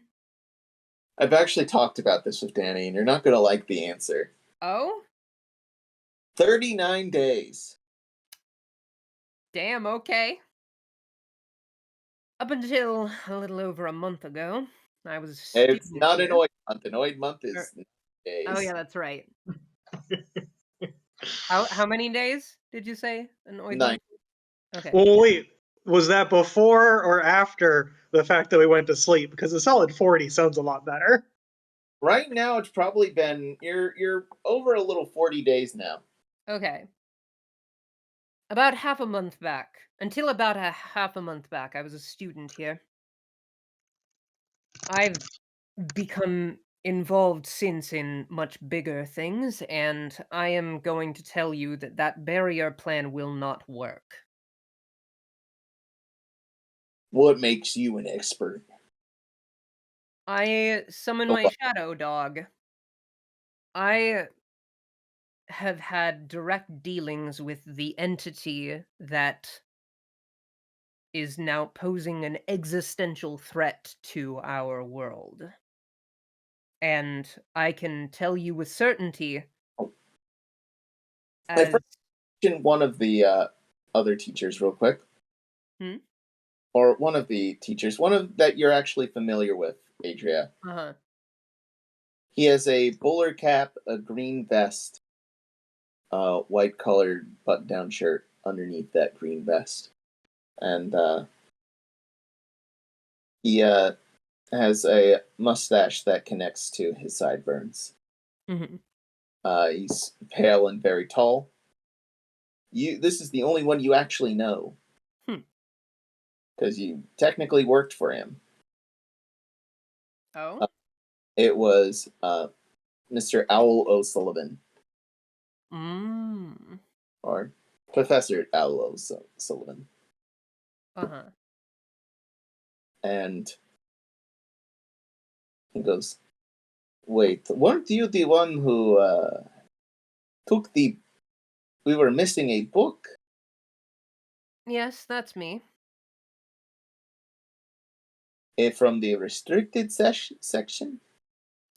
I've actually talked about this with Danny, and you're not going to like the answer. Oh? 39 days. Damn, okay. Up until a little over a month ago, I was a student. It's not here. an Oid month. An Oid month is days. Oh yeah, that's right. How many days did you say an Oid 9. month? Okay. Well, wait. Was that before or after the fact that we went to sleep? Because a solid 40 sounds a lot better. Right now, it's probably been you're over a little 40 days now. Okay. About half a month back. Until about a half a month back, I was a student here. I've become involved since in much bigger things, and I am going to tell you that that barrier plan will not work. What makes you an expert? I summon my shadow dog. I have had direct dealings with the entity that is now posing an existential threat to our world. And I can tell you with certainty, as One of the other teachers real quick. Or one of the teachers, one of that you're actually familiar with, Adria. Uh-huh. He has a bowler cap, a green vest, white colored button-down shirt. underneath that green vest. And he has a mustache that connects to his sideburns. Mm-hmm. He's pale and very tall. This is the only one you actually know. Because you technically worked for him. Oh? It was Mr. Owl O'Sullivan. Or Professor Owl O'Sullivan. Uh-huh. And he goes, wait, weren't you the one who took the... We were missing a book? Yes, that's me. From the restricted section?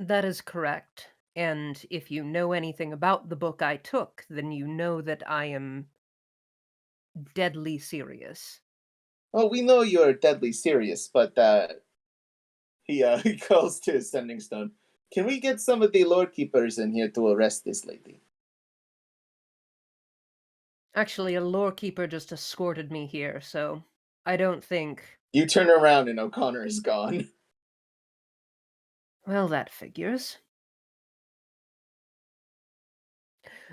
That is correct. And if you know anything about the book I took, then you know that I am deadly serious. Oh, we know you're deadly serious, but he calls to his sending stone. Can we get some of the Lord Keepers in here to arrest this lady? Actually, a lore keeper just escorted me here, so I don't think... You turn around and O'Connor is gone. Well, that figures.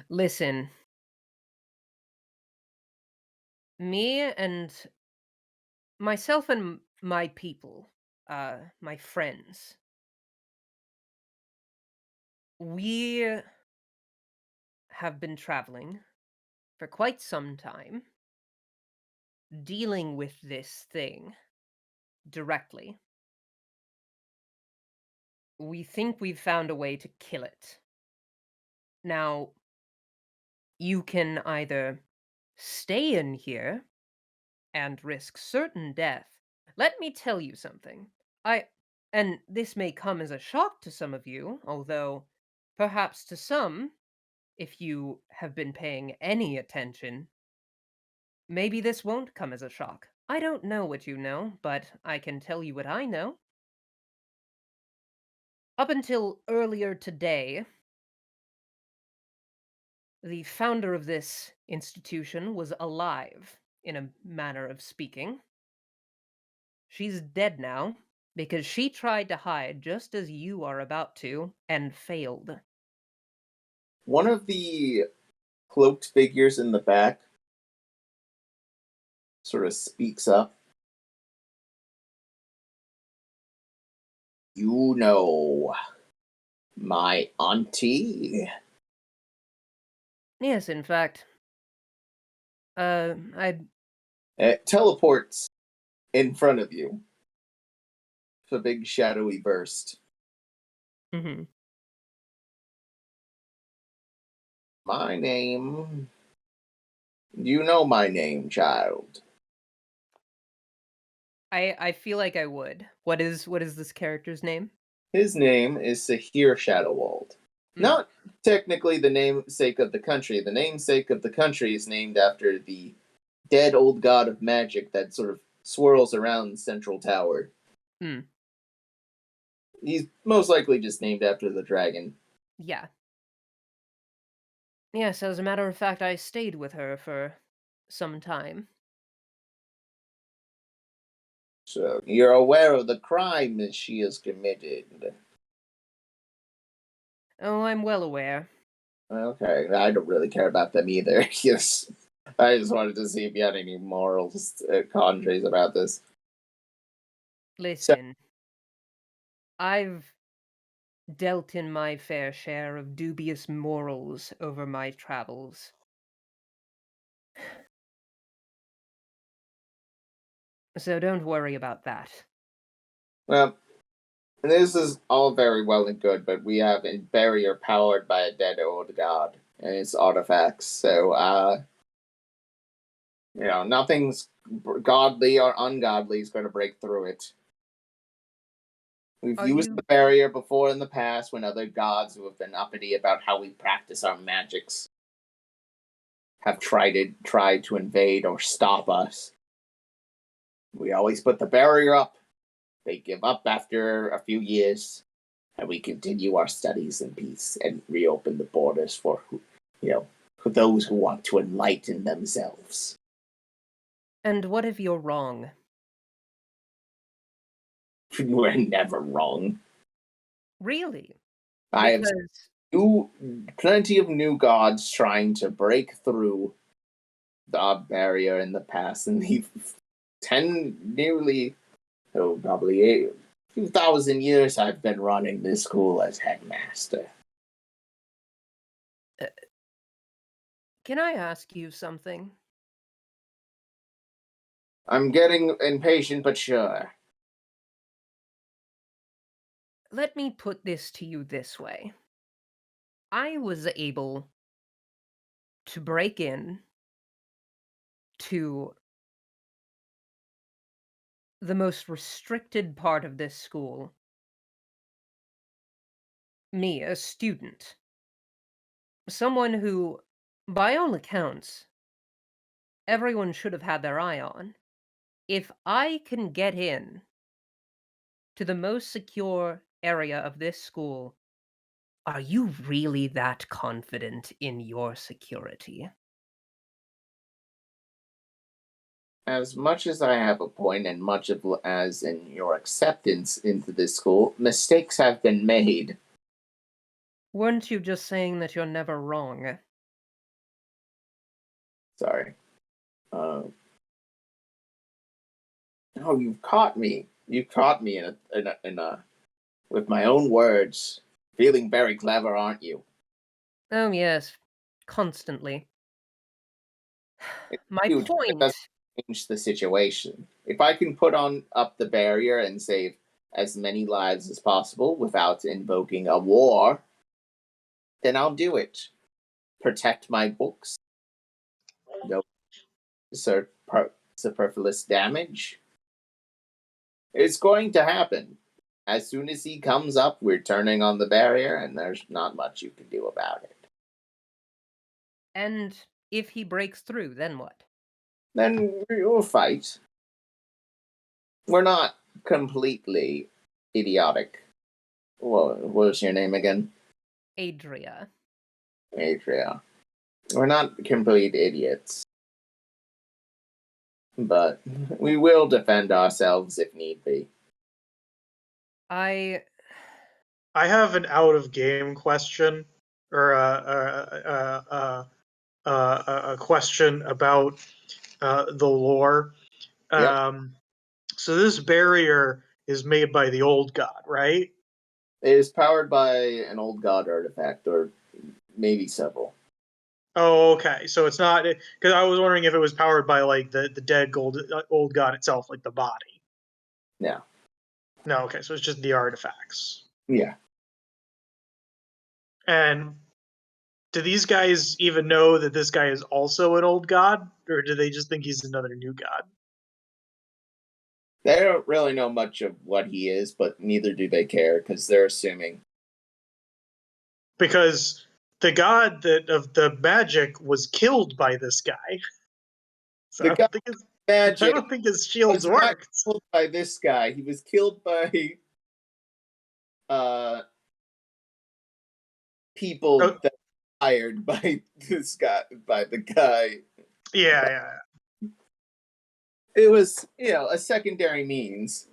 Listen. Me and... Myself and my people, my friends, we have been traveling for quite some time, dealing with this thing directly. We think we've found a way to kill it. Now, you can either stay in here and risk certain death. Let me tell you something. And this may come as a shock to some of you, although perhaps to some, if you have been paying any attention, maybe this won't come as a shock. I don't know what you know, but I can tell you what I know. Up until earlier today, the founder of this institution was alive, in a manner of speaking. She's dead now, because she tried to hide just as you are about to, and failed. One of the cloaked figures in the back sort of speaks up. You know my auntie? Yes, in fact. It teleports in front of you. It's a big shadowy burst. Mm-hmm. My name... You know my name, child. I feel like I would. What is this character's name? His name is Sahir Shadowwald. Not technically the namesake of the country. The namesake of the country is named after the dead old god of magic that sort of swirls around the central tower. He's most likely just named after the dragon. Yeah. Yes, as a matter of fact, I stayed with her for some time. So you're aware of the crime that she has committed. Oh, I'm well aware. Okay, I don't really care about them either. Yes, I just wanted to see if you had any moral commentaries about this. Listen, I've dealt in my fair share of dubious morals over my travels. So don't worry about that. Well, this is all very well and good, but we have a barrier powered by a dead old god and its artifacts, so, nothing's godly or ungodly is going to break through it. We've used the barrier before in the past when other gods who have been uppity about how we practice our magics have tried to invade or stop us. We always put the barrier up. They give up after a few years, and we continue our studies in peace and reopen the borders for, for those who want to enlighten themselves. And what if you're wrong? We're never wrong. Really? I have Because plenty of new gods trying to break through the barrier in the past, and probably 2,000 years I've been running this school as headmaster. can I ask you something? I'm getting impatient, but sure. Let me put this to you this way. I was able to break in to the most restricted part of this school. Me, a student. Someone who, by all accounts, everyone should have had their eye on. If I can get in to the most secure area of this school, are you really that confident in your security? As much as I have a point, and much of as in your acceptance into this school, mistakes have been made. Weren't you just saying that you're never wrong? Sorry. Oh, you've caught me. You caught me in a with my own words. Feeling very clever, aren't you? Oh, yes. Constantly. It's My huge, but it point. doesn't change the situation. If I can put on up the barrier and save as many lives as possible without invoking a war, then I'll do it. Protect my books. No superfluous damage. It's going to happen. As soon as he comes up, we're turning on the barrier, and there's not much you can do about it. And if he breaks through, then what? Then we'll fight. We're not completely idiotic. What was your name again? Adria. Adria. We're not complete idiots. But we will defend ourselves if need be. I have an out of game question, or a question about the lore. Yep. So this barrier is made by the old god, right? It is powered by an old god artifact, or maybe several. Oh, okay. So it's not, because I was wondering if it was powered by like the dead old god itself, like the body. No. No, okay. So it's just the artifacts. Yeah. And do these guys even know that this guy is also an old god, or do they just think he's another new god? They don't really know much of what he is, but neither do they care because they're assuming. Because the god of the magic was killed by this guy. So The I guy magic don't think his shields was not worked. killed by this guy. He was killed by people that were hired by this guy, by the guy. Yeah. It was, a secondary means.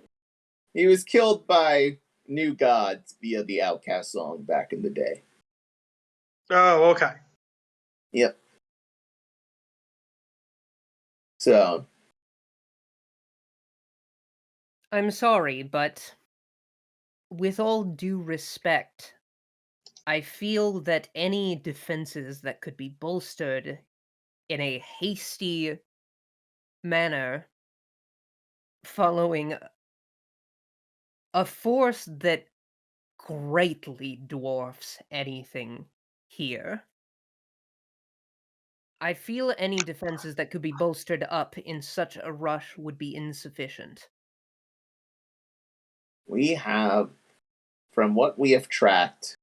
He was killed by new gods via the Outcast song back in the day. Oh, okay. Yep. So, I'm sorry, but with all due respect, I feel that any defenses that could be bolstered in a hasty manner following a force that greatly dwarfs anything here. I feel any defenses that could be bolstered up in such a rush would be insufficient. we have, from what we have tracked,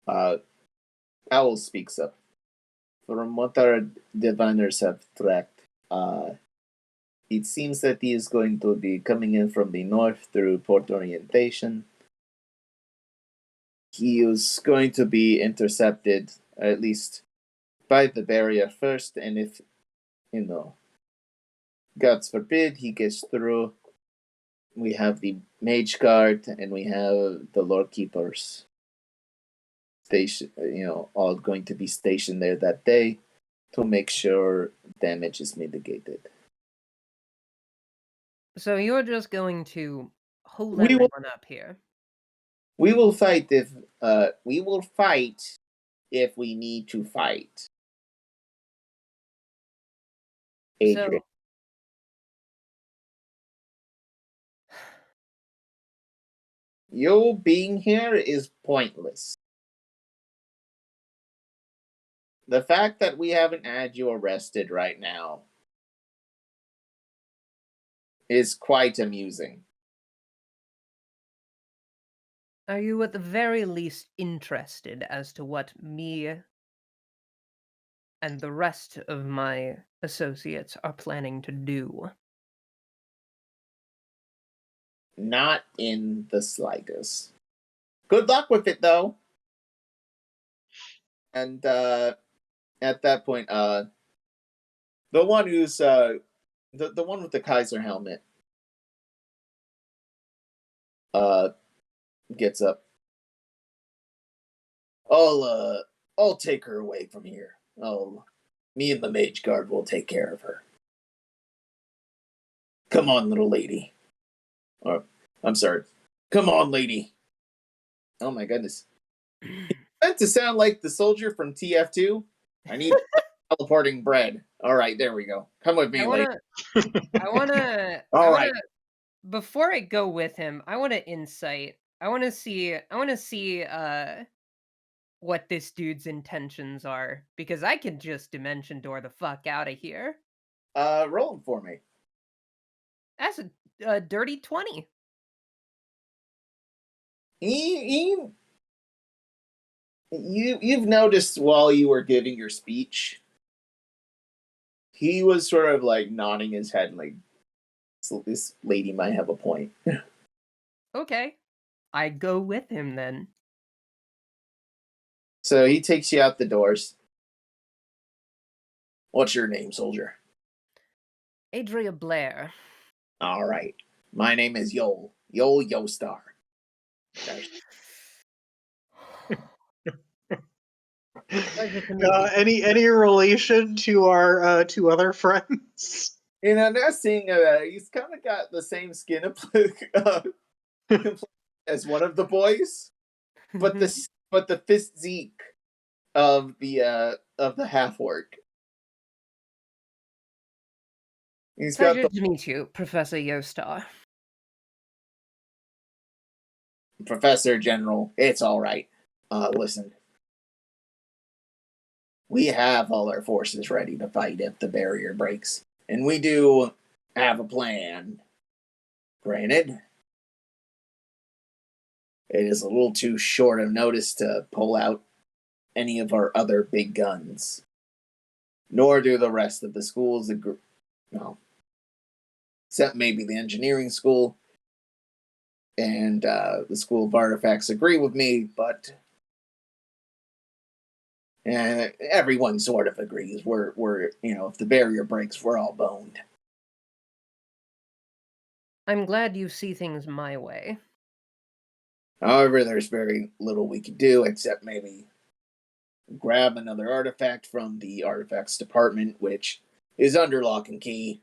Owl speaks up. From what our diviners have tracked, it seems that he is going to be coming in from the north through port orientation. He is going to be intercepted, at least fight the barrier first, and if, God forbid, he gets through, we have the Mage Guard and we have the Lord Keepers station, all going to be stationed there that day to make sure damage is mitigated. So you're just going to hold We will- everyone up here. We will fight if we need to fight. Adrian. So You being here is pointless. The fact that we haven't had you arrested right now is quite amusing. are you at the very least interested as to what me and the rest of my associates are planning to do? Not in the slightest. Good luck with it, though. And at that point, the one who's the one with the Kaiser helmet gets up. I'll take her away from here. Me and the Mage Guard will take care of her. Come on, little lady. Or, I'm sorry. Come on, lady. Oh my goodness. Meant to sound like the soldier from TF2. I need teleporting bread. All right, there we go. Come with me, lady. I wanna. All right. Before I go with him, I want to insight. I want to see. What this dude's intentions are, because I can just dimension door the fuck out of here. Roll them for me. That's a dirty 20. You've noticed while you were giving your speech, he was sort of like nodding his head, like, so this lady might have a point. Okay, I go with him then. So he takes you out the doors. What's your name, soldier? Adria Blair. All right. My name is Yol Yostar. Any relation to our two other friends? Now seeing he's kind of got the same skin as one of the boys, but the physique of the half orc. He's got Pleasure to meet you, Professor Yostar. Professor General. It's all right. Listen. We have all our forces ready to fight if the barrier breaks. And we do have a plan. Granted, it is a little too short of notice to pull out any of our other big guns. Nor do the rest of the schools agree. No. Except maybe the engineering school and the School of Artifacts agree with me, but everyone sort of agrees. We're if the barrier breaks, we're all boned. I'm glad you see things my way. However, there's very little we can do except maybe grab another artifact from the artifacts department, which is under lock and key,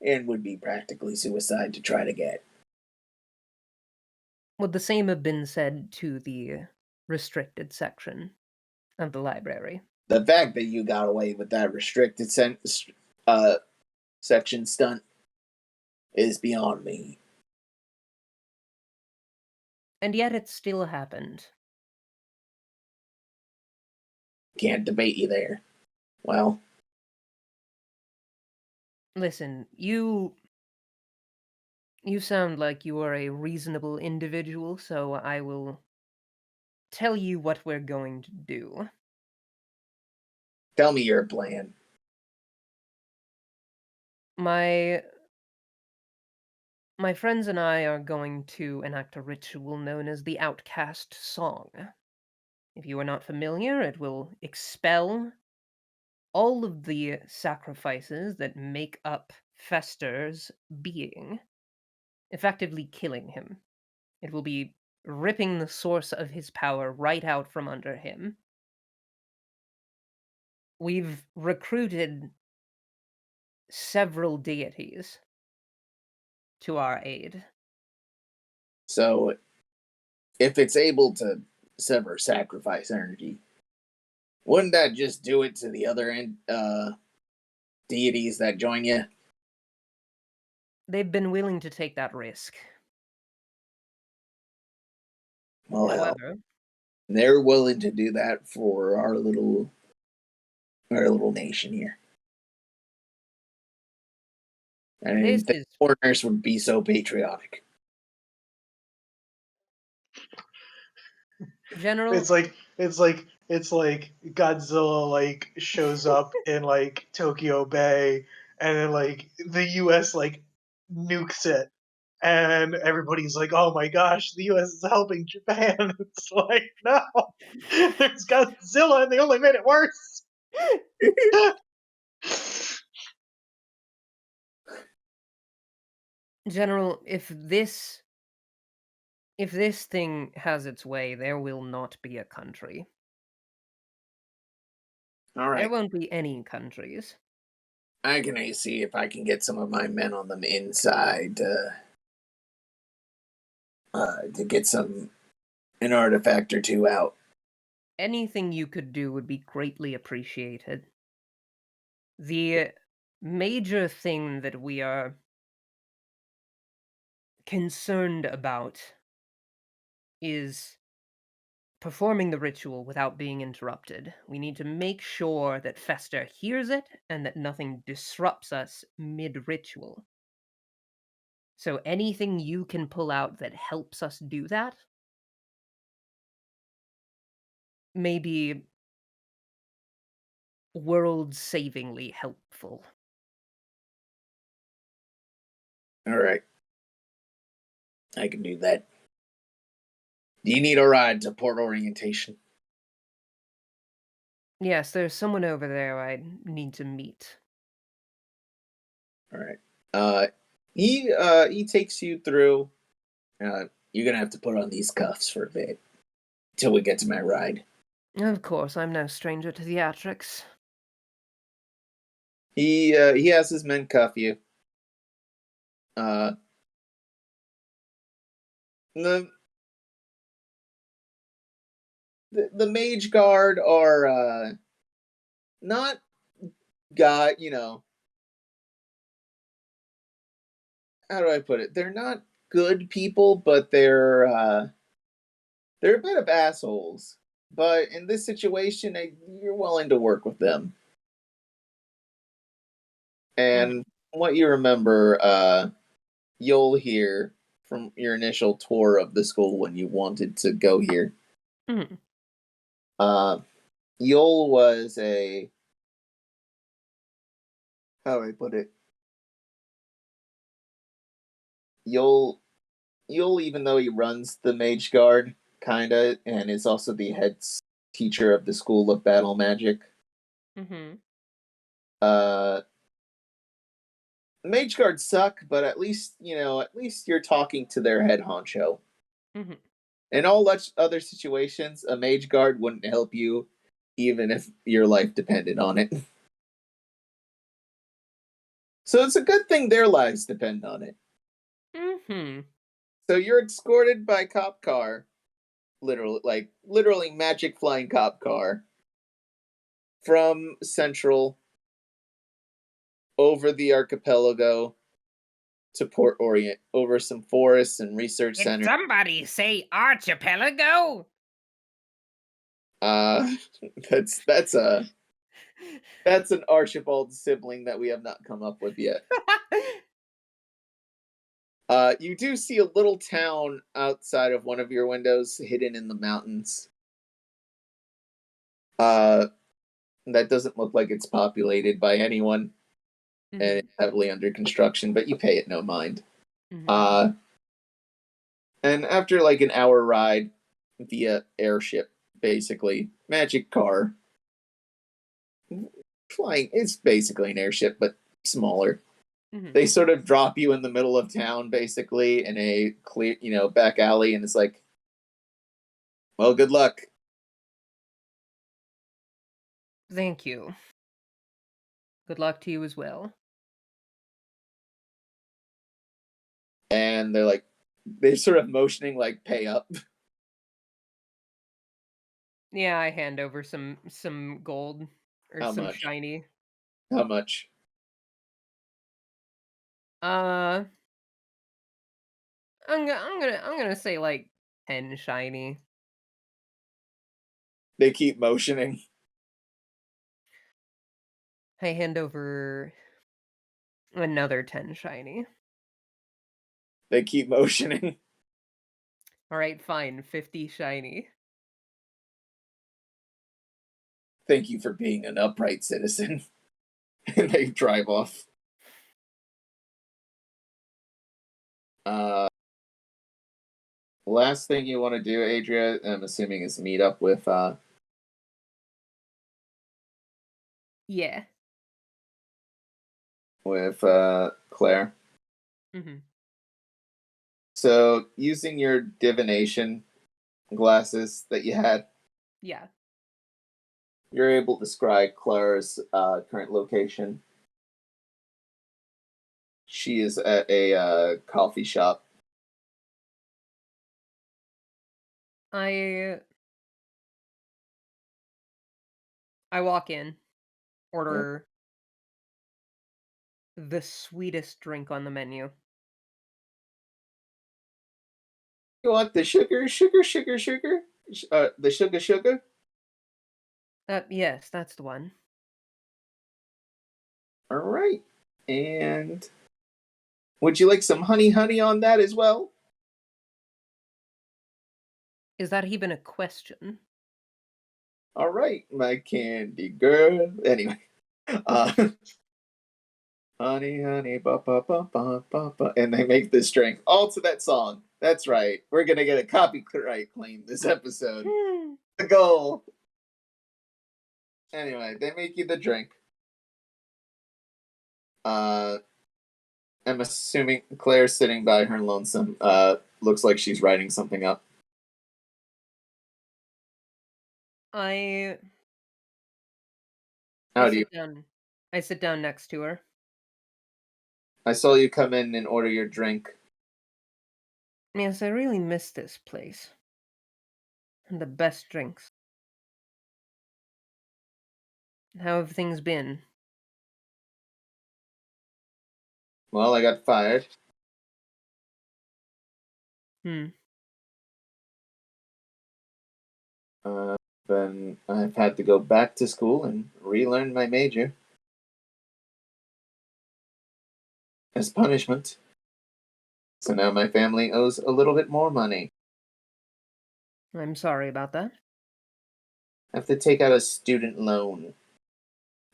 and would be practically suicide to try to get. Would the same have been said to the restricted section of the library? The fact that you got away with that restricted section stunt is beyond me. And yet it still happened. Can't debate you there. Well, listen, you sound like you are a reasonable individual, so I will tell you what we're going to do. Tell me your plan. My friends and I are going to enact a ritual known as the Outcast Song. If you are not familiar, it will expel all of the sacrifices that make up Fester's being, effectively killing him. It will be ripping the source of his power right out from under him. We've recruited several deities to our aid. So, if it's able to sever sacrifice energy, wouldn't that just do it to the other deities that join you? They've been willing to take that risk. Well, However, they're willing to do that for our little nation here. I this didn't think is foreigners would be so patriotic. General. It's like Godzilla like shows up in like Tokyo Bay, and then like the U.S. like nukes it, and everybody's like, "Oh my gosh, the U.S. is helping Japan." It's like, no, there's Godzilla, and they only made it worse. General, if this thing has its way, there will not be a country. All There right, won't be any countries. I can see if I can get some of my men on the inside to get an artifact or two out. Anything you could do would be greatly appreciated. The major thing that we are concerned about is performing the ritual without being interrupted. We need to make sure that Fester hears it and that nothing disrupts us mid-ritual. So anything you can pull out that helps us do that may be world-savingly helpful. All right, I can do that. Do you need a ride to Port Orientation? Yes, there's someone over there I need to meet. All right. He takes you through. You're gonna have to put on these cuffs for a bit till we get to my ride. Of course, I'm no stranger to theatrics. He has his men cuff you. The mage guard are not how do I put it? They're not good people, but they're a bit of assholes. But in this situation, you're willing to work with them. And what you remember, you'll hear from your initial tour of the school when you wanted to go here. Mm-hmm. Yol was a, how do I put it? Yol, even though he runs the Mage Guard, kinda, and is also the head teacher of the School of Battle Magic. Mm-hmm. Mage Guards suck, but at least you're talking to their head honcho. Mm-hmm. In all other situations, a Mage Guard wouldn't help you, even if your life depended on it. So it's a good thing their lives depend on it. Mm-hmm. So you're escorted by cop car, literally magic flying cop car, from Central over the archipelago to Port Orient, over some forests and research Did center. somebody say archipelago? That's an Archibald sibling that we have not come up with yet. You do see a little town outside of one of your windows, hidden in the mountains. That doesn't look like it's populated by anyone, and it's heavily under construction, but you pay it no mind. And after like an hour ride via airship basically. Magic car. Flying, it's basically an airship, but smaller. Mhm. They sort of drop you in the middle of town, basically, in a clear, back alley, and it's like, well, good luck. Thank you. Good luck to you as well. And they're sort of motioning, like, pay up. Yeah, I hand over some gold or How some much? shiny. How much? I'm gonna say like 10 shiny. They keep motioning. I hand over another 10 shiny. They keep motioning. All right, fine, 50 shiny. Thank you for being an upright citizen. And they drive off. Last thing you want to do, Adria, I'm assuming, is meet up with Yeah. Claire. Mhm. So, using your divination glasses that you had, Yeah. you're able to describe Claire's current location. She is at a coffee shop. I walk in, order the sweetest drink on the menu. You want the sugar? The sugar? Yes, that's the one. All right. And would you like some honey on that as well? Is that even a question? All right, my candy girl. Anyway, honey, ba ba ba ba ba ba, and they make this drink all to that song. That's right. We're gonna get a copyright claim this episode. The goal. Anyway, they make you the drink. I'm assuming Claire's sitting by her lonesome. Looks like she's writing something up. I How do you? sit down. I sit down next to her. I saw you come in and order your drink. Yes, I really miss this place. And the best drinks. How have things been? Well, I got fired. Then I've had to go back to school and relearn my major as punishment. So now my family owes a little bit more money. I'm sorry about that. I have to take out a student loan.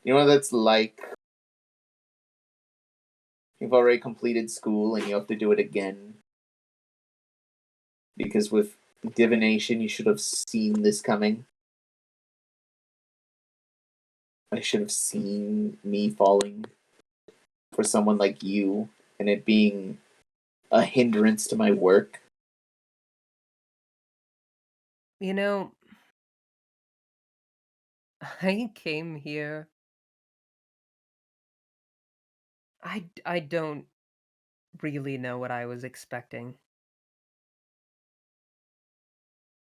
You know what that's like? You've already completed school and you have to do it again. Because with divination, you should have seen this coming. I should have seen me falling for someone like you and it being a hindrance to my work. You know, I came here. I don't really know what I was expecting.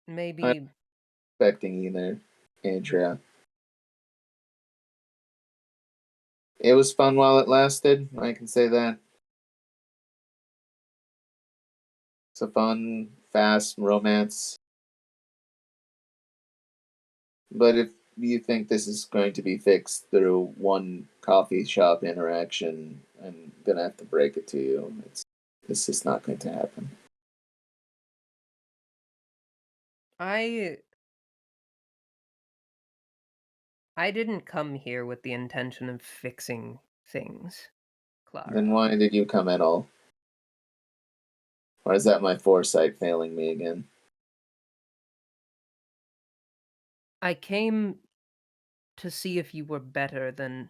Maybe Expecting either, Andrea. It was fun while it lasted, I can say that. It's a fun, fast romance. But if you think this is going to be fixed through one coffee shop interaction, I'm gonna have to break it to you. It's just not going to happen. I didn't come here with the intention of fixing things, Then Clara. why did you come at all? Or is that my foresight failing me again? I came to see if you were better than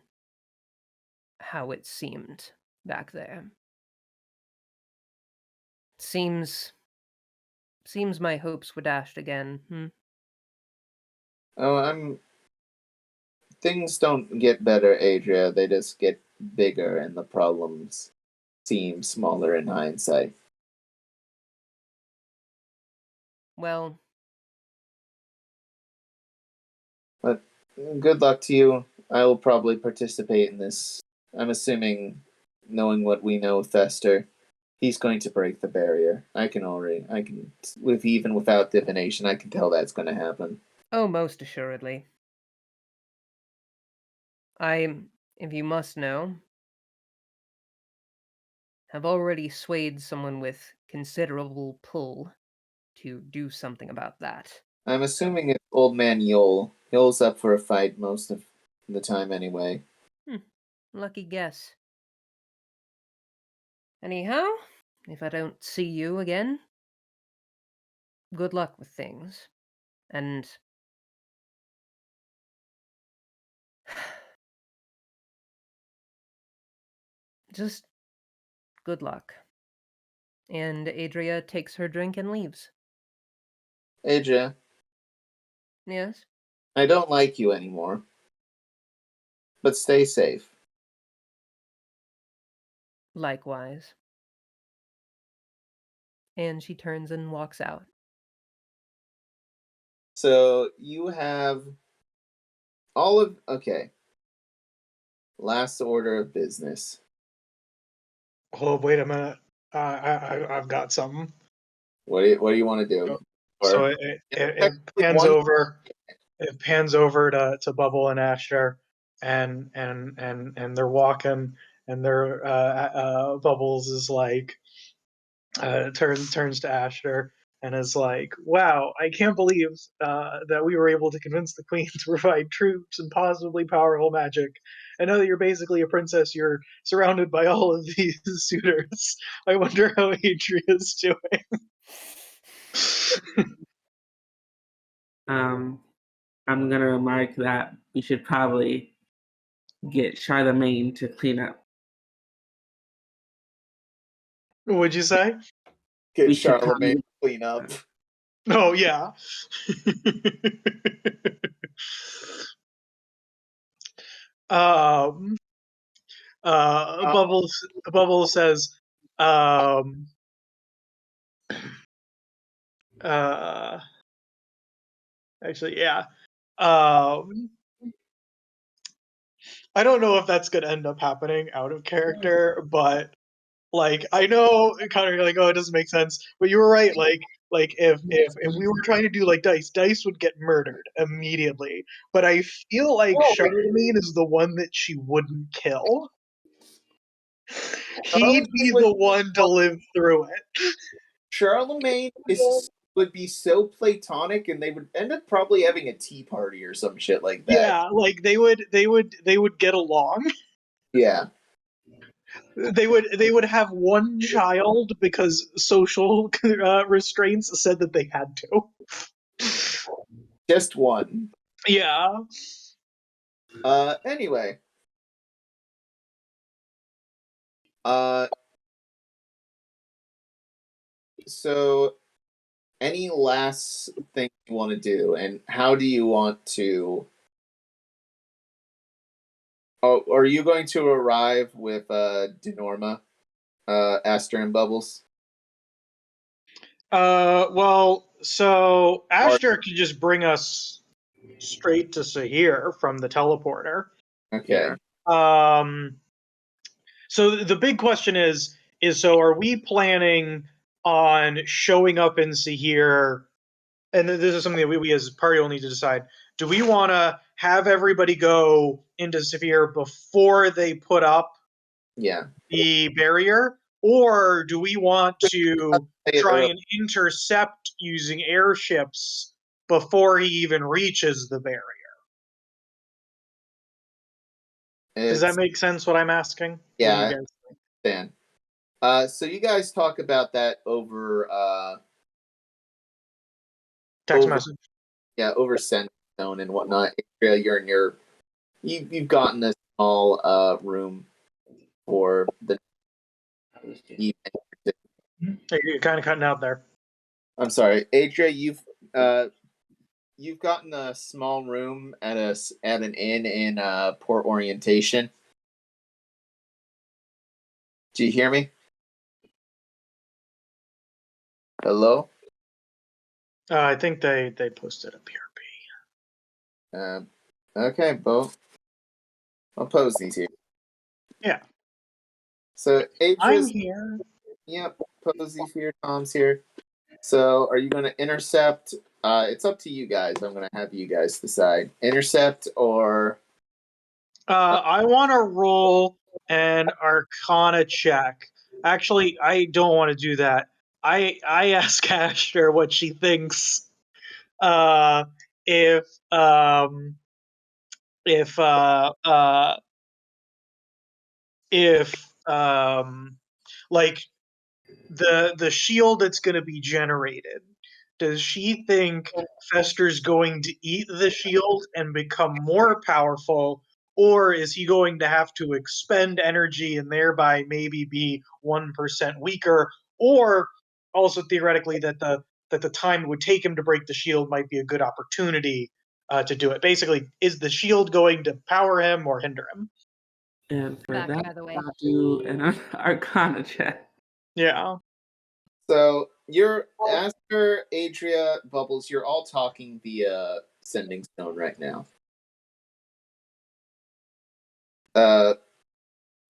how it seemed back there. Seems my hopes were dashed again. Oh, things don't get better, Adria. They just get bigger, and the problems seem smaller in hindsight. Well, But good luck to you. I will probably participate in this. I'm assuming, knowing what we know, Thester, he's going to break the barrier. Even without divination, I can tell that's going to happen. oh, most assuredly. I, if you must know, have already swayed someone with considerable pull to do something about that. I'm assuming it's old man Yol. Yol's up for a fight most of the time anyway. Lucky guess. Anyhow, if I don't see you again, good luck with things. And just good luck. And Adria takes her drink and leaves. Adria, Yes? I don't like you anymore. But stay safe. Likewise. And she turns and walks out. So you have okay. Last order of business. Oh, wait a minute. I've got something. What do you want to do? So Or- it pans one- over. It pans over to Bubble and Ashter, and they're walking, and they're Bubbles is like turns to Ashter and is like, "Wow, I can't believe that we were able to convince the Queen to provide troops and possibly powerful magic. I know that you're basically a princess. You're surrounded by all of these suitors. I wonder how Adria's doing." I'm gonna remark that we should probably get Charlemagne to clean up. What'd you say? Get We should Charlemagne probably clean up. Oh yeah. um Bubbles says uh actually yeah. I don't know if that's gonna end up happening out of character, but like I know kind of like, oh, it doesn't make sense, but you were right. Like if we were trying to do like dice would get murdered immediately. But I feel like Charlemagne is the one that she wouldn't kill. He'd be the one to live through it. Charlemagne would be so platonic, and they would end up probably having a tea party or some shit like that. Yeah, like they would get along. Yeah. They would have one child because social restraints said that they had to. Just one. Yeah. Anyway. So any last thing you want to do, and how do you want to? Oh, are you going to arrive with Dunorma, Ashter, and Bubbles? Well, so Ashter could just bring us straight to Sahir from the teleporter. Okay. Here. So the big question is so are we planning on showing up in Sahir? And this is something that we as a party will need to decide. Do we want to have everybody go into Sahir before they put up the barrier? Or do we want to try and intercept using airships before he even reaches the barrier? Does that make sense what I'm asking? Yeah, I understand. So you guys talk about that over text message. Yeah, over send. zone and whatnot. Adria, you're in your you've gotten a small room for the evening. You're kind of cutting out there. I'm sorry, Adria. You've gotten a small room at an inn in Port Orientation. Do you hear me? Hello. I think they posted a PRP. Okay, Bo. I'll pose these here. Yeah. So I'm Adria's. here. Yep. Posie's here. Tom's here. So, are you going to intercept? It's up to you guys. I'm going to have you guys decide. Intercept or I want to roll an Arcana check. Actually, I don't want to do that. I ask Ashter what she thinks. If if like the shield that's going to be generated, does she think Fester's going to eat the shield and become more powerful, or is he going to have to expend energy and thereby maybe be 1% weaker, or also theoretically that the time it would take him to break the shield might be a good opportunity to do it? Basically, is the shield going to power him or hinder him? And for Back, that, by the way. I'll do an Arcana check. Yeah. so you're Aster, Adria, Bubbles. You're all talking via Sending Stone right now.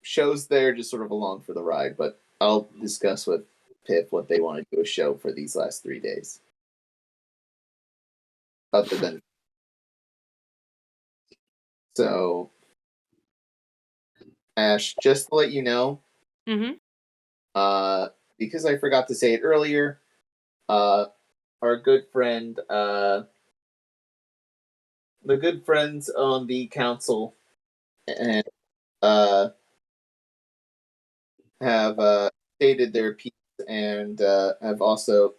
Shows there just sort of along for the ride, but I'll discuss with Pip what they want to do a show for these last 3 days. Other than so, Ash, just to let you know, Mm-hmm. because I forgot to say it earlier, our good friend, the good friends on the council, and have stated their piece and have also,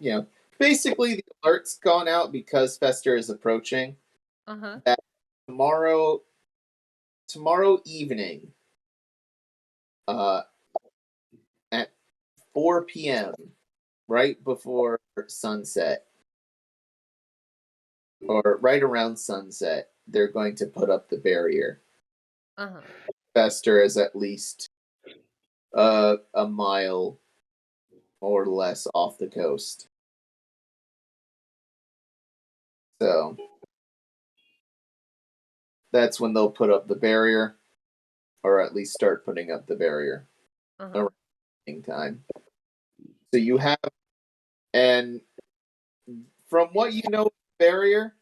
basically the alert's gone out because Fester is approaching. Uh-huh. That tomorrow evening, at 4 p.m., right before sunset, or right around sunset, they're going to put up the barrier. Uh-huh. Fester is at least a mile or less off the coast. So that's when they'll put up the barrier, or at least start putting up the barrier Uh-huh. around evening time. So you have, and from what you know, barrier,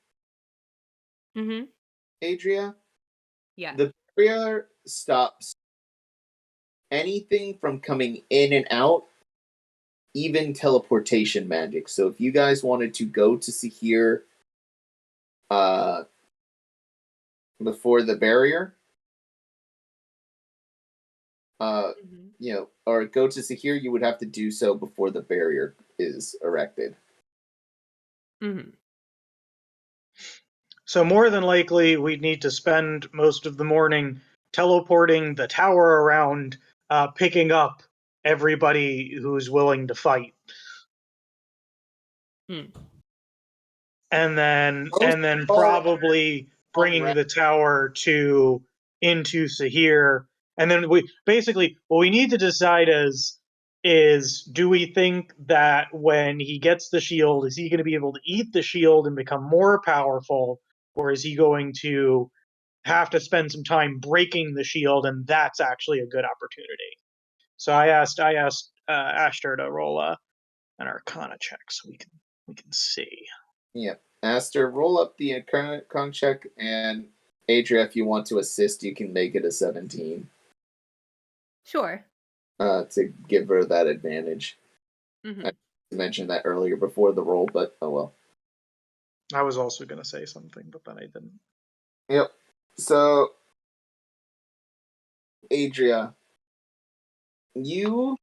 Mm-hmm. Adria, Yeah. the barrier stops anything from coming in and out, even teleportation magic. So if you guys wanted to go to Sahir before the barrier, Mm-hmm. or go to Sahir, you would have to do so before the barrier is erected. Mm-hmm. So more than likely, we'd need to spend most of the morning teleporting the tower around, picking up everybody who's willing to fight, and then probably bringing the tower into Sahir. And then what we need to decide is do we think that when he gets the shield, is he going to be able to eat the shield and become more powerful, or is he going to have to spend some time breaking the shield, and that's actually a good opportunity? So I asked Ashter to roll an Arcana check so we can see. Yeah. Aster, roll up the con check, and Adria, if you want to assist, you can make it a 17 Sure. to give her that advantage. Mm-hmm. I mentioned that earlier before the roll, but oh well. I was also going to say something, but then I didn't. Yep. So, Adria, you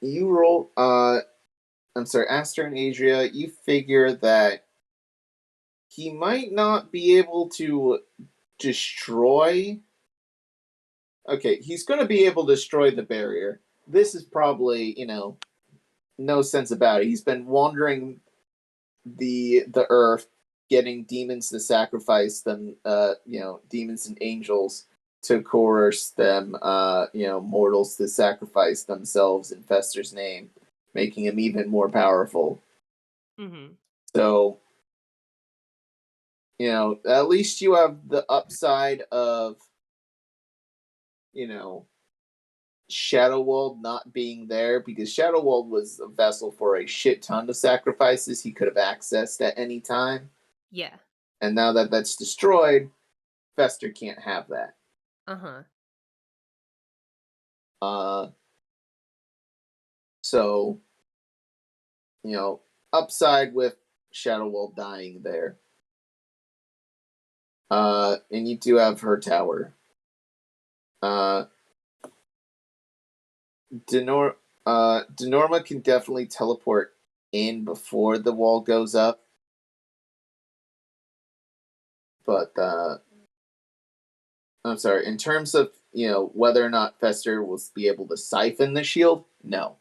roll. I'm sorry, Aster and Adria. You figure that he might not be able to destroy. Okay, he's going to be able to destroy the barrier. This is probably, no sense about it. He's been wandering the earth, getting demons to sacrifice them, demons and angels to coerce them, mortals to sacrifice themselves in Fester's name, making him even more powerful. Mm-hmm. So, at least you have the upside of, Shadowwald not being there, because Shadowwald was a vessel for a shit ton of sacrifices he could have accessed at any time. Yeah. And now that that's destroyed, Fester can't have that. Uh-huh. So, upside with Shadowwald dying there. And you do have her tower. Dunorma can definitely teleport in before the wall goes up. But, I'm sorry, in terms of, whether or not Fester will be able to siphon the shield, no.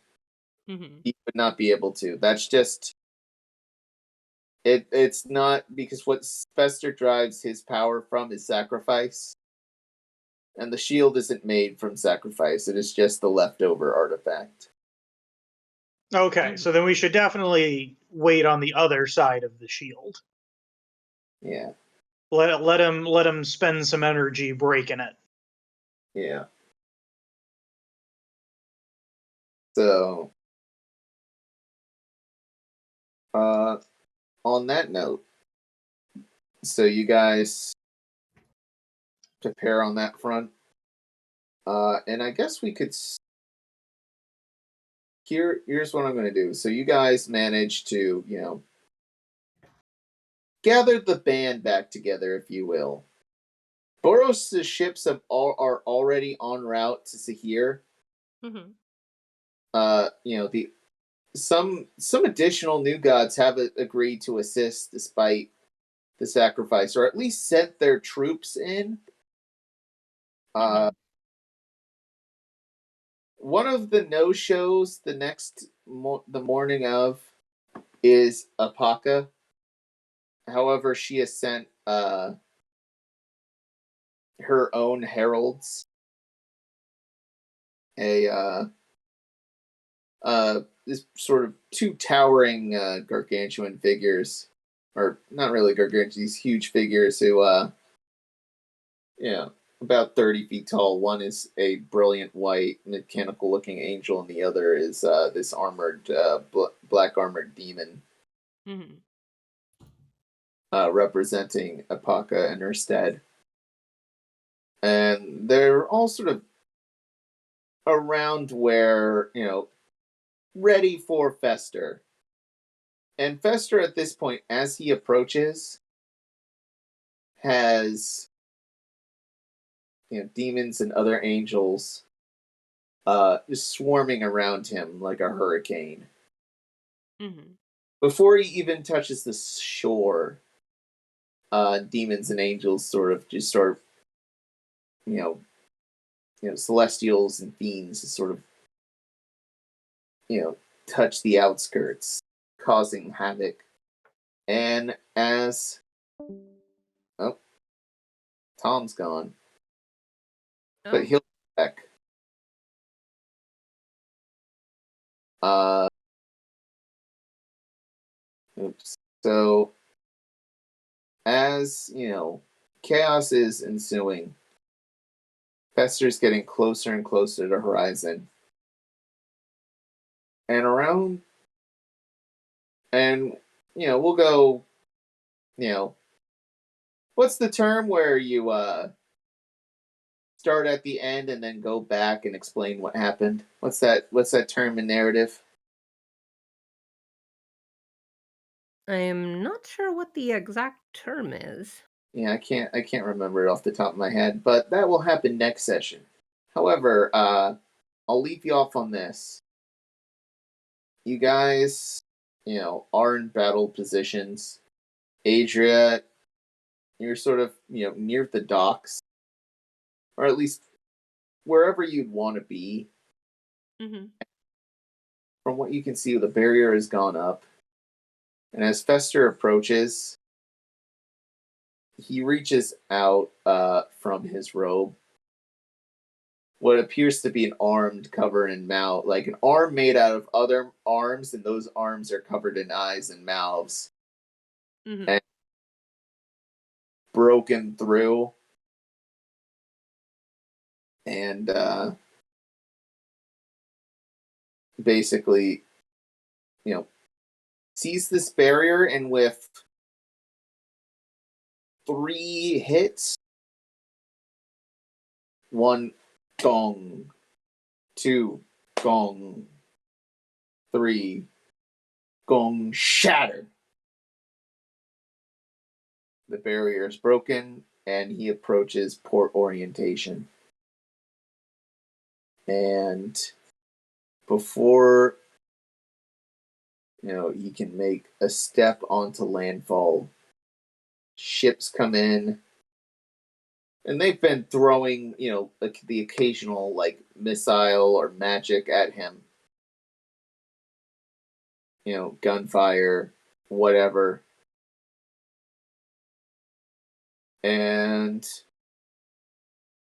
Mm-hmm. He would not be able to. That's just... It's not, because what Fester drives his power from is sacrifice. And the shield isn't made from sacrifice. It is just the leftover artifact. Okay, so then we should definitely wait on the other side of the shield. Yeah. Let him spend some energy breaking it. Yeah. So, on that note, so you guys prepare on that front. And I guess we could... Here's what I'm going to do. So you guys manage to, gather the band back together, if you will. Boros' ships are already en route to Sahir. Mm-hmm. Some additional new gods have agreed to assist despite the sacrifice, or at least sent their troops in. One of the no-shows the morning of is Apaka. However, she has sent her own heralds, this sort of two towering gargantuan figures, or not really gargantuan, these huge figures who, about 30 feet tall. One is a brilliant white, mechanical-looking angel, and the other is this armored, black armored demon, representing Apaka and her stead. And they're all sort of around where, ready for Fester. And Fester, at this point, as he approaches, has, demons and other angels just swarming around him like a hurricane. Before he even touches the shore, demons and angels sort of, celestials and fiends sort of, touch the outskirts, causing havoc. And as... Oh, Tom's gone. But he'll be back. Oops. So, as, chaos is ensuing, Fester's getting closer and closer to the horizon. And we'll go, what's the term where you, start at the end and then go back and explain what happened? What's that term in narrative? I am not sure what the exact term is. Yeah, I can't remember it off the top of my head, but that will happen next session. However, I'll leave you off on this. You guys, are in battle positions. Adria, you're sort of, near the docks, or at least wherever you'd want to be. Mm-hmm. From what you can see, the barrier has gone up. And as Fester approaches, he reaches out from his robe what appears to be an arm covered in mouth, like an arm made out of other arms, and those arms are covered in eyes and mouths. Mm-hmm. And broken through. And basically, sees this barrier, and with 3 hits, 1 gong, 2 gong, 3 gong, shatter. The barrier is broken, and he approaches port orientation. And before he can make a step onto landfall, ships come in, and they've been throwing, like the occasional missile or magic at him. Gunfire, whatever. And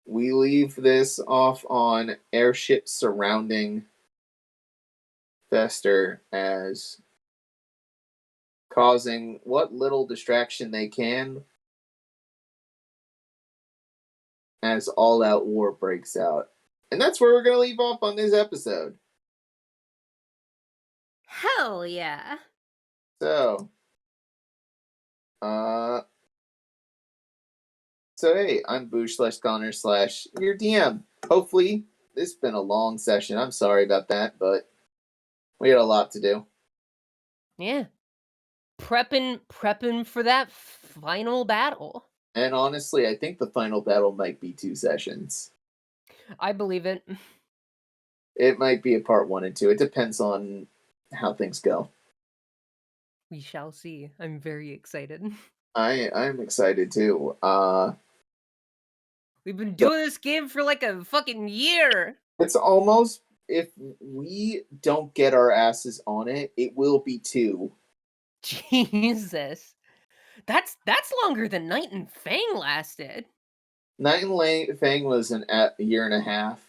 we leave this off on airships surrounding Fester as causing what little distraction they can as all-out war breaks out. And that's where we're going to leave off on this episode. Hell yeah. So hey, I'm Boosh /Connar / your DM. Hopefully, this has been a long session. I'm sorry about that, but we had a lot to do. Yeah. Prepping for that final battle. And honestly, I think the final battle might be 2 sessions. I believe it. It might be a part 1 and 2. It depends on how things go. We shall see. I'm very excited. I'm excited too. We've been doing this game for like a fucking year. It's almost, if we don't get our asses on it, it will be 2. Jesus. That's longer than Night and Fang lasted. Night and Fang was a year and a half.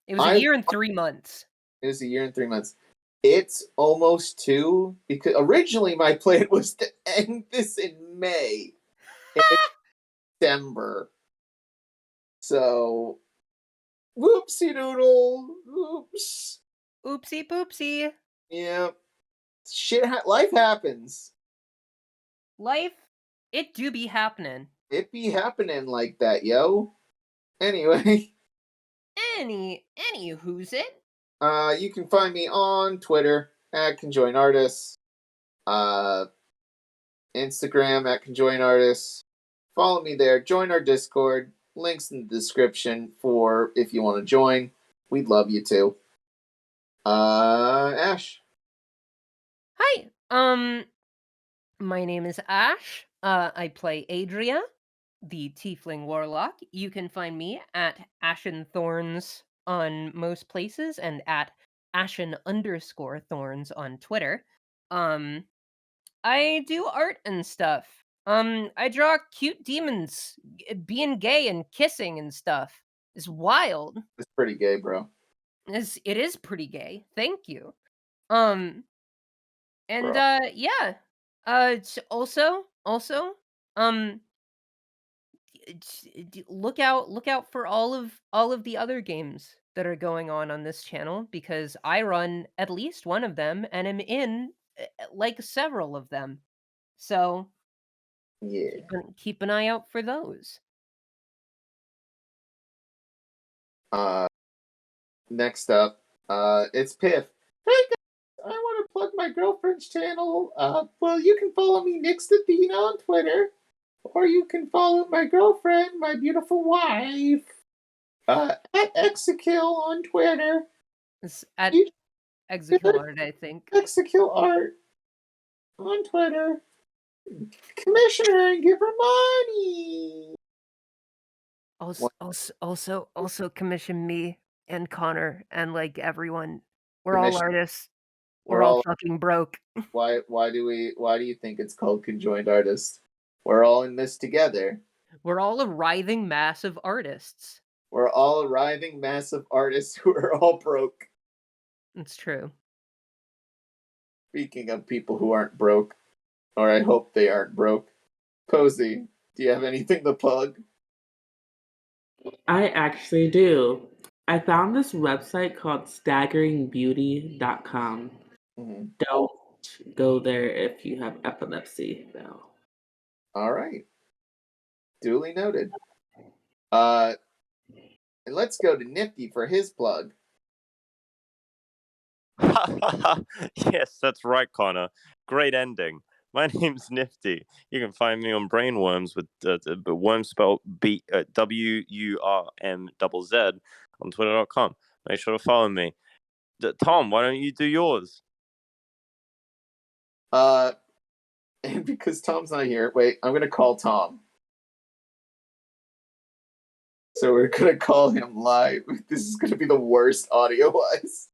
It was a year and 3 months. It was a year and 3 months. It's almost 2, because originally my plan was to end this in May. It's December. So, whoopsie doodle. Oops. Oopsie poopsie. Yeah. Life happens. Life, it do be happening. It be happening like that, yo. Anyway. Any who's it? You can find me on Twitter at ConjoinArtists. Instagram at ConjoinArtists. Follow me there. Join our Discord. Links in the description for if you want to join. We'd love you to. Ash. Hi. My name is Ash. I play Adria, the Tiefling Warlock. You can find me at Ashen Thorns on most places and at Ashen_Thorns on Twitter. I do art and stuff. I draw cute demons being gay and kissing and stuff. It's wild. It's pretty gay, bro. It is pretty gay. Thank you. And Bro. yeah. Also, look out for all of the other games that are going on this channel, because I run at least one of them and am in like several of them. So Yeah. keep an eye out for those. Next up, it's Piff. Hey guys, I want to plug my girlfriend's channel. Well, you can follow me, Athena, on Twitter, or you can follow my girlfriend, my beautiful wife, at Exekill on Twitter. It's at Exekill Art, I think. Exekill Art on Twitter. Commissioner, give her money. Also commission me and Connor and like everyone. We're all artists. We're all fucking broke. Why do you think it's called conjoined artists? We're all in this together. We're all a writhing mass of artists. We're all arriving massive artists who are all broke. It's true. Speaking of people who aren't broke, or I hope they aren't broke, Posie, do you have anything to plug? I actually do. I found this website called staggeringbeauty.com. Mhm. Don't go there if you have epilepsy, though. All right. Duly noted. And let's go to Nifty for his plug. Yes, that's right, Connor. Great ending. My name's Nifty. You can find me on Brainworms with the worm spelled WURMZZ on Twitter.com. Make sure to follow me. Tom, why don't you do yours? And because Tom's not here, wait, I'm gonna call Tom. So we're gonna call him live. This is gonna be the worst audio-wise.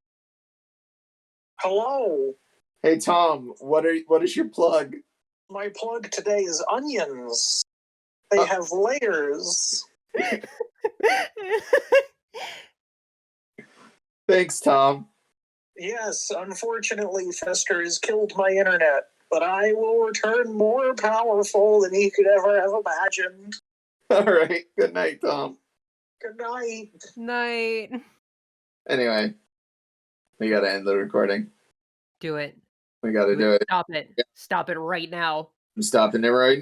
Hello. Hey Tom, what is your plug? My plug today is onions. They have layers. Thanks, Tom. Yes, unfortunately, Fester has killed my internet, but I will return more powerful than he could ever have imagined. All right. Good night, Tom. Good night. Night. Anyway, we gotta end the recording. Do it. We gotta do it. Stop it. Stop it right now. I'm stopping it right